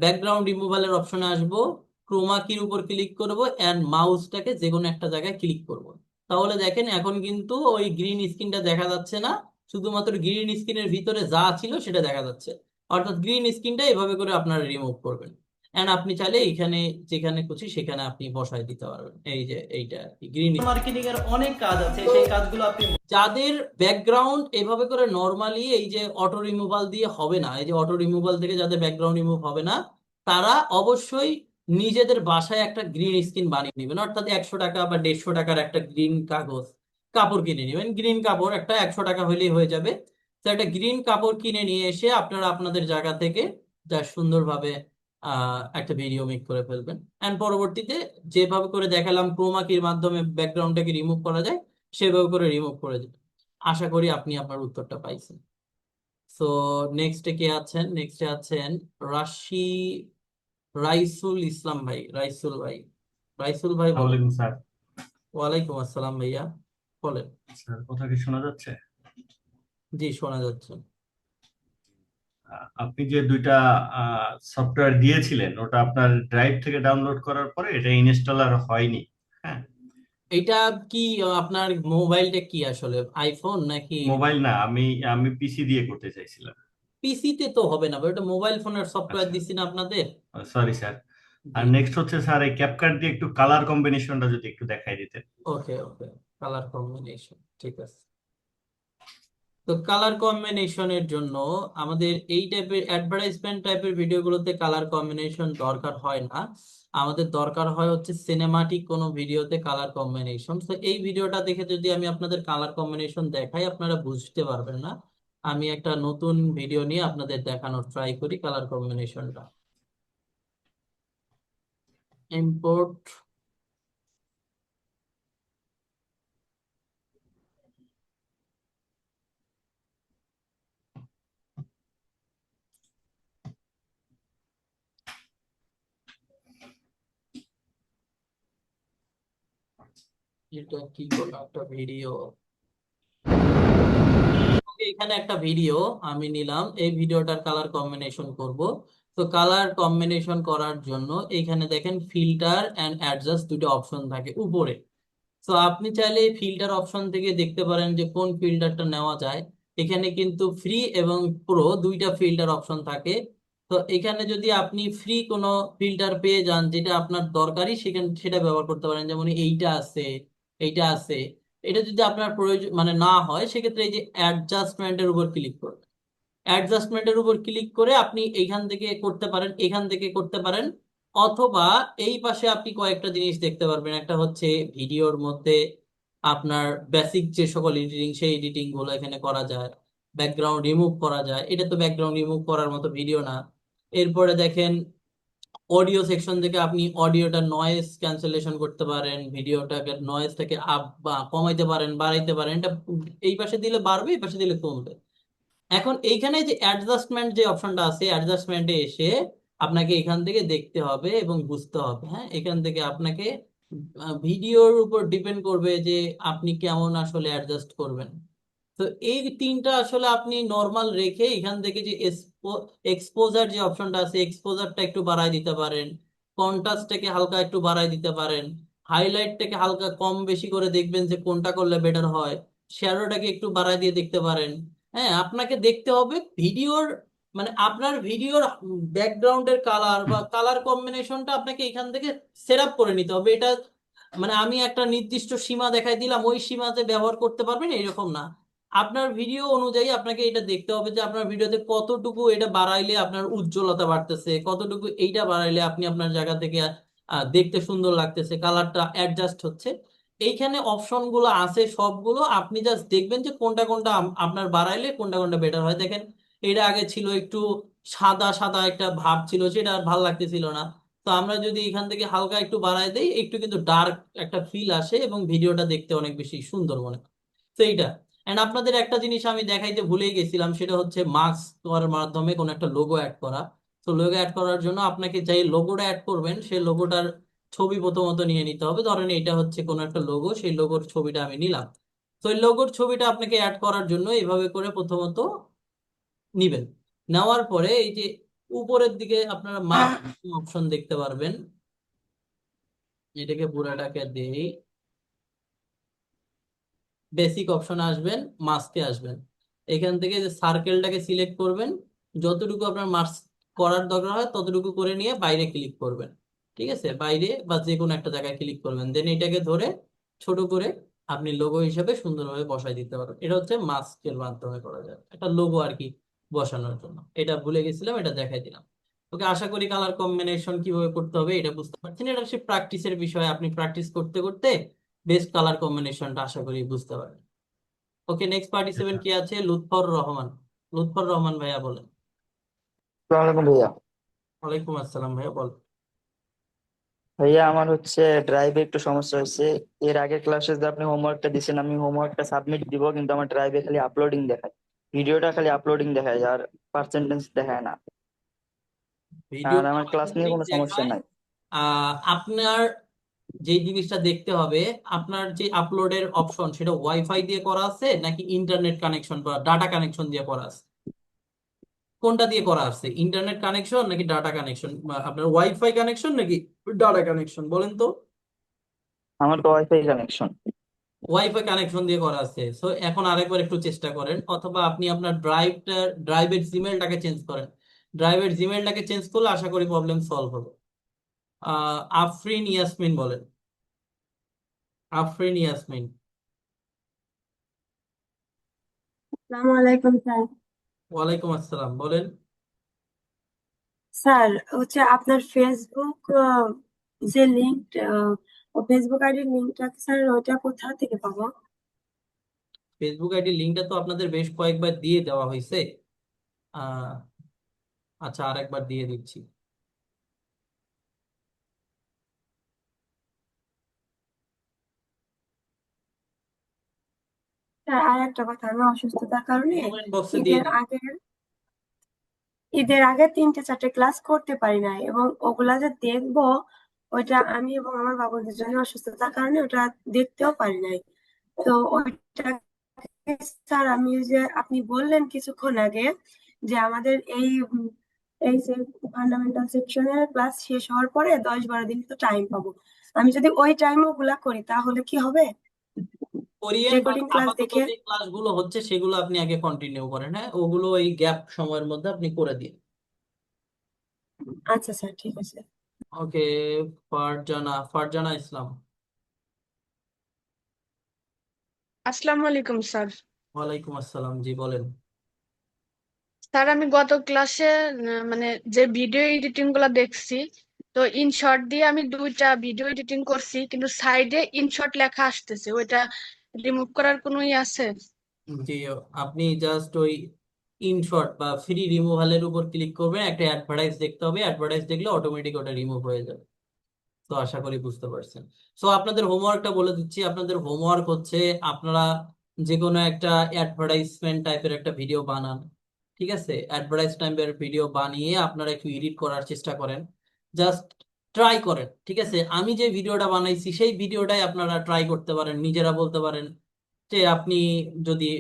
ব্যাকগ্রাউন্ড রিমুভালের অপশনে আসবো, ক্রোমা কির উপর ক্লিক করব, এন্ড মাউসটাকে যে কোনো একটা জায়গায় ক্লিক করব। তাহলে দেখেন এখন কিন্তু ওই গ্রিন স্ক্রিনটা দেখা যাচ্ছে না, শুধুমাত্র গ্রিন স্ক্রিনের ভিতরে যা ছিল সেটা দেখা যাচ্ছে। অর্থাৎ গ্রিন স্ক্রিনটা এভাবে করে আপনারা রিমুভ করবেন। এন্ড আপনি চাইলে এখানে যেখানে খুশি সেখানে আপনি বসায় দিতে পারবেন। এই যে এইটা গ্রিন। মার্কেটিং এর অনেক কাজ আছে, সেই কাজগুলো আপনি যাদের ব্যাকগ্রাউন্ড এভাবে করে নর্মালি এই যে অটো রিমুভাল দিয়ে হবে না, এই যে অটো রিমুভাল থেকে যাদের ব্যাকগ্রাউন্ড রিমুভ হবে না, তারা অবশ্যই নিজেদের বাসায় একটা গ্রিন স্ক্রিন বানিয়ে নেবেন। অর্থাৎ 100 টাকা বা 150 টাকার একটা গ্রিন কাপড় কিনে নেবেন। গ্রিন কাপড় একটা 100 টাকা হলেই হয়ে যাবে। তো একটা গ্রিন কাপড় কিনে নিয়ে এসে আপনারা আপনাদের জায়গা থেকে যা সুন্দরভাবে একটা ভিডিও মেক করে ফেলবেন। এন্ড পরবর্তীতে যেভাবে করে দেখালাম ক্রোমা কির মাধ্যমে ব্যাকগ্রাউন্ডটাকে রিমুভ করা যায়, সেভাবে করে রিমুভ করে দেবেন। আশা করি আপনি আপনার উত্তরটা পাইছেন। সো নেক্সটে কে আছেন? নেক্সটে আছেন রাশি রাইসুল ইসলাম ভাই। রাইসুল ভাই, রাইসুল ভাই বলেন। ওয়ালাইকুম স্যার। ওয়ালাইকুম আসসালাম ভাইয়া, বলেন। স্যার কথা কি শোনা যাচ্ছে? জি, শোনা যাচ্ছে। আপনি যে দুইটা সফটওয়্যার দিয়েছিলেন ওটা আপনার ড্রাইভ থেকে ডাউনলোড করার পরে এটা ইনস্টল আর হয়নি। হ্যাঁ, এটা কি আপনার মোবাইলটা কি আসলে আইফোন নাকি? মোবাইল না, আমি আমি পিসি দিয়ে করতে চাইছিলাম। পিসিতে তো হবে না, ওটা মোবাইল ফোনের সফটওয়্যার আচ্ছা, দিছি না আপনাদের। Sorry sir. আর জি, নেক্সট হচ্ছে স্যার, এই ক্যাপকাট দিয়ে একটু কালার কম্বিনেশনটা যদি একটু দেখাই দিতেন। ওকে ওকে, কালার কম্বিনেশন ঠিক আছে। তো কালার কম্বিনেশনের জন্য আমাদের এই টাইপের অ্যাডভার্টাইজমেন্ট টাইপের ভিডিওগুলোতে কালার কম্বিনেশন দরকার হয় না। আমাদের দরকার হয় হচ্ছে সিনেমাটিক কোনো ভিডিওতে কালার কম্বিনেশন। তো এই ভিডিওটা দেখে যদি আমি আপনাদের কালার কম্বিনেশন দেখাই আপনারা বুঝতে পারবেন না। আমি একটা নতুন ভিডিও নিয়ে আপনাদের দেখানোর ট্রাই করি কালার কম্বিনেশনটা। ইম্পোর্ট। এটা কি কোনো একটা ভিডিও, এখানে একটা ভিডিও আমি নিলাম, এই ভিডিওটার কালার কম্বিনেশন করব। তো কালার কম্বিনেশন করার জন্য এখানে দেখেন ফিল্টার এন্ড অ্যাডজাস্ট দুটো অপশন থাকে উপরে। তো আপনি চাইলে এই ফিল্টার অপশন থেকে দেখতে পারেন যে কোন ফিল্টারটা নেওয়া যায়। এখানে কিন্তু ফ্রি এবং প্রো দুইটা ফিল্টার অপশন থাকে। তো এখানে যদি আপনি ফ্রি কোনো ফিল্টার পেয়ে যান যেটা আপনার দরকারি সেখানে সেটা ব্যবহার করতে পারেন, যেমন এইটা আছে, এইটা আছে। এটা যদি আপনার প্রয়োজন মানে না হয় সেক্ষেত্রে এই যে অ্যাডজাস্টমেন্টের উপর ক্লিক করবেন। অ্যাডজাস্টমেন্টের উপর ক্লিক করে আপনি এইখান থেকে করতে পারেন, এখান থেকে করতে পারেন, অথবা এই পাশে আপনি কয়েকটা জিনিস দেখতে পারবেন। একটা হচ্ছে ভিডিওর মধ্যে আপনার বেসিক যে সকল এডিটিং সেই এডিটিং গুলো এখানে করা যায়। ব্যাকগ্রাউন্ড রিমুভ করা যায়, এটা তো ব্যাকগ্রাউন্ড রিমুভ করার মতো ভিডিও না। এরপরে দেখেন অডিও সেকশন থেকে আপনি অডিওটা নয়েজ ক্যান্সেলেশন করতে পারেন, ভিডিওটাকে নয়েজটাকে আপ বা কমাইতে পারেন, বাড়াইতে পারেন। এটা এই পাশে দিলে বাড়বে, এই পাশে দিলে কমবে। এখন এইখানে যে অ্যাডজাস্টমেন্ট যে অপশনটা আছে, অ্যাডজাস্টমেন্টে এসে আপনাকে এখান থেকে দেখতে হবে এবং বুঝতে হবে। হ্যাঁ, এখান থেকে আপনাকে ভিডিওর উপর ডিপেন্ড করবে যে আপনি কেমন আসলে অ্যাডজাস্ট করবেন। তো এই তিনটা আসলে আপনি নর্মাল রেখে এখান থেকে যে এক্সপোজার যে অপশনটা আছে এক্সপোজারটা একটু বাড়ায় দিতে পারেন, কন্ট্রাস্টটাকে হালকা একটু বাড়ায় দিতে পারেন, হাইলাইটটাকে হালকা কম বেশি করে দেখবেন যে কোনটা করলে বেটার হয়, শ্যাডোটাকে একটু বাড়ায় দিয়ে দেখতে পারেন। হ্যাঁ, আপনাকে দেখতে হবে ভিডিওর মানে আপনার ভিডিওর ব্যাকগ্রাউন্ডের কালার বা কালার কম্বিনেশনটা আপনাকে এখান থেকে সেট আপ করে নিতে হবে। এটা মানে আমি একটা নির্দিষ্ট সীমা দেখাই দিলাম ওই সীমাতে ব্যবহার করতে পারবেন এরকম না। আপনার ভিডিও অনুযায়ী আপনাকে এটা দেখতে হবে যে আপনার ভিডিওতে কতটুকু এটা বাড়াইলে আপনার উজ্জ্বলতা বাড়তেছে, কতটুকু এইটা বাড়াইলে আপনি আপনার জায়গা থেকে দেখতে সুন্দর লাগতেছে, কালারটা অ্যাডজাস্ট হচ্ছে। এইখানে অপশন গুলো আছে সবগুলো, আপনি জাস্ট দেখবেন যে কোনটা কোনটা আপনার বাড়াইলে কোনটা কোনটা বেটার হয়। দেখেন এটা আগে ছিল একটু সাদা সাদা একটা ভাব ছিল, সেটা আর ভালো লাগতেছিল না। তো আমরা যদি এখান থেকে হালকা একটু বাড়ায় দেই একটু কিন্তু ডার্ক একটা ফিল আসে এবং ভিডিওটা দেখতে অনেক বেশি সুন্দর মনে হয়। তো এইটা এন্ড আপনাদের একটা জিনিস আমি দেখাইতে ভুলেই গেছিলাম, সেটা হচ্ছে মাস্ক করার মাধ্যমে কোন একটা লোগো অ্যাড করা। তো লোগো অ্যাড করার জন্য আপনাকে যেই লোগোটা অ্যাড করবেন সেই লোগোটার ছবি প্রথমত নিয়ে নিতে হবে। ধরেন এটা হচ্ছে কোন একটা লোগো, সেই লোগোর ছবিটা আমি নিলাম। তো এই লোগোর ছবিটা আপনাকে অ্যাড করার জন্য এইভাবে করে প্রথমত নিবেন। নেওয়ার পরে এই যে উপরের দিকে আপনারা মাস্ক অপশন দেখতে পারবেন, এটাকে পুরাটাকে দেই, বেসিক অপশনে আসবেন, মাস্কে আসবেন। এখান থেকে যে সার্কেলটাকে সিলেক্ট করবেন, যতটুকু আপনার মাস্ক করার দরকার হয় ততটুকু করে নিয়ে বাইরে ক্লিক করবেন। ঠিক আছে, বাইরে বা যে কোনো একটা জায়গায় ক্লিক করবেন, দেন এটাকে ধরে ছোট করে আপনি লোগো হিসেবে সুন্দরভাবে বসাই দিতে পারবেন। এটা হচ্ছে মাস্কের মাধ্যমে করা যায় একটা লোগো আর কি বসানোর জন্য। এটা ভুলে গেছিলাম, এটা দেখাই দিলাম। ওকে, আশা করি কালার কম্বিনেশন কিভাবে করতে হবে এটা বুঝতে পারছেন। এটা হচ্ছে প্র্যাকটিসের বিষয়, আপনি প্র্যাকটিস করতে করতে বেস্ট কালার কম্বিনেশনটা আশা করি বুঝতে পারবেন। ওকে, নেক্সট পার্টিসিপেন্ট কে আছে? লুৎফর রহমান। লুৎফর রহমান ভাইয়া বলেন। আসসালামু আলাইকুম ভাইয়া। ওয়ালাইকুম আসসালাম ভাইয়া বল। ভাইয়া আমার হচ্ছে ড্রাইভে একটু সমস্যা হয়েছে। এর আগের ক্লাসে যে আপনি হোমওয়ার্কটা দিয়েছেন আমি হোমওয়ার্কটা সাবমিট দিব, কিন্তু আমার ড্রাইভে খালি আপলোডিং দেখায়, ভিডিওটা খালি আপলোডিং দেখায় আর পার্সেন্টেজ দেখায় না। ভিডিও আর আমার ক্লাস নিয়ে আপলোডিং কোনো সমস্যা দেখায়। নাই। আপনার যে জিনিসটা দেখতে হবে, আপনার যে আপলোডের অপশন সেটা ওয়াইফাই দিয়ে করা আছে নাকি ইন্টারনেট কানেকশন বা ডাটা কানেকশন দিয়ে করা আছে? কোনটা দিয়ে করা আছে, ইন্টারনেট কানেকশন নাকি ডাটা কানেকশন, আপনার ওয়াইফাই কানেকশন নাকি ডাটা কানেকশন বলেন তো? আমার তো ওয়াইফাই কানেকশন। ওয়াইফাই কানেকশন দিয়ে করা আছে। সো এখন আরেকবার একটু চেষ্টা করেন, অথবা আপনি আপনার ড্রাইভের জিমেলটাকে চেঞ্জ করেন। ড্রাইভের জিমেলটাকে চেঞ্জ করলে আশা করি প্রবলেম সলভ হবে। আফরিন ইয়াসমিন বলেন। আফরিন ইয়াসমিন। আসসালামু আলাইকুম স্যার। ওয়ালাইকুম আসসালাম, বলেন। স্যার হচ্ছে আপনার ফেসবুক যে লিঙ্ক, ফেসবুক আইডির লিঙ্কটা স্যার ওইটা কোথা থেকে পাবো? ফেসবুক আইডি লিঙ্কটা তো আপনাদের বেশ কয়েকবার দিয়ে দেওয়া হয়েছে। আহ আচ্ছা, আরেকবার দিয়ে দিচ্ছি। স্যার আর একটা কথা, আমি অসুস্থতার কারণে কমেন্ট বক্সে দিয়ে ঈদের দিন। আগে তিনটে চারটে ক্লাস করতে পারি নাই, এবং ওগুলা যে দেখবো ওইটা আমি এবং আমার বাবা দুজনে অসুস্থতার কারণে ওটা দেখতেও পারি নাই। তো ওইটা স্যার, আমি ওই যে আপনি বললেন কিছুক্ষণ আগে যে আমাদের এই যে ফান্ডামেন্টাল সেকশনের ক্লাস শেষ হওয়ার পরে 10-12 দিন তো টাইম পাবো। আমি যদি ওই টাইমে ওগুলা করি তাহলে কি হবে? করিয়েন, বাট রেকর্ডিং ক্লাস আপাতত দেখে। যে ক্লাসগুলো হচ্ছে সেগুলো আপনি আগে কন্টিনিউ করেন, হ্যাঁ, ওগুলো এই গ্যাপ সময়ের মধ্যে আপনি করে দিন। আচ্ছা স্যার, ঠিক আছে। ওকে। ফারজানা ইসলাম। আসসালামু আলাইকুম স্যার। ওয়ালাইকুম আসসালাম, জি বলেন। স্যার আমি গত ক্লাসে মানে যে ভিডিও এডিটিং গুলা দেখছি, তো ইনশর্ট দিয়ে আমি 2টা ভিডিও এডিটিং করছি, কিন্তু সাইডে ইনশর্ট লেখা আসতেছে, ওইটা রিমুভ করার কোনো আছে? জি, আপনি জাস্ট ওই ইনশর্ট বা ফ্রি রিমুভালের উপর ক্লিক করবেন, একটা অ্যাডভার্টাইজ দেখতে হবে, অ্যাডভার্টাইজ দেখলে অটোমেটিক ওটা রিমুভ হয়ে যাবে। তো আশা করি বুঝতে পারছেন। সো আপনাদের হোমওয়ার্কটা বলে দিচ্ছি। আপনাদের হোমওয়ার্ক হচ্ছে আপনারা যে কোনো একটা অ্যাডভার্টাইজমেন্ট টাইপের একটা ভিডিও বানান। ঠিক আছে, অ্যাডভার্টাইজ টাইপের ভিডিও বানিয়ে আপনারা একটু এডিট করার চেষ্টা করেন, জাস্ট ট্রাই করেন। ঠিক আছে, আমি যে ভিডিওটা বানাইছি সেই ভিডিওটাই আপনারা ট্রাই করতে পারেন, নিজেরা বলতে পারেন যে আপনি যদি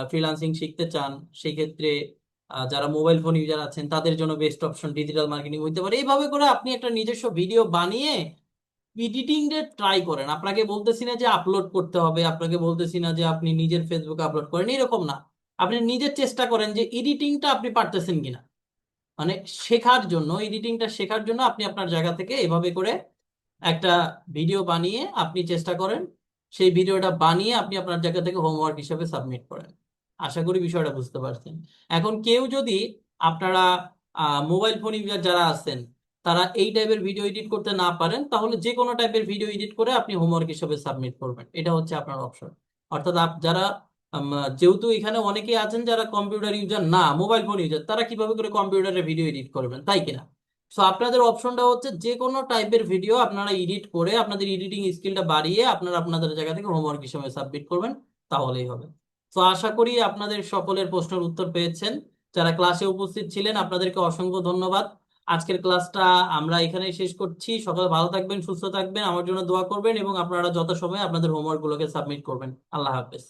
ফ্রিল্যান্সিং শিখতে চান সেই ক্ষেত্রে যারা মোবাইল ফোন ইউজার আছেন তাদের জন্য বেস্ট অপশন ডিজিটাল মার্কেটিং হইতে পারে। এইভাবে করে আপনি একটা নিজস্ব ভিডিও বানিয়ে এডিটিং এ ট্রাই করেন। আপনাকে বলতেছি না যে আপলোড করতে হবে, আপনাকে বলতেছি না যে আপনি নিজের ফেসবুকে আপলোড করেন, এরকম না। আপনি নিজের চেষ্টা করেন যে এডিটিংটা আপনি পারতেছেন কিনা, মানে এডিটিংটা শেখার জন্য আপনি আপনার জায়গা থেকে এভাবে করে একটা ভিডিও বানিয়ে আপনি চেষ্টা করেন, সেই ভিডিওটা বানিয়ে আপনি আপনার জায়গা থেকে হোমওয়ার্ক হিসেবে সাবমিট করেন। আশা করি বিষয়টা বুঝতে পারছেন। এখন কেউ যদি, আপনারা মোবাইল ফোন ইউজার যারা আছেন তারা এই টাইপের ভিডিও এডিট করতে না পারেন, তাহলে যে কোনো টাইপের ভিডিও এডিট করে আপনি হোমওয়ার্ক হিসেবে সাবমিট করবেন, এটা হচ্ছে আপনার অপশন। অর্থাৎ যারা যেহেতু এখানে অনেকেই আছেন যারা কম্পিউটার ইউজার না, মোবাইল ফোন ইউজার, তারা কিভাবে করে কম্পিউটারে ভিডিও এডিট করবেন, তাই কিনা? সো আপনাদের অপশনটা হচ্ছে যে কোনো টাইপের ভিডিও আপনারা এডিট করে আপনাদের এডিটিং স্কিলটা বাড়িয়ে আপনারা আপনাদের জায়গা থেকে হোমওয়ার্ক হিসেবে সাবমিট করবেন, তাহলেই হবে। তো আশা করি আপনাদের সকলের প্রশ্নের উত্তর পেয়েছেন। যারা ক্লাসে উপস্থিত ছিলেন আপনাদেরকে অসংখ্য ধন্যবাদ। আজকের ক্লাসটা আমরা এখানেই শেষ করছি। সকালে ভালো থাকবেন, সুস্থ থাকবেন, আমার জন্য দোয়া করবেন এবং আপনারা যথাসময়ে আপনাদের হোমওয়ার্ক গুলোকে সাবমিট করবেন। আল্লাহ হাফেজ।